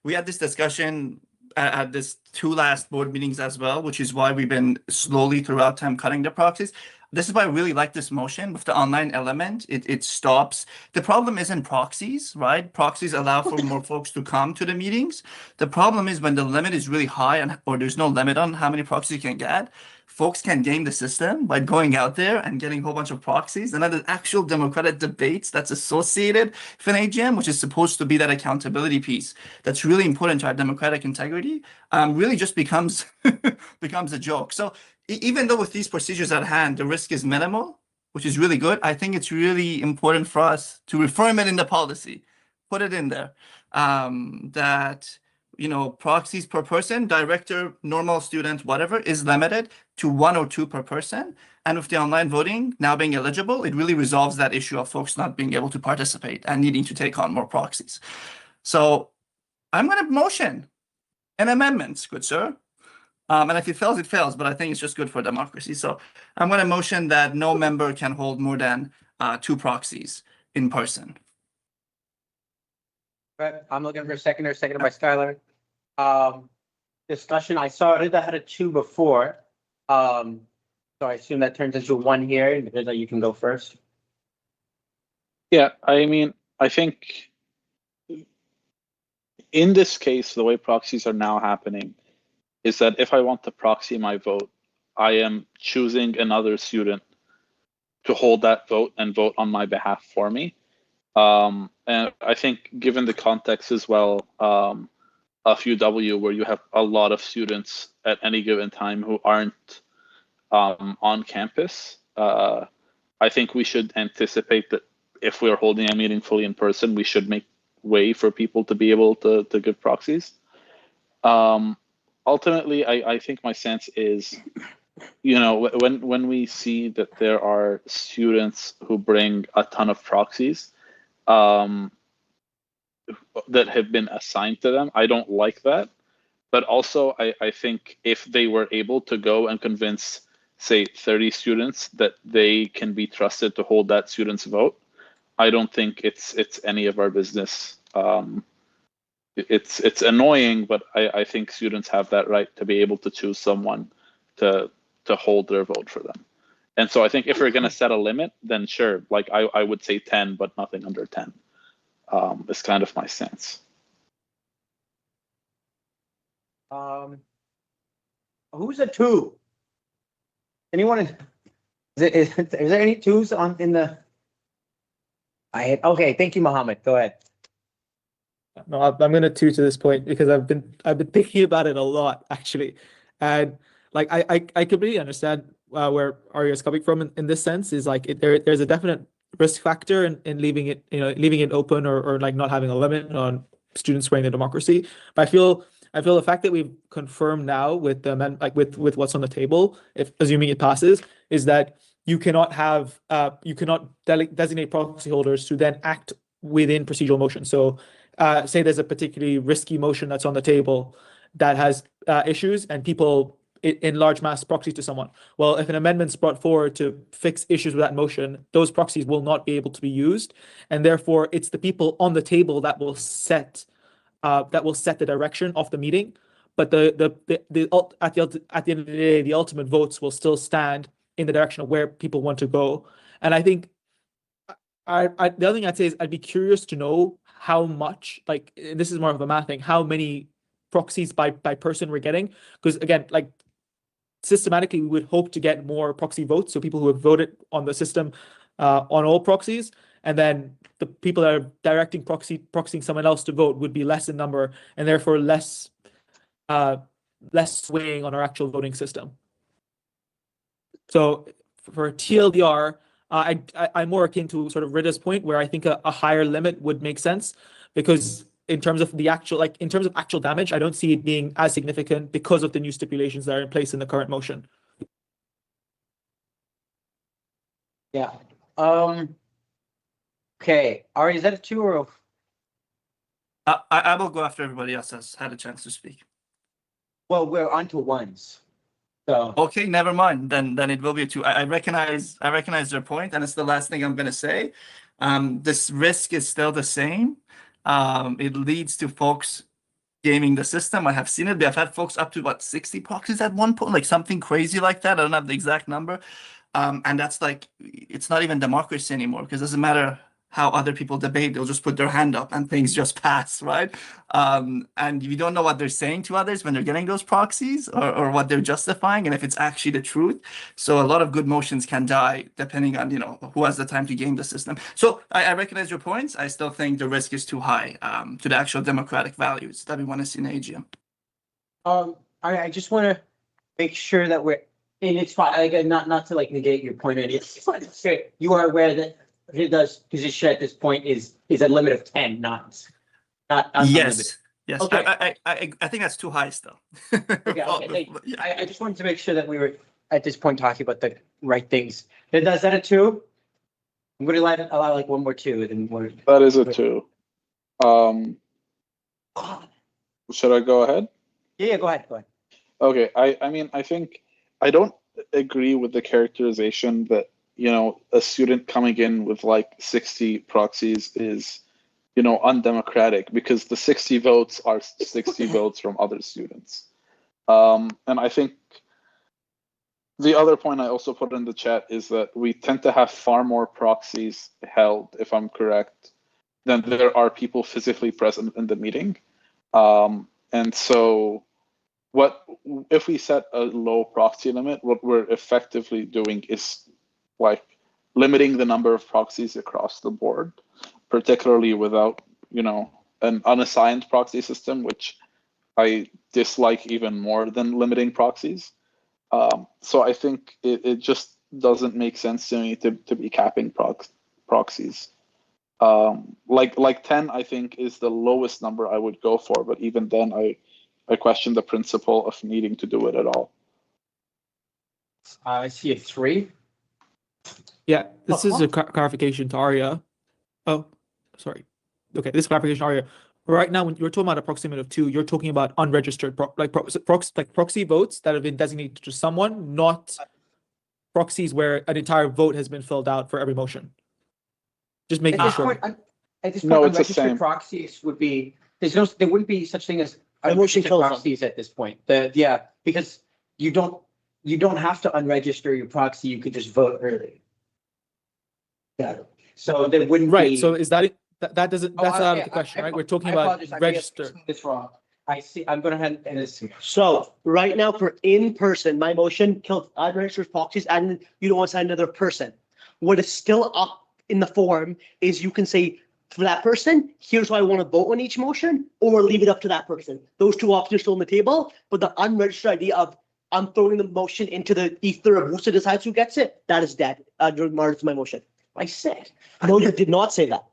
we had this discussion at this 2 last board meetings as well, which is why we've been slowly throughout time cutting the proxies. This is why I really like this motion with the online element. It stops. The problem isn't proxies, right? Proxies allow for more folks to come to the meetings. The problem is when the limit is really high or there's no limit on how many proxies you can get, folks can game the system by going out there and getting a whole bunch of proxies. And then the actual democratic debates that's associated with an AGM, which is supposed to be that accountability piece that's really important to our democratic integrity, really just becomes a joke. So even though with these procedures at hand, the risk is minimal, which is really good, I think it's really important for us to reform it in the policy, put it in there, that, you know, proxies per person, director, normal student, whatever, is limited to 1 or 2 per person. And with the online voting now being eligible, it really resolves that issue of folks not being able to participate and needing to take on more proxies. So I'm going to motion an amendment, good sir, And if it fails, it fails. But I think it's just good for democracy. So I'm going to motion that no member can hold more than 2 proxies in person. Right, I'm looking for a seconder, seconded by Skylar. Discussion, I saw Rita had a 2 before. So I assume that turns into a 1 here. Rita, you can go first. Yeah, I mean, I think in this case, the way proxies are now happening is that if I want to proxy my vote, I am choosing another student to hold that vote and vote on my behalf for me. And I think given the context as well, of UW, where you have a lot of students at any given time who aren't on campus, I think we should anticipate that if we are holding a meeting fully in person, we should make way for people to be able to give proxies. Ultimately, I think my sense is, you know, when we see that there are students who bring a ton of proxies that have been assigned to them, I don't like that. But also, I think if they were able to go and convince, say, 30 students that they can be trusted to hold that student's vote, I don't think it's any of our business. It's annoying, but I think students have that right to be able to choose someone to hold their vote for them. And so I think if we're going to set a limit, then sure, like I would say 10, but nothing under 10 is kind of my stance. Who's a 2? Anyone? Is there any 2s on in the? Okay. Thank you, Mohammed. Go ahead. No, I'm gonna 2 to this point because I've been thinking about it a lot actually, and like I completely understand where Arya is coming from in this sense. Is like there's a definite risk factor in leaving it, you know, leaving it open or like not having a limit on students swaying the democracy. But I feel the fact that we've confirmed now with the with what's on the table, if assuming it passes, is that you cannot have you cannot designate proxy holders to then act within procedural motion. So say there's a particularly risky motion that's on the table that has issues and people in large mass proxy to someone. Well, if an amendment's brought forward to fix issues with that motion, those proxies will not be able to be used. And therefore, it's the people on the table that will set the direction of the meeting. But at the end of the day, the ultimate votes will still stand in the direction of where people want to go. And I think the other thing I'd say is I'd be curious to know how much, like, this is more of a math thing, how many proxies by person we're getting. Because again, like systematically, we would hope to get more proxy votes. So people who have voted on the system on all proxies, and then the people that are directing proxying someone else to vote would be less in number, and therefore less swaying on our actual voting system. So for TLDR, I'm more akin to sort of Rita's point, where I think a higher limit would make sense, because in terms of actual damage, I don't see it being as significant because of the new stipulations that are in place in the current motion. Yeah. Okay. Ari, is that a 2 or? I will go after everybody else has had a chance to speak. Well, we're on to 1s. So. Okay, never mind. Then it will be a 2. I recognize their point, and it's the last thing I'm going to say. This risk is still the same. It leads to folks gaming the system. I have seen it. I've had folks up to 60 proxies at one point, like something crazy like that. I don't have the exact number. And that's like, it's not even democracy anymore, because it doesn't matter how other people debate, they'll just put their hand up and things just pass, right? And you don't know what they're saying to others when they're getting those proxies, or what they're justifying, and if it's actually the truth. So a lot of good motions can die depending on, you know, who has the time to game the system. So I recognize your points. I still think the risk is too high to the actual democratic values that we want to see in AGM. I just want to make sure that we're, and it's fine, again, not to like negate your point, it's fine. You are aware that Rida's position at this point is a limit of 10, not Yes. unlimited. Yes. Okay. I think that's too high still. Okay. I just wanted to make sure that we were at this point talking about the right things. Rida, is that a 2? I'm going to allow like 1 more 2, and then more. That is a 2. Should I go ahead? Yeah, go ahead. Okay, I mean, I think I don't agree with the characterization that, a student coming in with like 60 proxies is, undemocratic, because the 60 votes are 60 votes from other students. And I think the other point I also put in the chat is that we tend to have far more proxies held, if I'm correct, than there are people physically present in the meeting. And so if we set a low proxy limit, what we're effectively doing is like limiting the number of proxies across the board, particularly without, an unassigned proxy system, which I dislike even more than limiting proxies. So I think it just doesn't make sense to me to be capping proxies. Like 10, I think, is the lowest number I would go for, but even then, I question the principle of needing to do it at all. I see a 3. Yeah, this is a clarification to Arya. Oh, sorry. Okay, this clarification, Arya. Right now, when you're talking about a proxy limit of 2, you're talking about unregistered proxy votes that have been designated to someone, not proxies where an entire vote has been filled out for every motion. Just making sure. At this point, No, it's the unregistered same. proxies would be, there wouldn't be such thing as motion unregistered kills them. proxies at this point. Because you don't have to unregister your proxy, you could just vote early. Yeah, so there wouldn't Right, be. so is that that doesn't, that's Oh, out okay, of the question, I right? We're talking I about apologize, I may have register. explained this wrong. I see, I'm gonna hand, and it's. So right now for in-person, my motion kills unregistered proxies and you don't want to sign another person. What is still up in the form is you can say for that person, here's why I want to vote on each motion, or leave it up to that person. Those two options are still on the table, but the unregistered idea of I'm throwing the motion into the ether of WUSA decides who gets it, that is dead. Regards my motion. I said. No, you did not say that.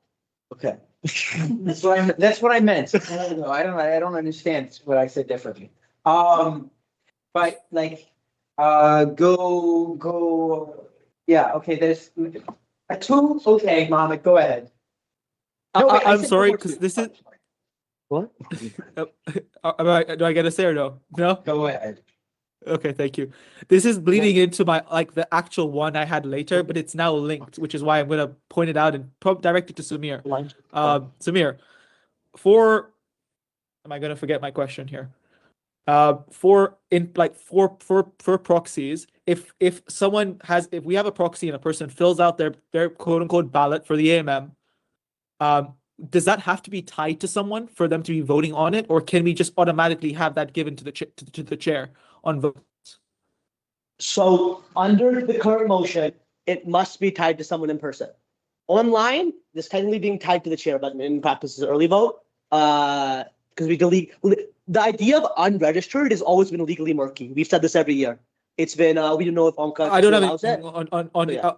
Okay. That's what I meant. I don't know. I don't understand what I said differently. But like, yeah, okay, there's a 2. Okay, Mohammed, go ahead. No, wait, I I'm said sorry, before because two. this is. What? Do I get a say or no? No? Go ahead. Okay, thank you. This is bleeding into my the actual one I had later, but it's now linked, which is why I'm gonna point it out and direct it to Samir. Samir, am I gonna forget my question here? For proxies, if we have a proxy and a person fills out their quote unquote ballot for the AMM, does that have to be tied to someone for them to be voting on it, or can we just automatically have that given to the chair on votes? So under the current motion, it must be tied to someone in person. Online, this technically being tied to the chair, but in practice is early vote. Because we delete the idea of unregistered has always been legally murky. We've said this every year. It's been we don't know if Onka I don't have allows it. on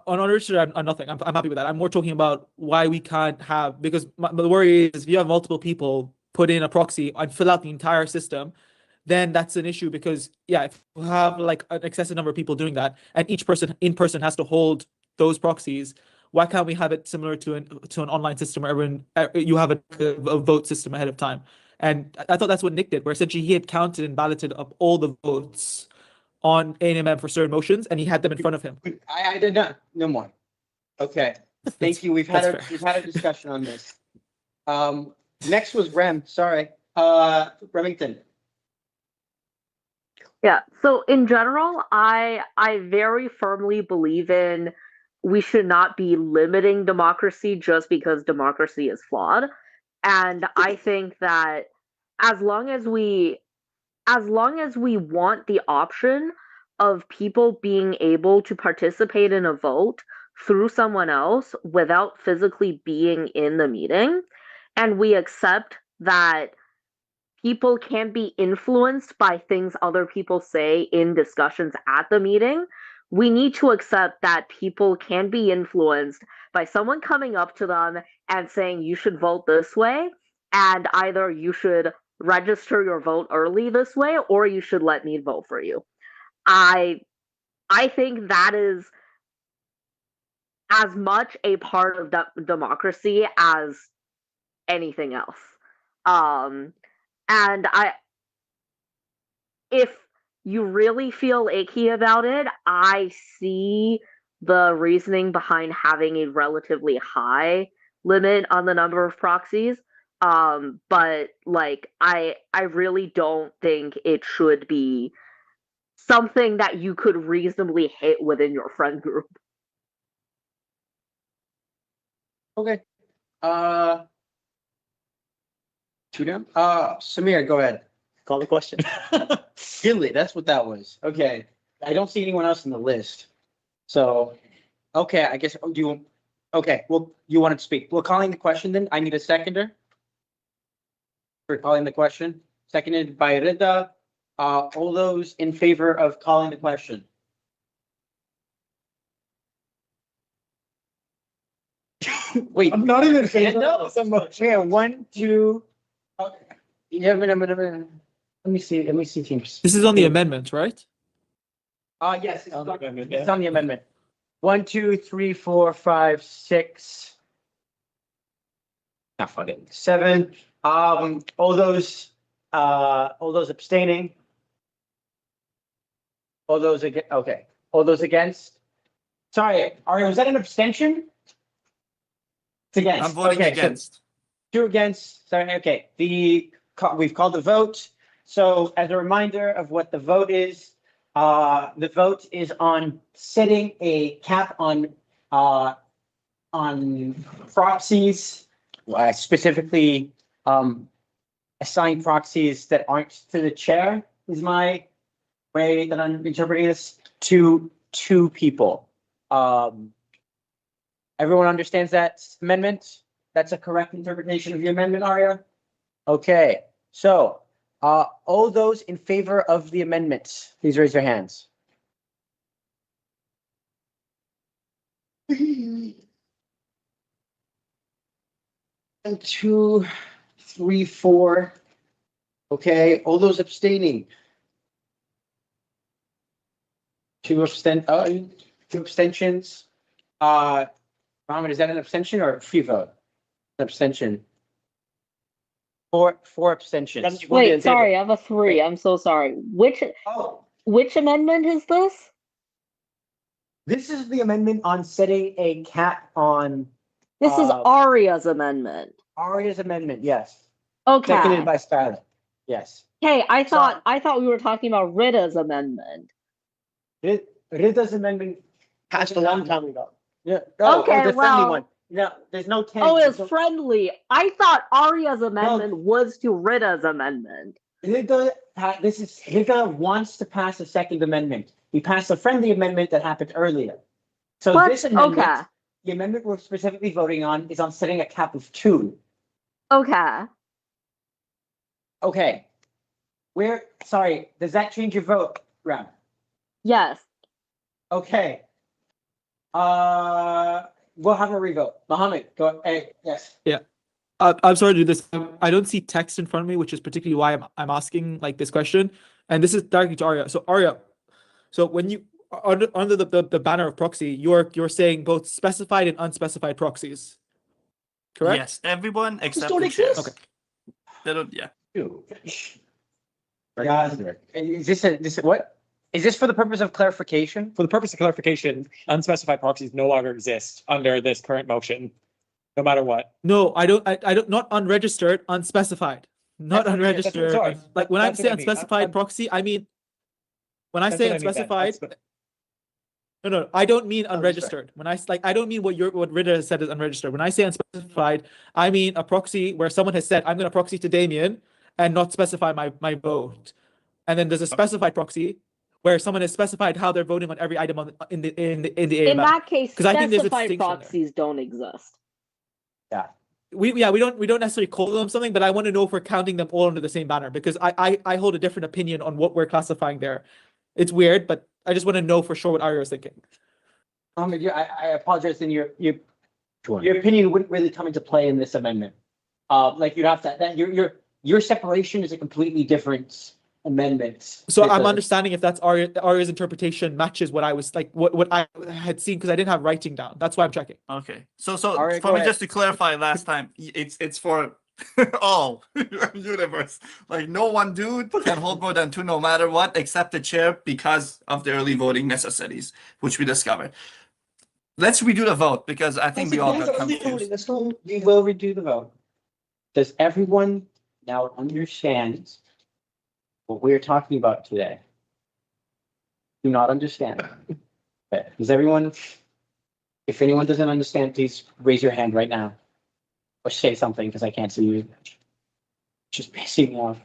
unregistered. I'm nothing. I'm happy with that. I'm more talking about why we can't have, because the worry is if you have multiple people put in a proxy and fill out the entire system, then that's an issue, because if you have like an excessive number of people doing that and each person in person has to hold those proxies, why can't we have it similar to an online system where everyone you have a vote system ahead of time? And I thought that's what Nick did, where essentially he had counted and balloted up all the votes on AMM for certain motions, and he had them in front of him. I did not. No more. Okay. Thank you. We've had a discussion on this. Next was Rem. Sorry. Remington. Yeah. So in general, I very firmly believe in we should not be limiting democracy just because democracy is flawed. And I think that as long as we want the option of people being able to participate in a vote through someone else without physically being in the meeting, and we accept that people can be influenced by things other people say in discussions at the meeting, we need to accept that people can be influenced by someone coming up to them and saying you should vote this way, and either you should register your vote early this way or you should let me vote for you. I think that is as much a part of democracy as anything else. And if you really feel icky about it, I see the reasoning behind having a relatively high limit on the number of proxies. But like I really don't think it should be something that you could reasonably hit within your friend group. Okay. Two down. Samir, go ahead. Call the question. Really, that's what that was. Okay. I don't see anyone else in the list. So, okay, I guess, okay, well, you wanted to speak. Well, calling the question then, I need a seconder. For calling the question, seconded by Rida. All those in favor of calling the question? Wait. I'm not even saying No. Yeah, 1, 2. Okay. Yeah, let me see teams. This is on the amendment, right? Yes, it's on the amendment. 1, 2, 3, 4, 5, 6. Not fucking 7. All those abstaining. All those against. Okay. All those against. Sorry, Ari, was that an abstention? It's against. I'm voting Okay, against. So 2 against. Sorry. Okay. We've called the vote. So as a reminder of what the vote is, the vote is on setting a cap on proxies, specifically assigning proxies that aren't to the chair, is my way that I'm interpreting this, to 2 people. Everyone understands that amendment? That's a correct interpretation of the amendment, Aria? Okay, so all those in favor of the amendment, please raise your hands. And 2, 3, 4. Okay, all those abstaining. 2 abstentions. Mohammed, is that an abstention or a free vote? An abstention. 4 abstentions. Wait, sorry, I have a 3. I'm so sorry. Which amendment is this? This is the amendment on setting a cap on. This is Aria's amendment. Aria's amendment, yes. Okay. Seconded by Skylar. Yes. Hey, I thought we were talking about Rita's amendment. Rita's amendment Passed a long time ago. Yeah. Okay, the friendly well- one. No, there's no 10. Oh, it's friendly. I thought Aria's amendment was to Rita's amendment. Rita wants to pass a second amendment. We passed a friendly amendment that happened earlier. So What? this amendment, Okay. the amendment we're specifically voting on is on setting a cap of 2. Okay. Okay. Sorry, does that change your vote, Ram? Yes. Okay. We'll have a revote. Mohammed, go ahead. Yes. Yeah. I'm sorry to do this. I don't see text in front of me, which is particularly why I'm asking like this question. And this is directly to Arya. So Arya, so when you under the banner of proxy, you're saying both specified and unspecified proxies, correct? Yes, everyone except don't the chair. exist. Okay. They don't, yeah. Is this for the purpose of clarification? For the purpose of clarification, unspecified proxies no longer exist under this current motion, no matter what. No, I don't. Not unregistered, unspecified. Not That's- unregistered. sorry. Like when I That's say what I mean. unspecified proxy, I mean when I That's say what I mean, Ben. unspecified. No, I don't mean unregistered. When I don't mean what Rita has said is unregistered. When I say unspecified, I mean a proxy where someone has said I'm going to proxy to Damien and not specify my vote. And then there's a specified proxy where someone has specified how they're voting on every item in the In AML. that case, 'Cause I think there's a specified distinction there. proxies don't exist. Yeah. We don't necessarily call them something, but I want to know if we're counting them all under the same banner because I hold a different opinion on what we're classifying there. It's weird, but I just want to know for sure what Arya is thinking. I apologize. Then your opinion wouldn't really come into play in this amendment. Like you have that your separation is a completely different amendment. So I'm Because- understanding if that's Arya's interpretation matches what I was like what I had seen because I didn't have writing down. That's why I'm checking. Okay. So All right, for go me, ahead. just to clarify last time, it's for all universe. Like no one dude can hold more than two no matter what, except the chair because of the early voting necessities, which we discovered. Let's redo the vote because I think we all got confused. We will redo the vote. Does everyone now understand what we're talking about today? Do not understand. Okay. Does everyone, if anyone doesn't understand, please raise your hand right now. Or say something because I can't see you. Just pissing me off.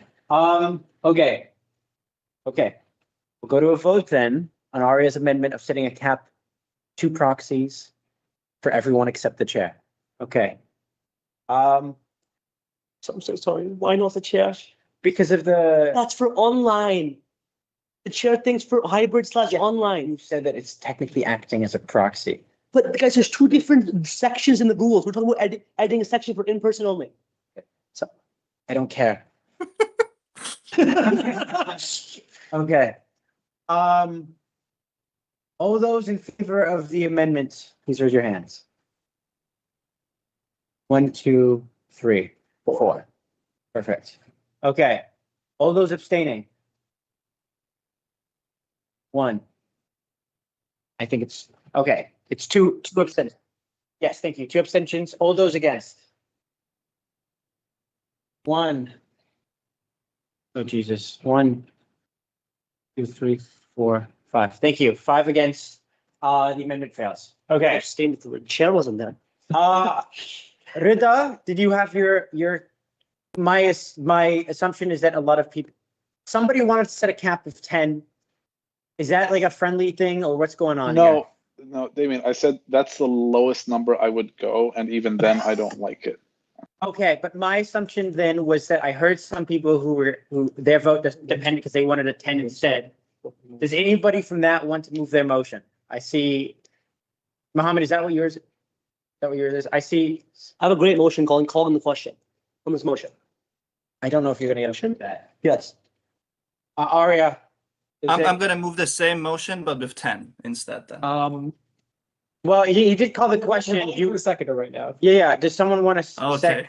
Okay. Okay. We'll go to a vote then on Aria's amendment of setting a cap, 2 proxies for everyone except the chair. Okay. So I'm so sorry. Why not the chair? Because of the. That's for online. The chair thing's for hybrid/online. You said that it's technically acting as a proxy. But guys, there's 2 different sections in the rules. We're talking about adding a section for in-person only. So I don't care. Okay. All those in favor of the amendment, please raise your hands. 1, 2, 3, 4. Perfect. Okay. All those abstaining. 1. I think it's okay. It's two abstentions. Yes, thank you. 2 abstentions. All those against. 1. Oh, Jesus. 1, 2, 3, 4, 5. Thank you. 5 against. The amendment fails. Okay. Abstained if the chair wasn't there. Rida, did you have your my assumption is that a lot of people, somebody wanted to set a cap of 10. Is that like a friendly thing or what's going on? No, no, Damien, I said that's the lowest number I would go, and even then I don't like it. Okay, but my assumption then was that I heard some people who their vote depended because they wanted a 10 instead. Does anybody from that want to move their motion? I see. Mohammed, is that what yours? Is that what yours is? I see. I have a great motion calling the question on this motion. I don't know if you're going to get that. Yes. Aria. I'm going to move the same motion, but with 10 instead then. Well, he did call the question. You a seconder right now. Yeah. Does someone want to Okay.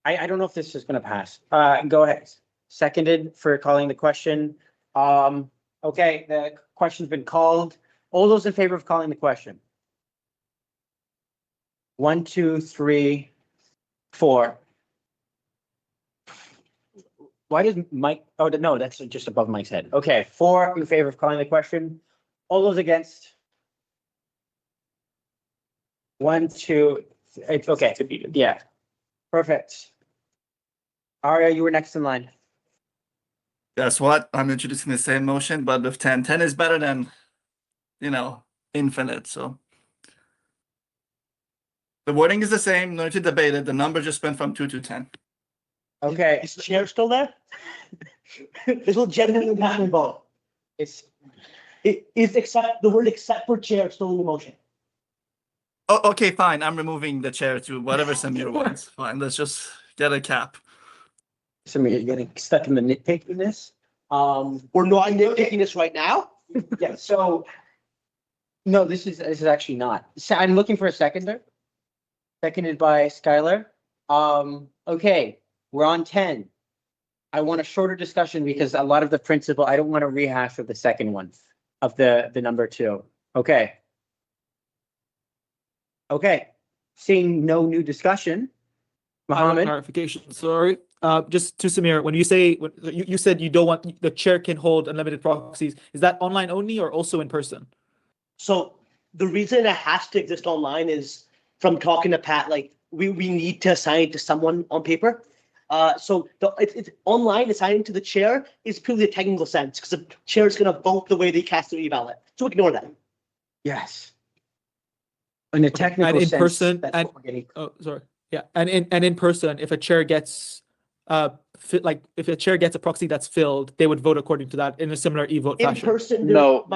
I don't know if this is going to pass. Go ahead. Seconded for calling the question. Okay, the question's been called. All those in favor of calling the question? 1, 2, 3, 4. Why does Mike? Oh, no, that's just above Mike's head. Okay, 4 in favor of calling the question. All those against? 1, 2. It's okay. Yeah, perfect. Aria, you were next in line. Guess what? I'm introducing the same motion, but with 10. 10 is better than, infinite. So the wording is the same. No need to debate it. The number just went from 2 to 10. Okay. Is the chair still there? This will genuinely happen, Bob. It is except the word except for chair still in the motion. Oh, okay, fine. I'm removing the chair to whatever Samir wants. Fine. Let's just get a cap. Samir, you're getting stuck in the nitpickiness. We're not nitpicking this right now. Yeah, so no, this is actually not. So I'm looking for a seconder. Seconded by Skylar. Okay, we're on 10. I want a shorter discussion because a lot of the principle, I don't want to rehash of the second one of the number 2. Okay. Okay. Seeing no new discussion. Mohammed. Clarification, sorry. Just to Samir, when you say you said you don't want the chair can hold unlimited proxies, is that online only or also in person? So the reason it has to exist online is from talking to Pat, like we need to assign it to someone on paper. So it's online assigning to the chair is purely a technical sense because the chair is going to vote the way they cast their e-ballot. So ignore that. Yes. In a technical and in sense, person, that's and what we're getting. oh, sorry, yeah, and in person, if a chair gets if a chair gets a proxy that's filled, they would vote according to that in a similar e-vote In fashion. person, No.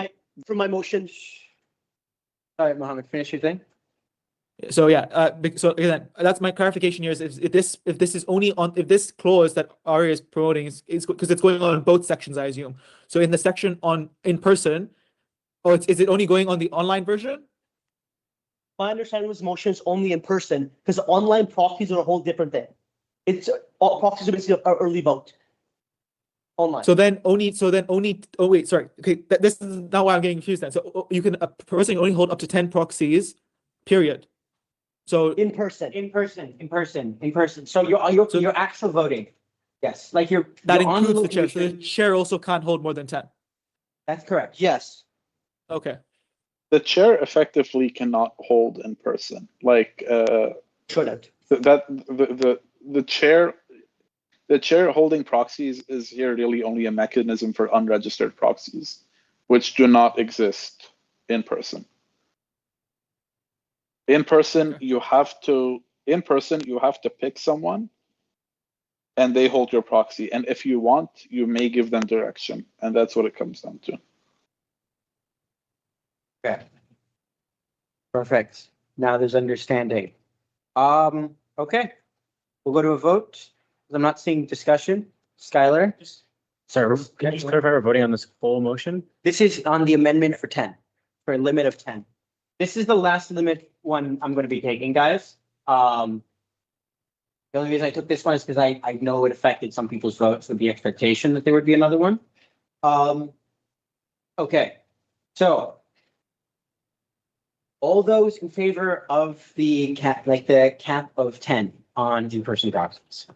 For my motion. All right, Mohammed, finish your thing. So yeah, so again, that's my clarification here. Is if this is only on if this clause that Aria is promoting is because it's going on both sections, I assume. So in the section on in person, or is it only going on the online version? My understanding was motion is only in person because online proxies are a whole different thing. It's all proxies are basically an early vote. Online. So then only, oh wait, sorry. Okay, this is now why I'm getting confused then. So you can, a person can only hold up to 10 proxies, period. So in person. So your actual voting. Yes, like that you're on includes the chair. So the location. chair also can't hold more than 10. That's correct. Yes. Okay. The chair effectively cannot hold in person. Like shouldn't. The chair holding proxies is here really only a mechanism for unregistered proxies, which do not exist in person. In person, you have to pick someone and they hold your proxy. And if you want, you may give them direction. And that's what it comes down to. Okay. Perfect. Now there's understanding. Okay. We'll go to a vote. I'm not seeing discussion. Skylar? Sorry, can you just clarify we're voting on this full motion? This is on the amendment for 10, for a limit of 10. This is the last limit one I'm going to be taking, guys. The only reason I took this one is because I know it affected some people's votes with the expectation that there would be another one. Okay, so all those in favor of the cap, like the cap of 10 on in-person proxies.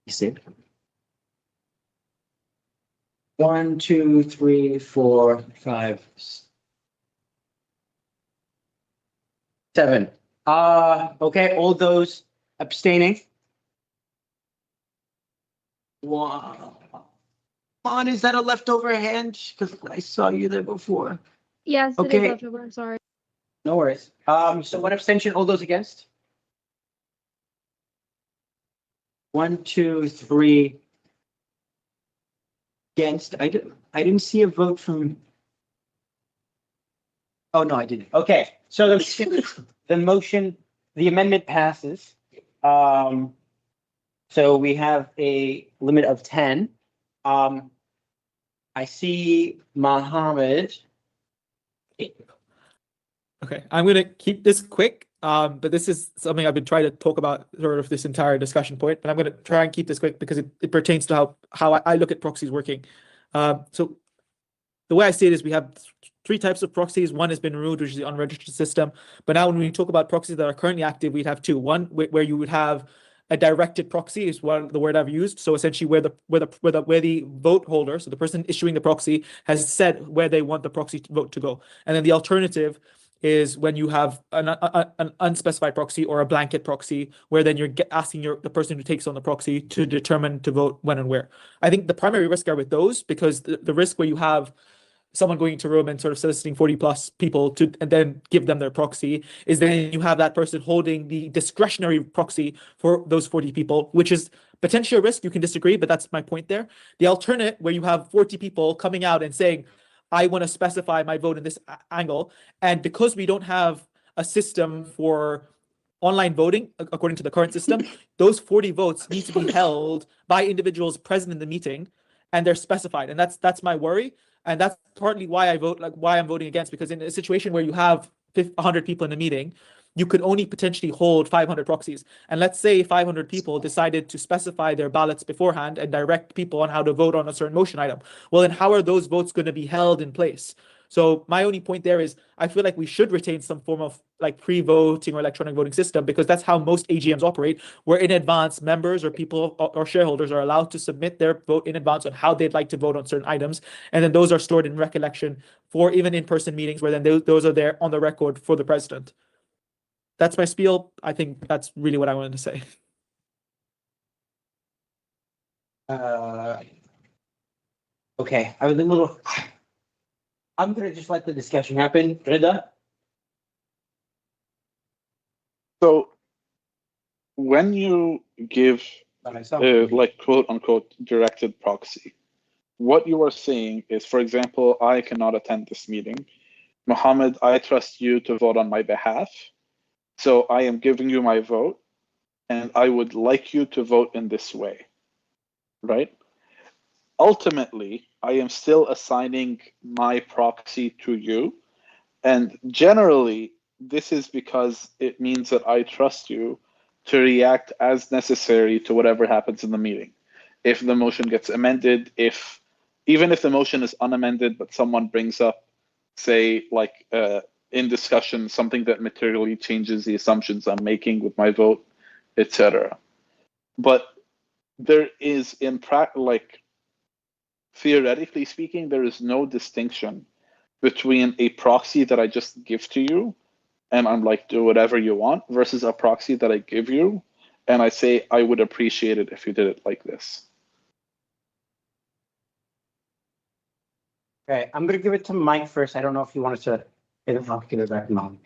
You see? 1, 2, 3, 4, 5, 7. Okay, all those abstaining. Wow. On, is that a leftover hand? Because I saw you there before. Yes, it Okay. is leftover. I'm sorry. No worries. So one abstention, all those against? 1, 2, 3. Against. I didn't see a vote from. Oh, no, I didn't. Okay, so the motion, the amendment passes. So we have a limit of 10. I see Mohammed. Okay, I'm going to keep this quick, but this is something I've been trying to talk about sort of this entire discussion point, but I'm going to try and keep this quick because it pertains to how I look at proxies working. So the way I see it is we have 3 types of proxies. One has been removed, which is the unregistered system. But now when we talk about proxies that are currently active, we'd have 2. One where you would have a directed proxy is the word I've used. So essentially where the vote holder, so the person issuing the proxy, has said where they want the proxy vote to go. And then the alternative is when you have an unspecified proxy or a blanket proxy, where then you're asking the person who takes on the proxy to determine to vote when and where. I think the primary risk are with those, because the risk where you have someone going into a room and sort of soliciting 40 plus people to and then give them their proxy is then you have that person holding the discretionary proxy for those 40 people, which is potentially a risk. You can disagree, but that's my point there. The alternate, where you have 40 people coming out and saying, I want to specify my vote in this angle. And because we don't have a system for online voting, according to the current system, those 40 votes need to be held by individuals present in the meeting, and they're specified. And that's my worry. And that's partly why why I'm voting against, because in a situation where you have 100 people in a meeting, you could only potentially hold 500 proxies. And let's say 500 people decided to specify their ballots beforehand and direct people on how to vote on a certain motion item. Well, then how are those votes going to be held in place? So my only point there is I feel like we should retain some form of like pre-voting or electronic voting system, because that's how most AGMs operate, where in advance members or people or shareholders are allowed to submit their vote in advance on how they'd like to vote on certain items. And then those are stored in recollection for even in-person meetings, where then those are there on the record for the president. That's my spiel. I think that's really what I wanted to say. Okay, I was a little. I'm gonna just let the discussion happen. Rida? So when you give like quote unquote directed proxy, what you are saying is, for example, I cannot attend this meeting. Mohammed, I trust you to vote on my behalf. So I am giving you my vote, and I would like you to vote in this way, right? Ultimately, I am still assigning my proxy to you. And generally, this is because it means that I trust you to react as necessary to whatever happens in the meeting. If the motion gets amended, even if the motion is unamended, but someone brings up, say, like in discussion, something that materially changes the assumptions I'm making with my vote, etc. But there is, theoretically speaking, there is no distinction between a proxy that I just give to you and I'm like, do whatever you want, versus a proxy that I give you and I say, I would appreciate it if you did it like this. Okay, I'm gonna give it to Mike first. I don't know if you wanted to, if I'll give it back to Mike.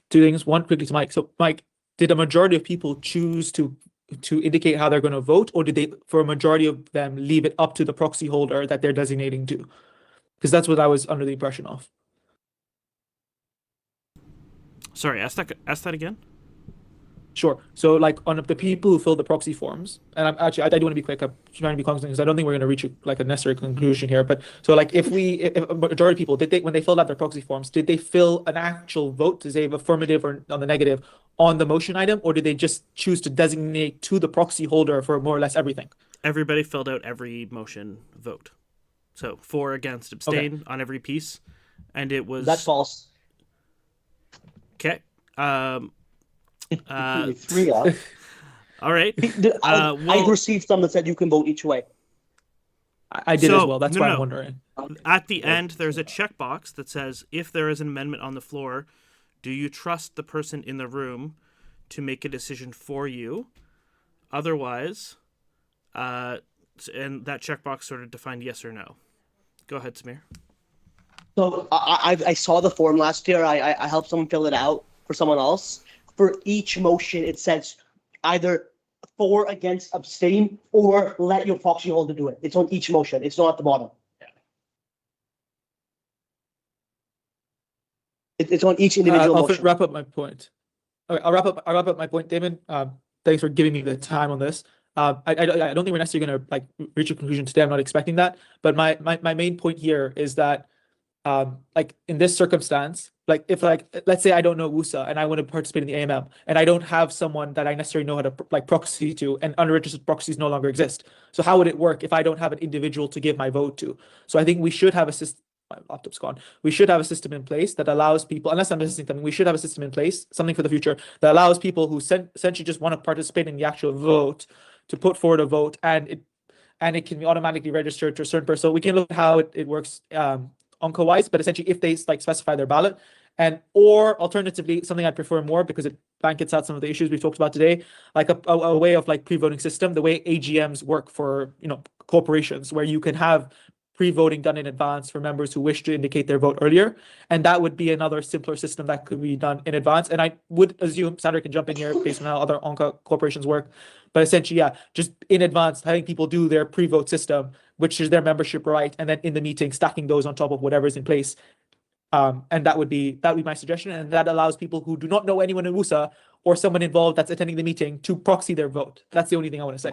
Two things. One, quickly to Mike. So, Mike, did a majority of people choose to indicate how they're going to vote, or did they, for a majority of them, leave it up to the proxy holder that they're designating to? Because that's what I was under the impression of. Sorry, ask that again. Sure. So, like, on the people who fill the proxy forms, and I do want to be quick. I'm trying to be constant because I don't think we're going to reach a necessary conclusion here. But so, like, if a majority of people when they filled out their proxy forms, did they fill an actual vote to say affirmative or on the negative on the motion item, or did they just choose to designate to the proxy holder for more or less everything? Everybody filled out every motion vote. So for, against, abstain on every piece, and it was That's false. Okay. 3 up. All right. I've received some that said you can vote each way. I did as well. That's why I'm wondering. At the end, there's a checkbox that says, if there is an amendment on the floor, do you trust the person in the room to make a decision for you? Otherwise, and that checkbox sort of defined yes or no. Go ahead, Samir. So I saw the form last year. I helped someone fill it out for someone else. For each motion, it says either for, against, abstain, or let your proxy holder do it. It's on each motion. It's not at the bottom. It's on each individual I'll motion. wrap up my point. Okay, I'll wrap up my point, Damon. Thanks for giving me the time on this. I don't think we're necessarily going to reach a conclusion today. I'm not expecting that. But my main point here is that like in this circumstance, like if let's say I don't know WUSA and I want to participate in the AMM and I don't have someone that I necessarily know how to proxy to, and unregistered proxies no longer exist. So how would it work if I don't have an individual to give my vote to? So I think we should have a system. My laptop's gone. We should have a system in place that allows people, unless I'm missing something, we should have a system in place, something for the future, that allows people who essentially just want to participate in the actual vote to put forward a vote, and it can be automatically registered to a certain person. So we can look at how it works Onco-wise, but essentially if they specify their ballot, or alternatively, something I prefer more because it blankets out some of the issues we've talked about today, like a way of pre-voting system, the way AGMs work for corporations, where you can have pre-voting done in advance for members who wish to indicate their vote earlier, and that would be another simpler system that could be done in advance. And I would assume Sandra can jump in here based on how other Onca corporations work, but essentially, yeah, just in advance having people do their pre-vote system, which is their membership right, and then in the meeting stacking those on top of whatever's in place. And that would be my suggestion, and that allows people who do not know anyone in WUSA or someone involved that's attending the meeting to proxy their vote. That's the only thing I want to say.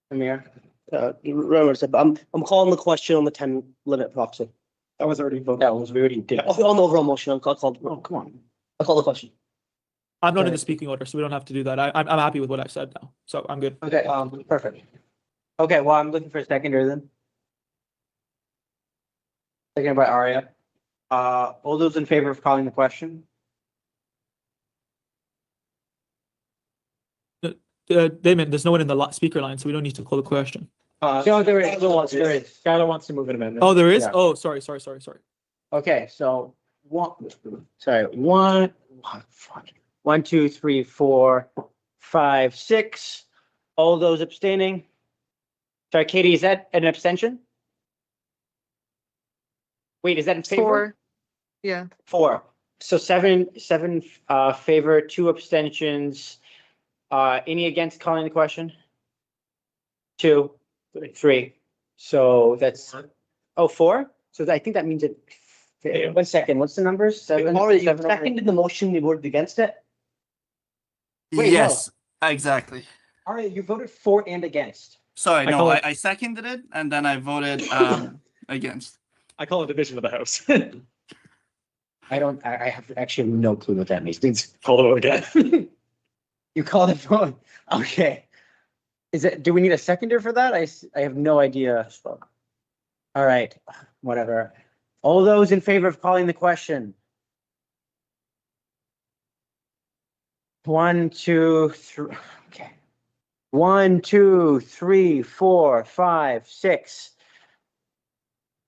Amir. remember, but I'm calling the question on the 10 limit proxy. That was already voted. That was, we already did. Okay, on the overall motion, I'll call. Oh, come on. I'll call the question. I'm not in Okay. the speaking order, so we don't have to do that. I'm happy with what I've said now, so I'm good. Okay, perfect. Okay, well, I'm looking for a seconder then. Seconded by Arya. All those in favor of calling the question? Damon, there's no one in the speaker line, so we don't need to call the question. No, there is. There is. Skylar wants to move an amendment. Oh, there is? Yeah. Oh, sorry. Okay, so one, two, three, four, five, six. All those abstaining? Sorry, Katie, is that an abstention? Wait, is that in favor? 4. Yeah. 4. So seven, favor, 2 abstentions. Any against calling the question? 2, 3. So that's, 4? So I think that means it. 1 second, what's the numbers? 7, Already, you 7, seconded the motion, you voted against it? Wait, Yes, exactly. All right, you voted for and against. Sorry, I no, call I, it- I seconded it and then I voted against. I call it division of the house. I have actually no clue what that means. Call the vote again. You called it vote. Okay. Do we need a seconder for that? I have no idea. All right, whatever. All those in favor of calling the question? 1, 2, 3. Okay. 1, 2, 3, 4, 5, 6.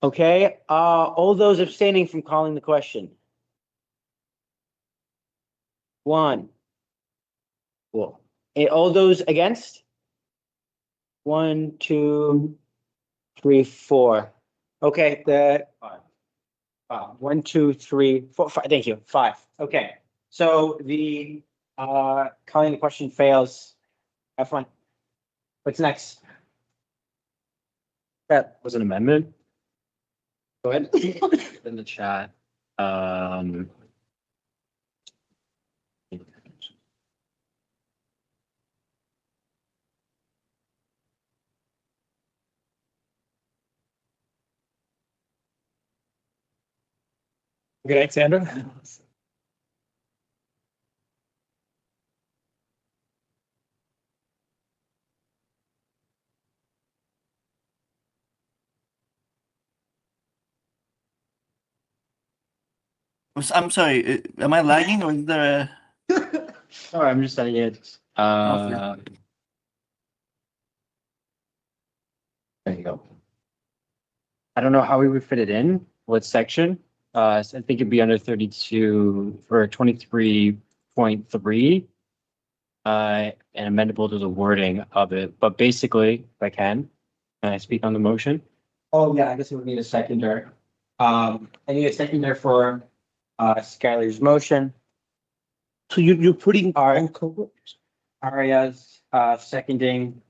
Okay, all those abstaining from calling the question? 1. Cool. All those against? 1, 2, 3, 4. Okay, 1, 2, 3, 4, 5. Thank you. 5. Okay, so the calling the question fails. Have fun. What's next? That Was an amendment go ahead. in the chat. Good night, Sandra. I'm sorry, am I lagging or is there Sorry, I'm just saying it. Okay. There you go. I don't know how we would fit it in, what section. I think it'd be under 32 or 23.3. And amendable to the wording of it, but basically, if I can I speak on the motion? Oh, yeah, I guess we would need a seconder. I need a seconder for Skylar's motion. So you're putting Aria's seconding.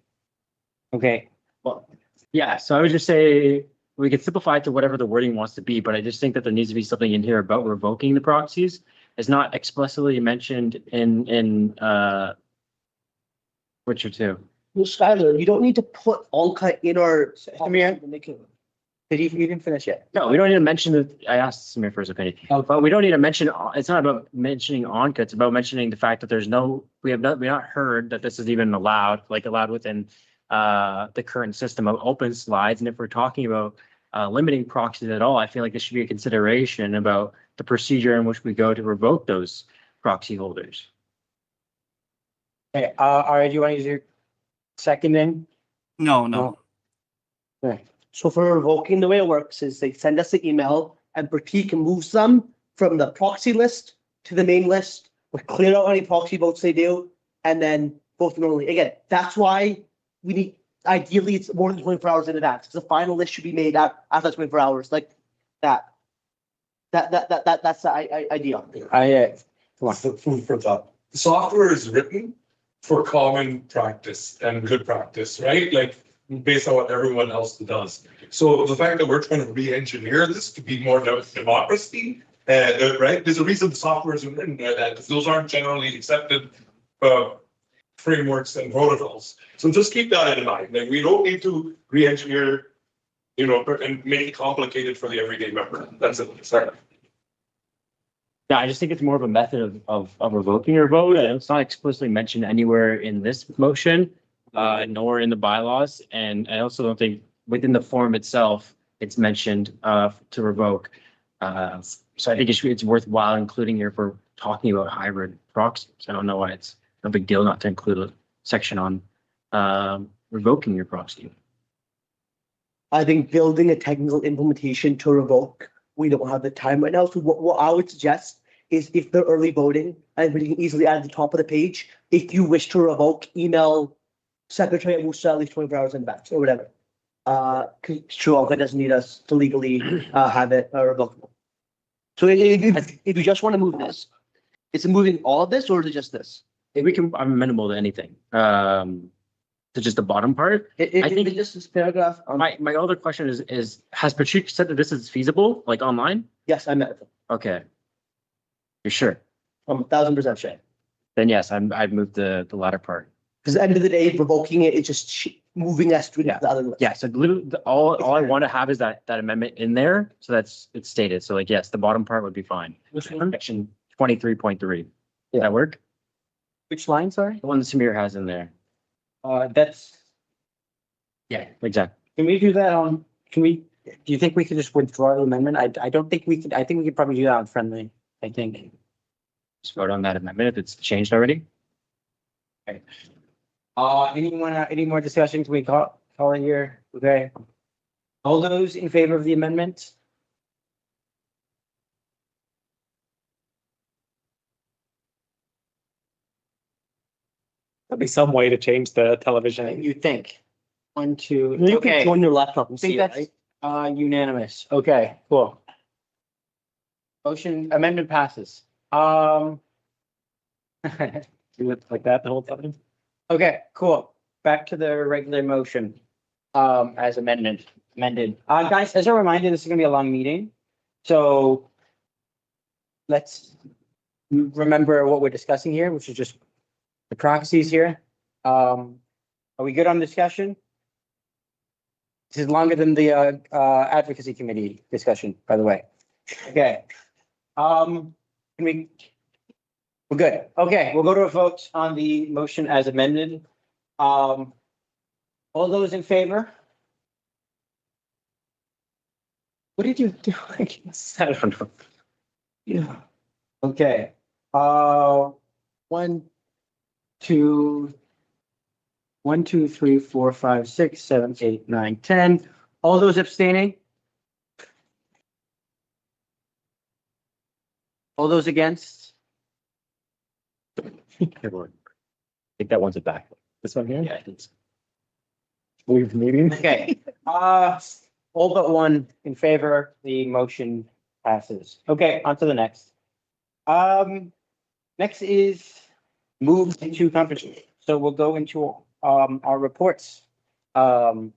Okay, Well, yeah, so I would just say we could simplify it to whatever the wording wants to be, but I just think that there needs to be something in here about revoking the proxies. It's not explicitly mentioned in which are two. Well, Skylar, you don't need to put Onka in our. Samir, you didn't finish yet. No, we don't need to mention it. I asked Samir for his opinion, but we don't need to mention, it's not about mentioning Onka, it's about mentioning the fact that there's no, we've not heard that this is even allowed within the current system of open slides. And if we're talking about limiting proxies at all, I feel like this should be a consideration about the procedure in which we go to revoke those proxy holders. Okay, Aria, do you want to use your seconding? No. Okay. So for revoking, the way it works is they send us an email and Pratik moves them from the proxy list to the main list. We clear out any proxy votes they do and then vote them normally. Again, that's why we need, ideally, it's more than 24 hours in advance. The final list should be made after 24 hours, like that. That's the idea. Come on. Food for thought. The software is written for common practice and good practice, right? Like based on what everyone else does. So the fact that we're trying to re-engineer this to be more democracy, right? There's a reason the software is written like that, because those aren't generally accepted frameworks and protocols. So just keep that in mind. Like, we don't need to re-engineer, and make it complicated for the everyday member. That's it. Sorry. Yeah, I just think it's more of a method of revoking your vote, and it's not explicitly mentioned anywhere in this motion, nor in the bylaws, and I also don't think within the form itself, it's mentioned, to revoke. So I think it's worthwhile including here for talking about hybrid proxies. I don't know why it's no big deal not to include a section on, revoking your proxy. I think building a technical implementation to revoke, we don't have the time right now. So what I would suggest is if they're early voting, and we can easily add at the top of the page, if you wish to revoke, email secretary at WUSA at least 24 hours in advance or whatever. Cause true, Alga doesn't need us to legally have it revocable. So if you just want to move this, is it moving all of this or is it just this? If we can, I'm amenable to anything. To just the bottom part. I think just this paragraph. My other question is has Patrick said that this is feasible, like online? Yes, I met with him. Okay. You're sure? I'm 1000% sure. Then yes, I've moved the latter part. Because at the end of the day, revoking it is just moving us to the other list. Yeah, so literally all I want to have is that amendment in there, so it's stated. So like, yes, the bottom part would be fine. Which one? Section 23.3. Does that work? Which line, sorry? The one that Samir has in there. That's, Yeah, exactly. can we do that on, do you think we could just withdraw the amendment? I don't think we could, I think we could probably do that on friendly, I think. Just vote on that amendment if it's changed already. Okay. Any more discussions? We call it here, okay? All those in favor of the amendment? There'll be some way to change the television. You think? 1, 2, You okay. can join your laptop and I think see it, that's right? unanimous. Okay, cool. Motion amendment passes. Do it like that the whole time. Okay, cool. Back to the regular motion, as amended. Guys, as a reminder, this is gonna be a long meeting. So let's remember what we're discussing here, which is just the proxies here. Are we good on discussion? This is longer than the advocacy committee discussion, by the way. Okay. We're good. Okay, we'll go to a vote on the motion as amended. All those in favor? What did you do? I don't know. Yeah. Okay. 1, 2, 3, 4, 5, 6, 7, 8, 9, 10. All those abstaining? All those against? I think that one's a back. This one here? Yeah, I think so. Leave the meeting. Okay, all but one in favor, the motion passes. Okay, on to the next. Next is move into conference. So we'll go into our reports. Should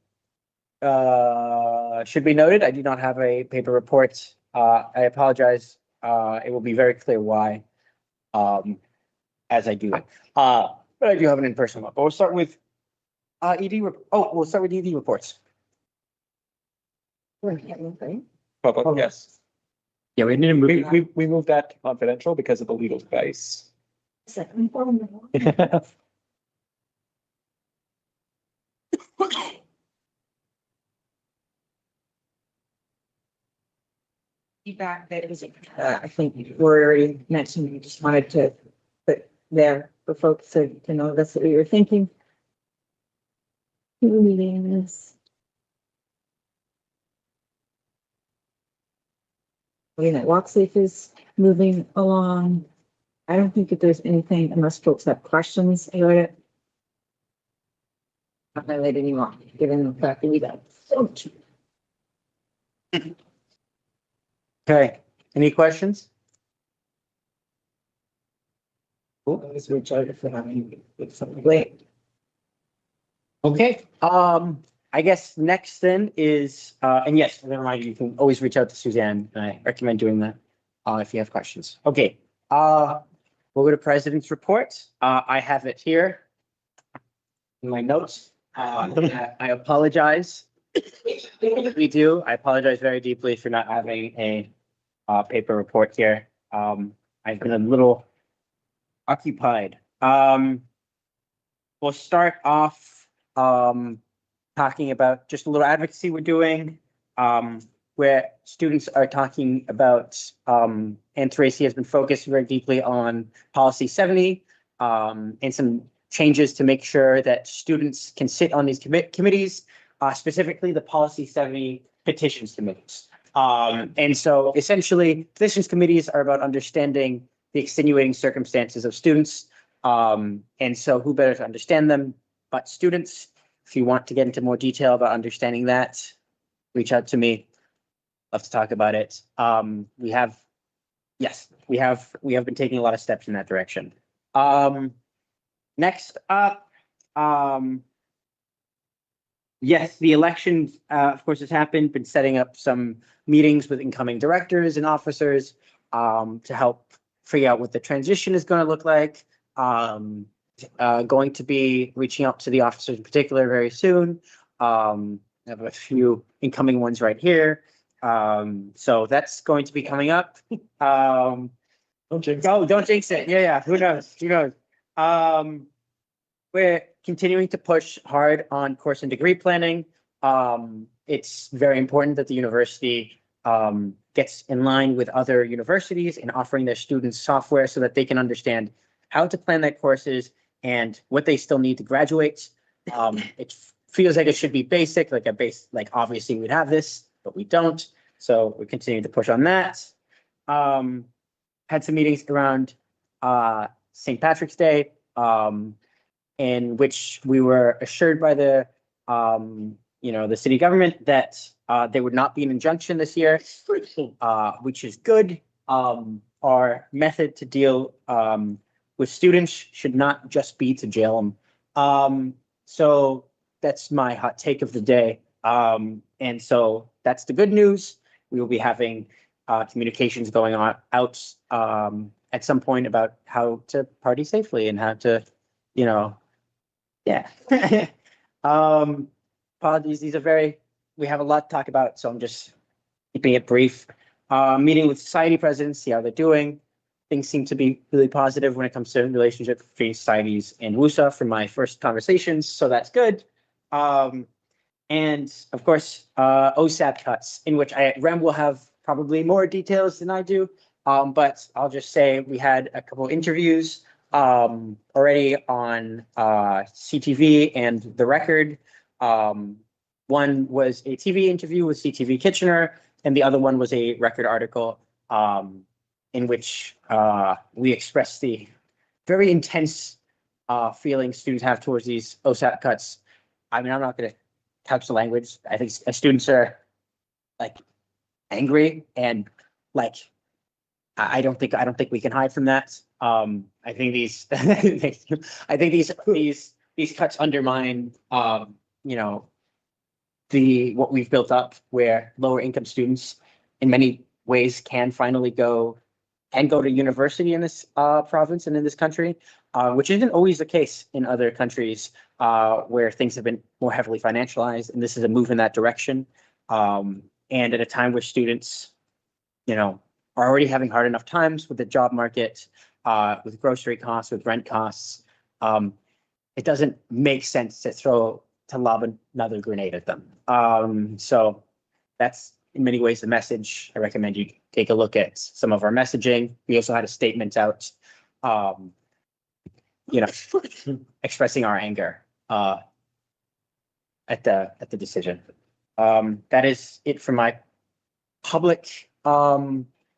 be noted, I do not have a paper report. I apologize. It will be very clear why, as I do it. But I do have an in-person one. But we'll start with we'll start with ED reports. Public, yes. Yeah, we need to move. We moved that to confidential because of the legal advice. Feedback that is, I think we're already mentioned, we just wanted to put there for folks to know that's what we were thinking. Meeting is. Walk Safe is moving along. I don't think that there's anything unless folks have questions about it. Not highlight anymore, given the fact that we got so much. Okay, any questions? Let's reach out if we're having something late. Okay, I guess next then is, and yes, as a reminder, you can always reach out to Suzanne, and I recommend doing that, if you have questions. Okay, we'll go to President's report. I have it here. in my notes. I apologize. We do. I apologize very deeply for not having a paper report here. I've been a little occupied. We'll start off talking about just a little advocacy we're doing, where students are talking about, and Tracy has been focused very deeply on policy 70 and some changes to make sure that students can sit on these committees, specifically the policy 70 petitions committees. And so essentially petitions committees are about understanding the extenuating circumstances of students. And so who better to understand them but students? If you want to get into more detail about understanding that, reach out to me. Love to talk about it. We have been taking a lot of steps in that direction. Next up, yes, the election, of course, has happened. Been setting up some meetings with incoming directors and officers to help figure out what the transition is going to look like. Going to be reaching out to the officers in particular very soon. I have a few incoming ones right here. So that's going to be coming up. Don't jinx it. Oh, don't jinx it. Yeah. Who knows? We're continuing to push hard on course and degree planning. It's very important that the university gets in line with other universities in offering their students software so that they can understand how to plan their courses and what they still need to graduate. It feels like it should be basic, like obviously we'd have this, but we don't. So we're continuing to push on that. Had some meetings around St. Patrick's Day, in which we were assured by the city government that there would not be an injunction this year, which is good. Our method to deal with students should not just be to jail them. So that's my hot take of the day. And so that's the good news. We will be having communications going on out at some point about how to party safely and how to, apologies. We have a lot to talk about, so I'm just keeping it brief. Meeting with society presidents, see how they're doing. Things seem to be really positive when it comes to relationship between societies and WUSA from my first conversations, so that's good. And of course, OSAP cuts, in which Rem will have probably more details than I do. But I'll just say we had a couple interviews already on CTV and The Record. One was a TV interview with CTV Kitchener, and the other one was a Record article in which we expressed the very intense feelings students have towards these OSAP cuts. I mean, I'm not going to couch the language. I think students are angry, and I don't think we can hide from that. I think these these cuts undermine what we've built up, where lower income students in many ways can finally go to university in this province and in this country, which isn't always the case in other countries where things have been more heavily financialized, and this is a move in that direction. And at a time where students, are already having hard enough times with the job market, with grocery costs, with rent costs, it doesn't make sense to lob another grenade at them. So that's in many ways the message. I recommend you take a look at some of our messaging. We also had a statement out, expressing our anger at the decision. That is it for my public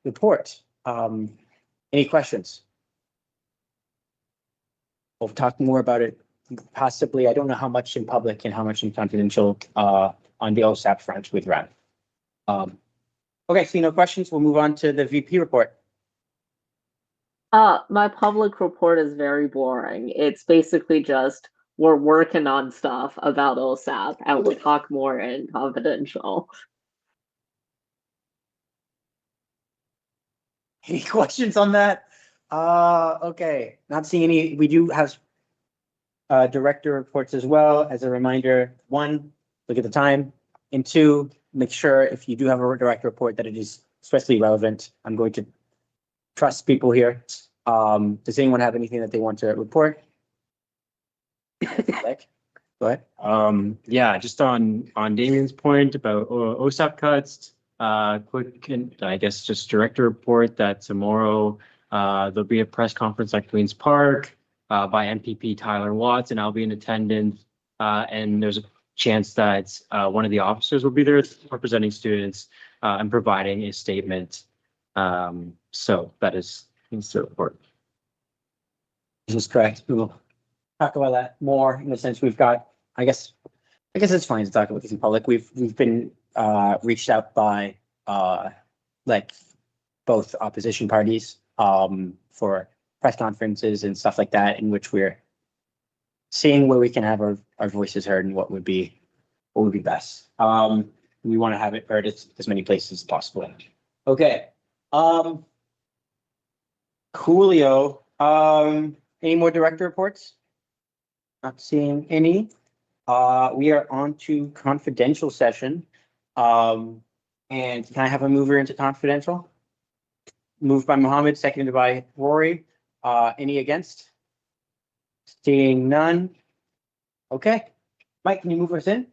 report. Any questions? We'll talk more about it possibly. I don't know how much in public and how much in confidential on the OSAP front with Ren. Okay, see no questions. We'll move on to the VP report. My public report is very boring. It's basically just we're working on stuff about OSAP and we'll talk more in confidential. Any questions on that? Okay, not seeing any. We do have director reports as well. As a reminder, one, look at the time, and two, make sure if you do have a direct report that it is especially relevant. I'm going to trust people here. Does anyone have anything that they want to report? Like, go ahead. Yeah, just on Damien's point about OSAP cuts, I guess just director report that tomorrow there'll be a press conference at Queens Park by MPP Tyler Watts, and I'll be in attendance. And there's a chance that one of the officers will be there representing students and providing a statement. So that is the report. This is correct. We will talk about that more in the sense we've got, I guess it's fine to talk about this in public. We've been reached out by like both opposition parties for press conferences and stuff like that, in which we're seeing where we can have our voices heard and what would be best. We want to have it heard as many places as possible. Okay. Coolio. Any more director reports? Not seeing any. We are on to confidential session. And can I have a mover into confidential? Moved by Mohammed, seconded by Rory. Any against? Seeing none. Okay. Mike, can you move us in?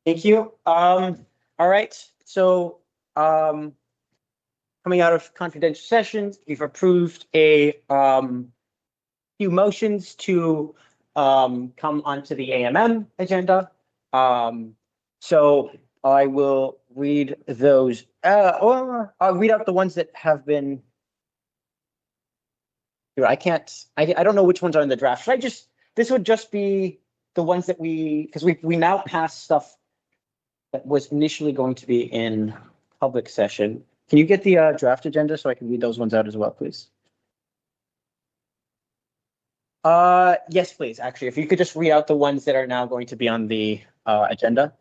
Thank you. All right, so, coming out of confidential sessions, we've approved a, few motions to, come onto the AMM agenda. So I will read those, or I'll read out the ones that have been. Dude, I can't, I don't know which ones are in the draft. Should I just, this would just be the ones that because we now passed stuff that was initially going to be in public session. Can you get the draft agenda so I can read those ones out as well, please? Yes, please. Actually, if you could just read out the ones that are now going to be on the agenda.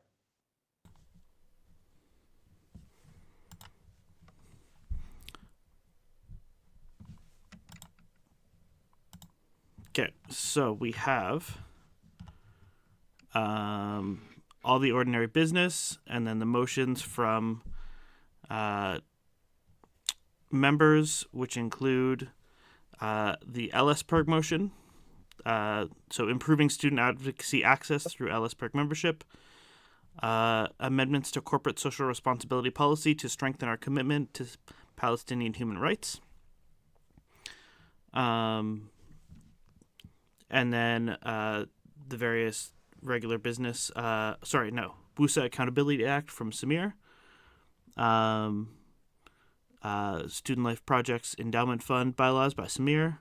Okay, so we have all the ordinary business, and then the motions from members, which include the LS-PERG motion, so improving student advocacy access through LS-PERG membership, amendments to corporate social responsibility policy to strengthen our commitment to Palestinian human rights, and then the various regular business, WUSA Accountability Act from Samir, Student Life Projects Endowment Fund bylaws by Samir,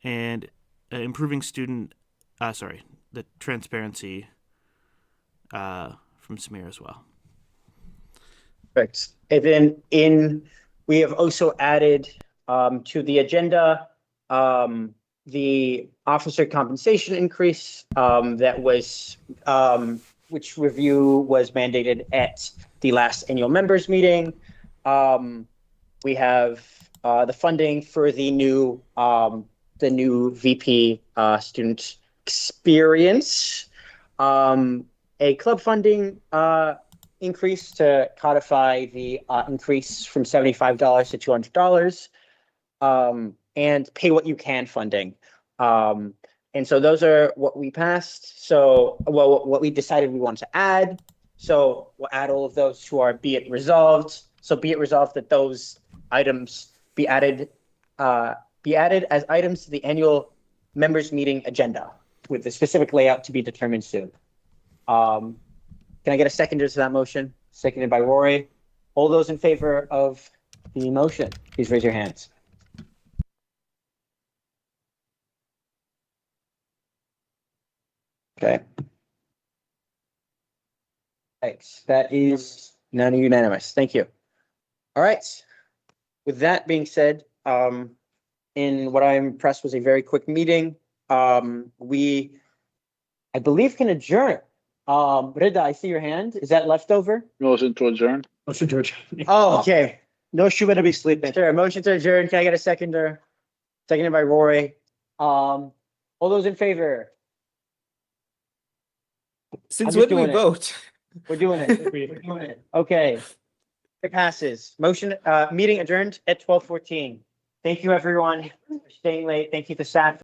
and improving student, the transparency from Samir as well. Perfect. And then we have also added to the agenda the officer compensation increase that was which review was mandated at the last annual members meeting. We have the funding for the new VP student experience, a club funding increase to codify the increase from $75 to $200, and pay what you can funding. And so those are what we passed. So, well, what we decided we want to add. So we'll add all of those to our be it resolved. So be it resolved that those items be added as items to the annual members meeting agenda with the specific layout to be determined soon. Can I get a seconder to that motion? Seconded by Rory. All those in favor of the motion, please raise your hands. Okay. Thanks. That is unanimous. Thank you. All right. With that being said, in what I'm impressed was a very quick meeting. We, I believe, can adjourn. Rida, I see your hand. Is that leftover? Motion to adjourn. Motion to adjourn. Oh, okay. No, she better be sleeping. Sure. Motion to adjourn. Can I get a seconder? Seconded by Rory. All those in favor? Since I'm when just do we doing it. vote? We're doing it. We're doing it. Okay. It passes. Motion, meeting adjourned at 12:14. Thank you, everyone, for staying late. Thank you to staff.